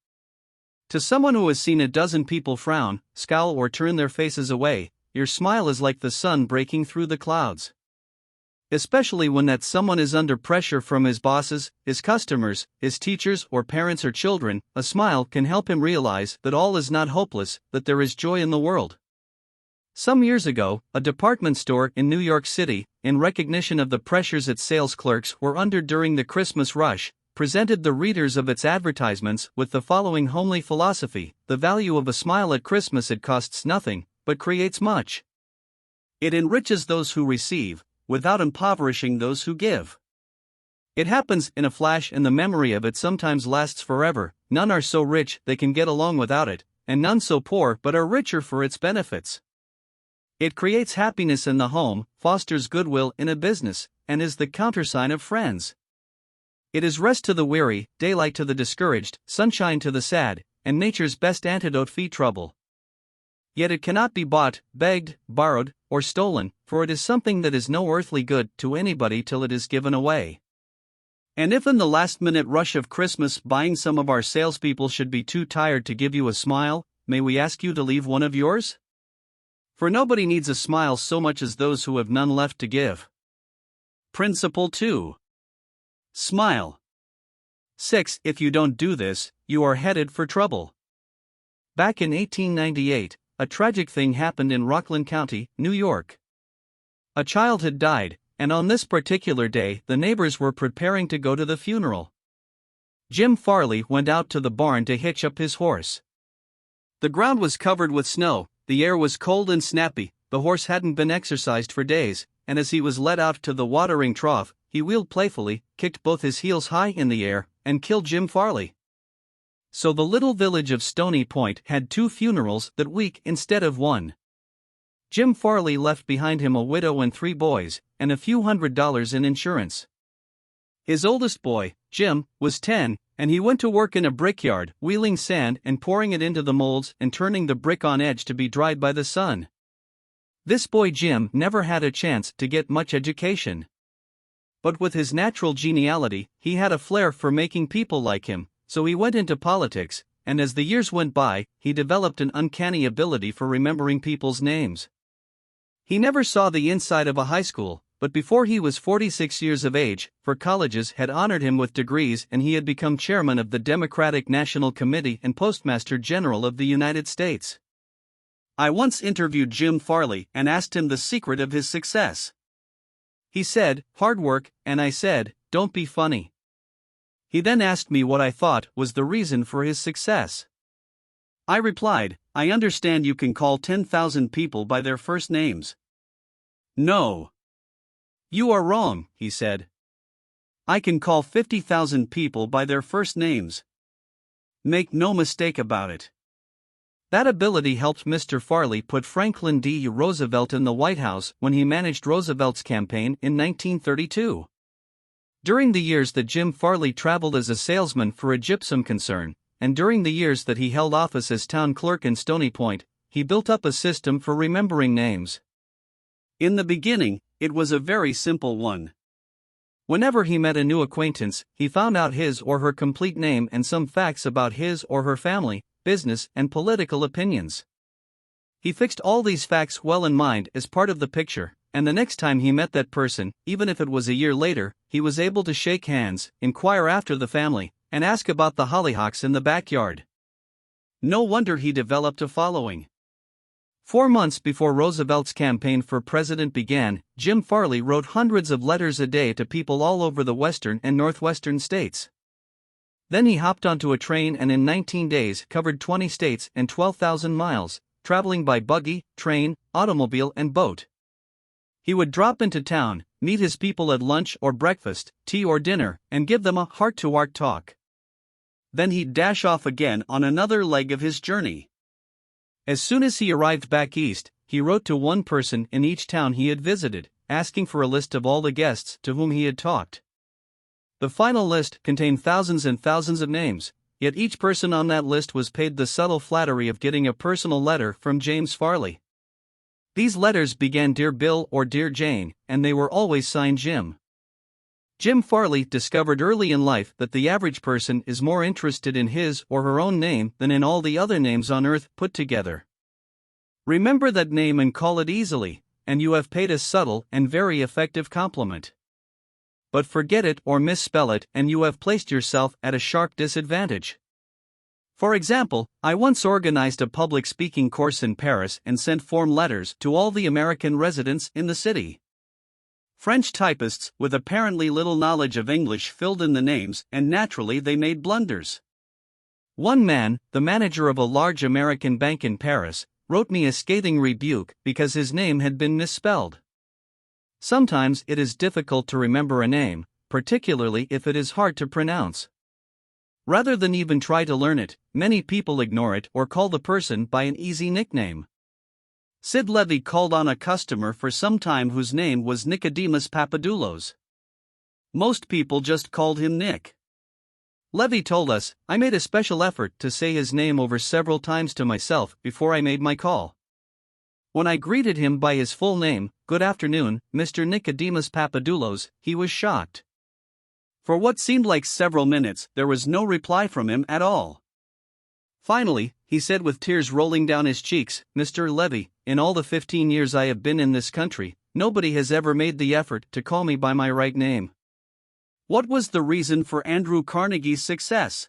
To someone who has seen a dozen people frown, scowl, or turn their faces away, your smile is like the sun breaking through the clouds. Especially when that someone is under pressure from his bosses, his customers, his teachers, or parents or children, a smile can help him realize that all is not hopeless, that there is joy in the world. Some years ago, a department store in New York City, in recognition of the pressures its sales clerks were under during the Christmas rush, presented the readers of its advertisements with the following homely philosophy: the value of a smile at Christmas: it costs nothing, but creates much. It enriches those who receive, without impoverishing those who give. It happens in a flash, and the memory of it sometimes lasts forever. None are so rich they can get along without it, and none so poor but are richer for its benefits. It creates happiness in the home, fosters goodwill in a business, and is the countersign of friends. It is rest to the weary, daylight to the discouraged, sunshine to the sad, and nature's best antidote for trouble. Yet it cannot be bought, begged, borrowed, or stolen, for it is something that is no earthly good to anybody till it is given away. And if in the last-minute rush of Christmas buying some of our salespeople should be too tired to give you a smile, may we ask you to leave one of yours? For nobody needs a smile so much as those who have none left to give. Principle 2. Smile. 6. If you don't do this, you are headed for trouble. Back in 1898, a tragic thing happened in Rockland County, New York. A child had died, and on this particular day the neighbors were preparing to go to the funeral. Jim Farley went out to the barn to hitch up his horse. The ground was covered with snow, the air was cold and snappy, the horse hadn't been exercised for days, and as he was led out to the watering trough, he wheeled playfully, kicked both his heels high in the air, and killed Jim Farley. So the little village of Stony Point had 2 funerals that week instead of 1. Jim Farley left behind him a widow and 3 boys, and a few $100s in insurance. His oldest boy, Jim, was 10, and he went to work in a brickyard, wheeling sand and pouring it into the molds and turning the brick on edge to be dried by the sun. This boy Jim never had a chance to get much education. But with his natural geniality, he had a flair for making people like him, so he went into politics, and as the years went by, he developed an uncanny ability for remembering people's names. He never saw the inside of a high school, but before he was 46 years of age, 4 colleges had honored him with degrees, and he had become chairman of the Democratic National Committee and Postmaster General of the United States. I once interviewed Jim Farley and asked him the secret of his success. He said, "Hard work," and I said, "Don't be funny." He then asked me what I thought was the reason for his success. I replied, "I understand you can call 10,000 people by their first names." "No. You are wrong," he said. "I can call 50,000 people by their first names. Make no mistake about it." That ability helped Mr. Farley put Franklin D. Roosevelt in the White House when he managed Roosevelt's campaign in 1932. During the years that Jim Farley traveled as a salesman for a gypsum concern, and during the years that he held office as town clerk in Stony Point, he built up a system for remembering names. In the beginning, it was a very simple one. Whenever he met a new acquaintance, he found out his or her complete name and some facts about his or her family, business, and political opinions. He fixed all these facts well in mind as part of the picture, and the next time he met that person, even if it was a year later, he was able to shake hands, inquire after the family, and ask about the hollyhocks in the backyard. No wonder he developed a following. 4 months before Roosevelt's campaign for president began, Jim Farley wrote hundreds of letters a day to people all over the western and northwestern states. Then he hopped onto a train and in 19 days covered 20 states and 12,000 miles, traveling by buggy, train, automobile, and boat. He would drop into town, meet his people at lunch or breakfast, tea or dinner, and give them a heart-to-heart talk. Then he'd dash off again on another leg of his journey. As soon as he arrived back east, he wrote to one person in each town he had visited, asking for a list of all the guests to whom he had talked. The final list contained thousands and thousands of names, yet each person on that list was paid the subtle flattery of getting a personal letter from James Farley. These letters began Dear Bill or Dear Jane, and they were always signed Jim. Jim Farley discovered early in life that the average person is more interested in his or her own name than in all the other names on earth put together. Remember that name and call it easily, and you have paid a subtle and very effective compliment. But forget it or misspell it and you have placed yourself at a sharp disadvantage. For example, I once organized a public speaking course in Paris and sent form letters to all the American residents in the city. French typists with apparently little knowledge of English filled in the names and naturally they made blunders. One man, the manager of a large American bank in Paris, wrote me a scathing rebuke because his name had been misspelled. Sometimes it is difficult to remember a name, particularly if it is hard to pronounce. Rather than even try to learn it, many people ignore it or call the person by an easy nickname. Sid Levy called on a customer for some time whose name was Nicodemus Papadoulos. Most people just called him Nick. Levy told us, I made a special effort to say his name over several times to myself before I made my call. When I greeted him by his full name, Good afternoon, Mr. Nicodemus Papadoulos, he was shocked. For what seemed like several minutes, there was no reply from him at all. Finally, he said with tears rolling down his cheeks, Mr. Levy, in all the 15 years I have been in this country, nobody has ever made the effort to call me by my right name. What was the reason for Andrew Carnegie's success?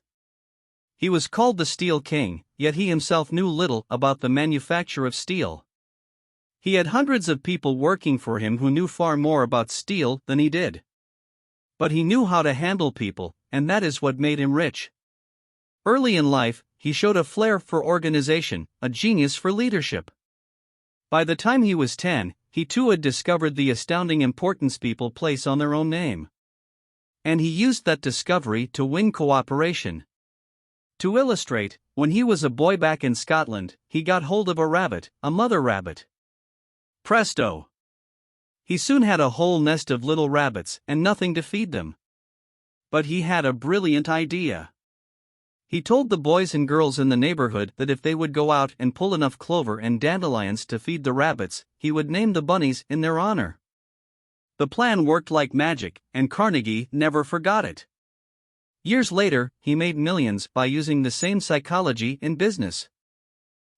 He was called the Steel King, yet he himself knew little about the manufacture of steel. He had hundreds of people working for him who knew far more about steel than he did. But he knew how to handle people, and that is what made him rich. Early in life, he showed a flair for organization, a genius for leadership. By the time he was 10, he too had discovered the astounding importance people place on their own name. And he used that discovery to win cooperation. To illustrate, when he was a boy back in Scotland, he got hold of a rabbit, a mother rabbit. Presto! He soon had a whole nest of little rabbits and nothing to feed them. But he had a brilliant idea. He told the boys and girls in the neighborhood that if they would go out and pull enough clover and dandelions to feed the rabbits, he would name the bunnies in their honor. The plan worked like magic, and Carnegie never forgot it. Years later, he made millions by using the same psychology in business.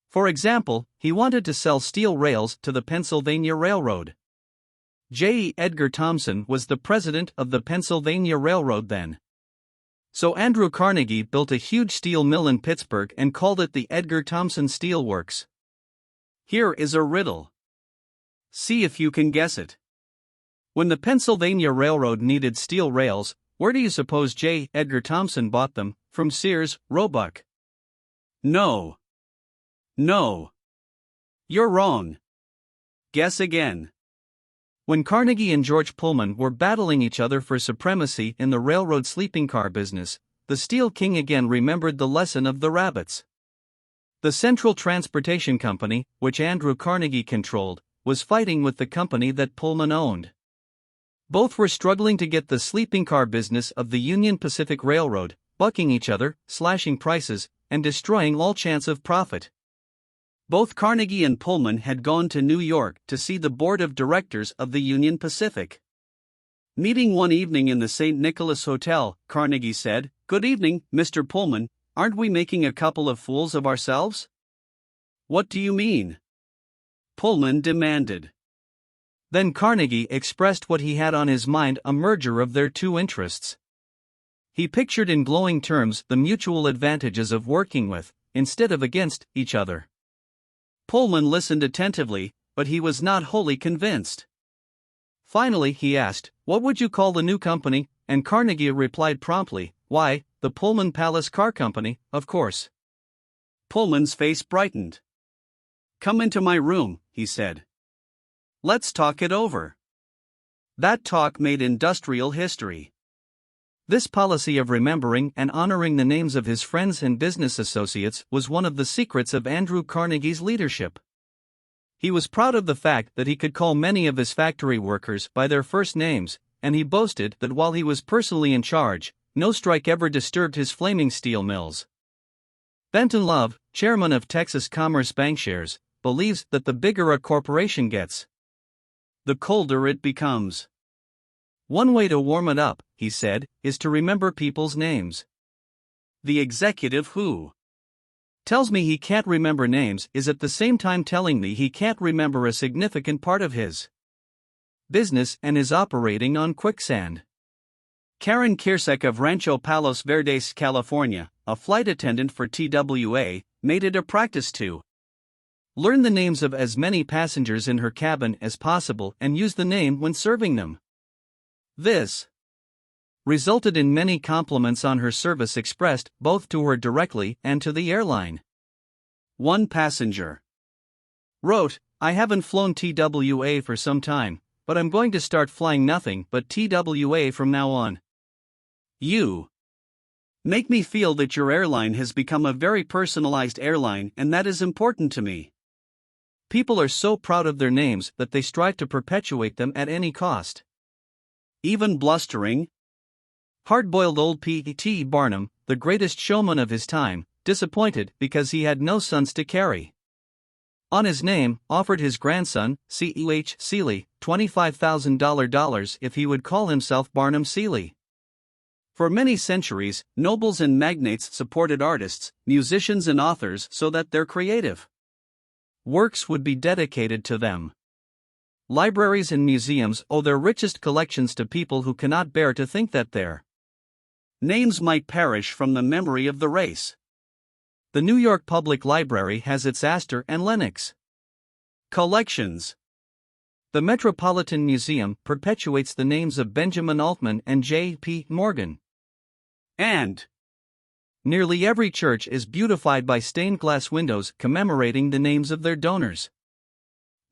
For example, he wanted to sell steel rails to the Pennsylvania Railroad. J. Edgar Thomson was the president of the Pennsylvania Railroad then. So Andrew Carnegie built a huge steel mill in Pittsburgh and called it the Edgar Thomson Steel Works. Here is a riddle. See if you can guess it. When the Pennsylvania Railroad needed steel rails, where do you suppose J. Edgar Thomson bought them? From Sears, Roebuck? No. No. You're wrong. Guess again. When Carnegie and George Pullman were battling each other for supremacy in the railroad sleeping car business, the Steel King again remembered the lesson of the rabbits. The Central Transportation Company, which Andrew Carnegie controlled, was fighting with the company that Pullman owned. Both were struggling to get the sleeping car business of the Union Pacific Railroad, bucking each other, slashing prices, and destroying all chance of profit. Both Carnegie and Pullman had gone to New York to see the board of directors of the Union Pacific. Meeting one evening in the St. Nicholas Hotel, Carnegie said, "Good evening, Mr. Pullman, aren't we making a couple of fools of ourselves?" "What do you mean?" Pullman demanded. Then Carnegie expressed what he had on his mind, a merger of their two interests. He pictured in glowing terms the mutual advantages of working with, instead of against, each other. Pullman listened attentively, but he was not wholly convinced. Finally he asked, "What would you call the new company?" And Carnegie replied promptly, "Why, the Pullman Palace Car Company, of course." Pullman's face brightened. "Come into my room," he said. "Let's talk it over." That talk made industrial history. This policy of remembering and honoring the names of his friends and business associates was one of the secrets of Andrew Carnegie's leadership. He was proud of the fact that he could call many of his factory workers by their first names, and he boasted that while he was personally in charge, no strike ever disturbed his flaming steel mills. Benton Love, chairman of Texas Commerce Bankshares, believes that the bigger a corporation gets, the colder it becomes. One way to warm it up, he said, is to remember people's names. The executive who tells me he can't remember names is at the same time telling me he can't remember a significant part of his business and is operating on quicksand. Karen Kiersek of Rancho Palos Verdes, California, a flight attendant for TWA, made it a practice to learn the names of as many passengers in her cabin as possible and use the name when serving them. This resulted in many compliments on her service expressed both to her directly and to the airline. One passenger wrote, "I haven't flown TWA for some time, but I'm going to start flying nothing but TWA from now on. You make me feel that your airline has become a very personalized airline, and that is important to me." People are so proud of their names that they strive to perpetuate them at any cost. Even blustering, hard-boiled old P.T. Barnum, the greatest showman of his time, disappointed because he had no sons to carry on his name, offered his grandson, C.E.H. Seeley, $25,000 if he would call himself Barnum Seeley. For many centuries, nobles and magnates supported artists, musicians and authors so that their creative works would be dedicated to them. Libraries and museums owe their richest collections to people who cannot bear to think that their names might perish from the memory of the race. The New York Public Library has its Astor and Lenox collections. The Metropolitan Museum perpetuates the names of Benjamin Altman and J.P. Morgan. And nearly every church is beautified by stained glass windows commemorating the names of their donors.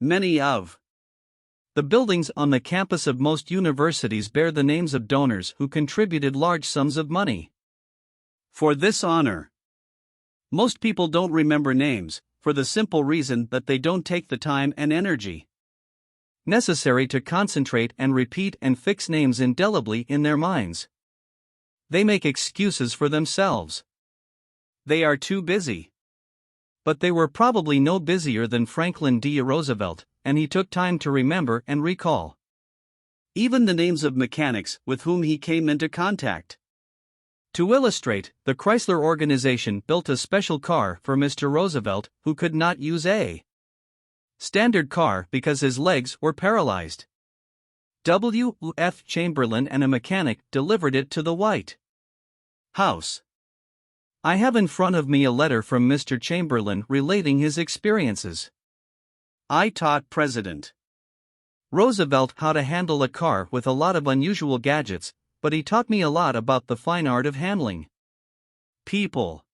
Many of the buildings on the campus of most universities bear the names of donors who contributed large sums of money for this honor. Most people don't remember names, for the simple reason that they don't take the time and energy necessary to concentrate and repeat and fix names indelibly in their minds. They make excuses for themselves. They are too busy. But they were probably no busier than Franklin D. Roosevelt, and he took time to remember and recall even the names of mechanics with whom he came into contact. To illustrate, the Chrysler organization built a special car for Mr. Roosevelt, who could not use a standard car because his legs were paralyzed. W. F. Chamberlain and a mechanic delivered it to the White House. I have in front of me a letter from Mr. Chamberlain relating his experiences. "I taught President Roosevelt how to handle a car with a lot of unusual gadgets, but he taught me a lot about the fine art of handling people."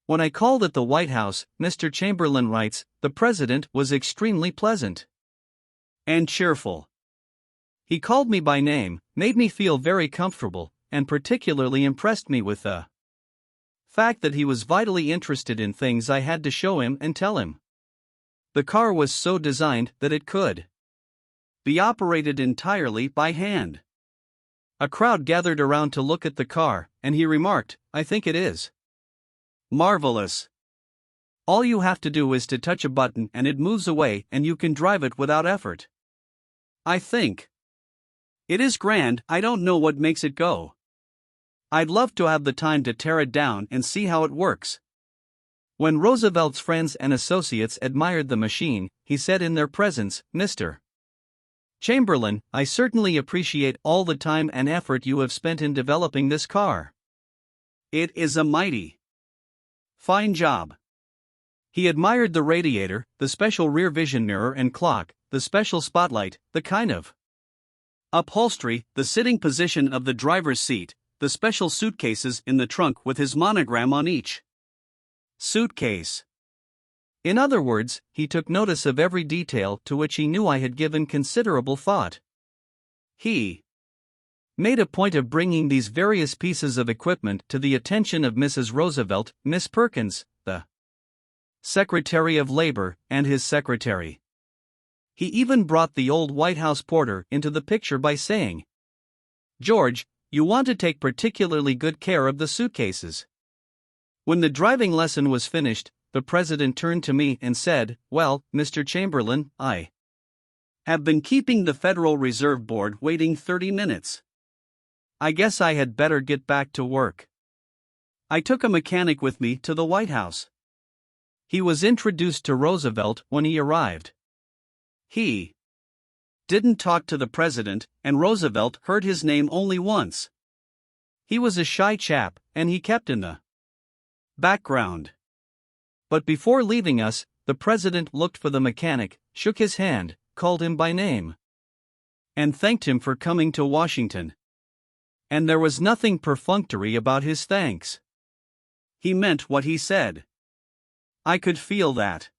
When I called at the White House, Mr. Chamberlain writes, the president was extremely pleasant and cheerful. He called me by name, made me feel very comfortable, and particularly impressed me with the fact that he was vitally interested in things I had to show him and tell him. The car was so designed that it could be operated entirely by hand. A crowd gathered around to look at the car, and he remarked, "I think it is marvelous. All you have to do is to touch a button and it moves away and you can drive it without effort. I think it is grand. I don't know what makes it go. I'd love to have the time to tear it down and see how it works." When Roosevelt's friends and associates admired the machine, he said in their presence, "Mr. Chamberlain, I certainly appreciate all the time and effort you have spent in developing this car. It is a mighty fine job." He admired the radiator, the special rear vision mirror and clock, the special spotlight, the kind of upholstery, the sitting position of the driver's seat, the special suitcases in the trunk with his monogram on each suitcase. In other words, he took notice of every detail to which he knew I had given considerable thought. He made a point of bringing these various pieces of equipment to the attention of Mrs. Roosevelt, Miss Perkins, the Secretary of Labor, and his secretary. He even brought the old White House porter into the picture by saying, "George, you want to take particularly good care of the suitcases." When the driving lesson was finished, the president turned to me and said, "Well, Mr. Chamberlain, I have been keeping the Federal Reserve Board waiting 30 minutes. I guess I had better get back to work." I took a mechanic with me to the White House. He was introduced to Roosevelt when he arrived. He didn't talk to the president, and Roosevelt heard his name only once. He was a shy chap, and he kept in the background. But before leaving us, the president looked for the mechanic, shook his hand, called him by name, and thanked him for coming to Washington. And there was nothing perfunctory about his thanks. He meant what he said. I could feel that.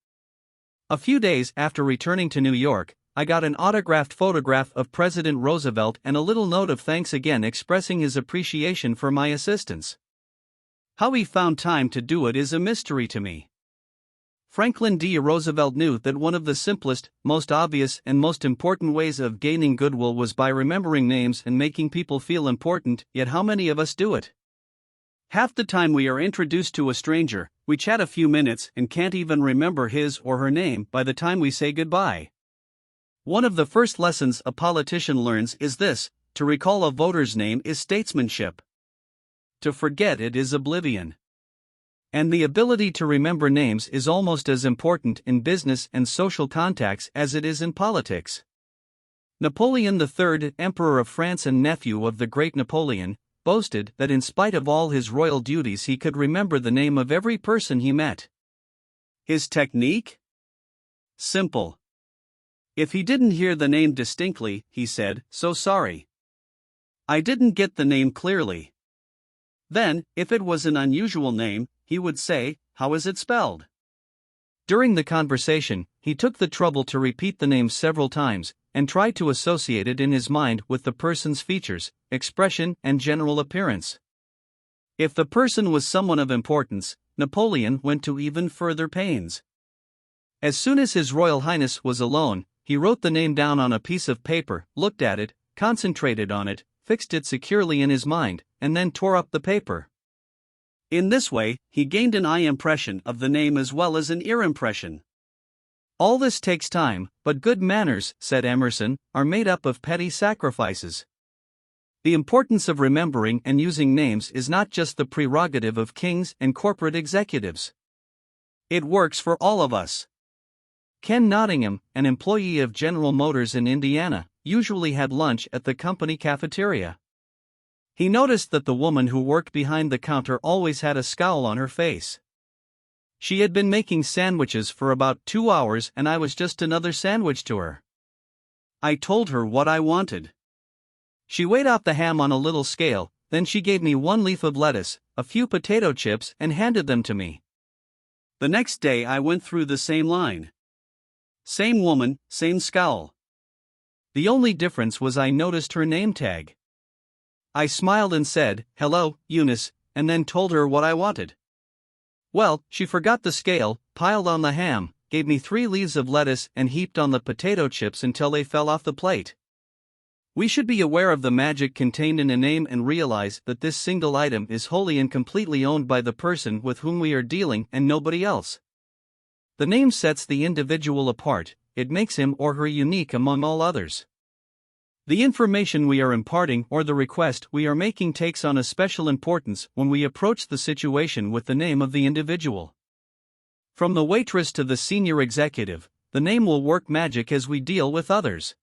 A few days after returning to New York, I got an autographed photograph of President Roosevelt and a little note of thanks again expressing his appreciation for my assistance. How he found time to do it is a mystery to me. Franklin D. Roosevelt knew that one of the simplest, most obvious, and most important ways of gaining goodwill was by remembering names and making people feel important, yet how many of us do it? Half the time we are introduced to a stranger, we chat a few minutes and can't even remember his or her name by the time we say goodbye. One of the first lessons a politician learns is this: to recall a voter's name is statesmanship. To forget it is oblivion. And the ability to remember names is almost as important in business and social contacts as it is in politics. Napoleon III, Emperor of France and nephew of the great Napoleon, boasted that in spite of all his royal duties he could remember the name of every person he met. His technique? Simple. If he didn't hear the name distinctly, he said, "So sorry. I didn't get the name clearly." Then, if it was an unusual name, he would say, "How is it spelled?" During the conversation, he took the trouble to repeat the name several times, and tried to associate it in his mind with the person's features, expression, and general appearance. If the person was someone of importance, Napoleon went to even further pains. As soon as His Royal Highness was alone, he wrote the name down on a piece of paper, looked at it, concentrated on it, fixed it securely in his mind, and then tore up the paper. In this way, he gained an eye impression of the name as well as an ear impression. All this takes time, but good manners, said Emerson, are made up of petty sacrifices. The importance of remembering and using names is not just the prerogative of kings and corporate executives. It works for all of us. Ken Nottingham, an employee of General Motors in Indiana, usually had lunch at the company cafeteria. He noticed that the woman who worked behind the counter always had a scowl on her face. She had been making sandwiches for about 2 hours and I was just another sandwich to her. I told her what I wanted. She weighed out the ham on a little scale, then she gave me 1 leaf of lettuce, a few potato chips and handed them to me. The next day I went through the same line. Same woman, same scowl. The only difference was I noticed her name tag. I smiled and said, "Hello, Eunice," and then told her what I wanted. Well, she forgot the scale, piled on the ham, gave me 3 leaves of lettuce and heaped on the potato chips until they fell off the plate. We should be aware of the magic contained in a name and realize that this single item is wholly and completely owned by the person with whom we are dealing and nobody else. The name sets the individual apart, it makes him or her unique among all others. The information we are imparting or the request we are making takes on a special importance when we approach the situation with the name of the individual. From the waitress to the senior executive, the name will work magic as we deal with others.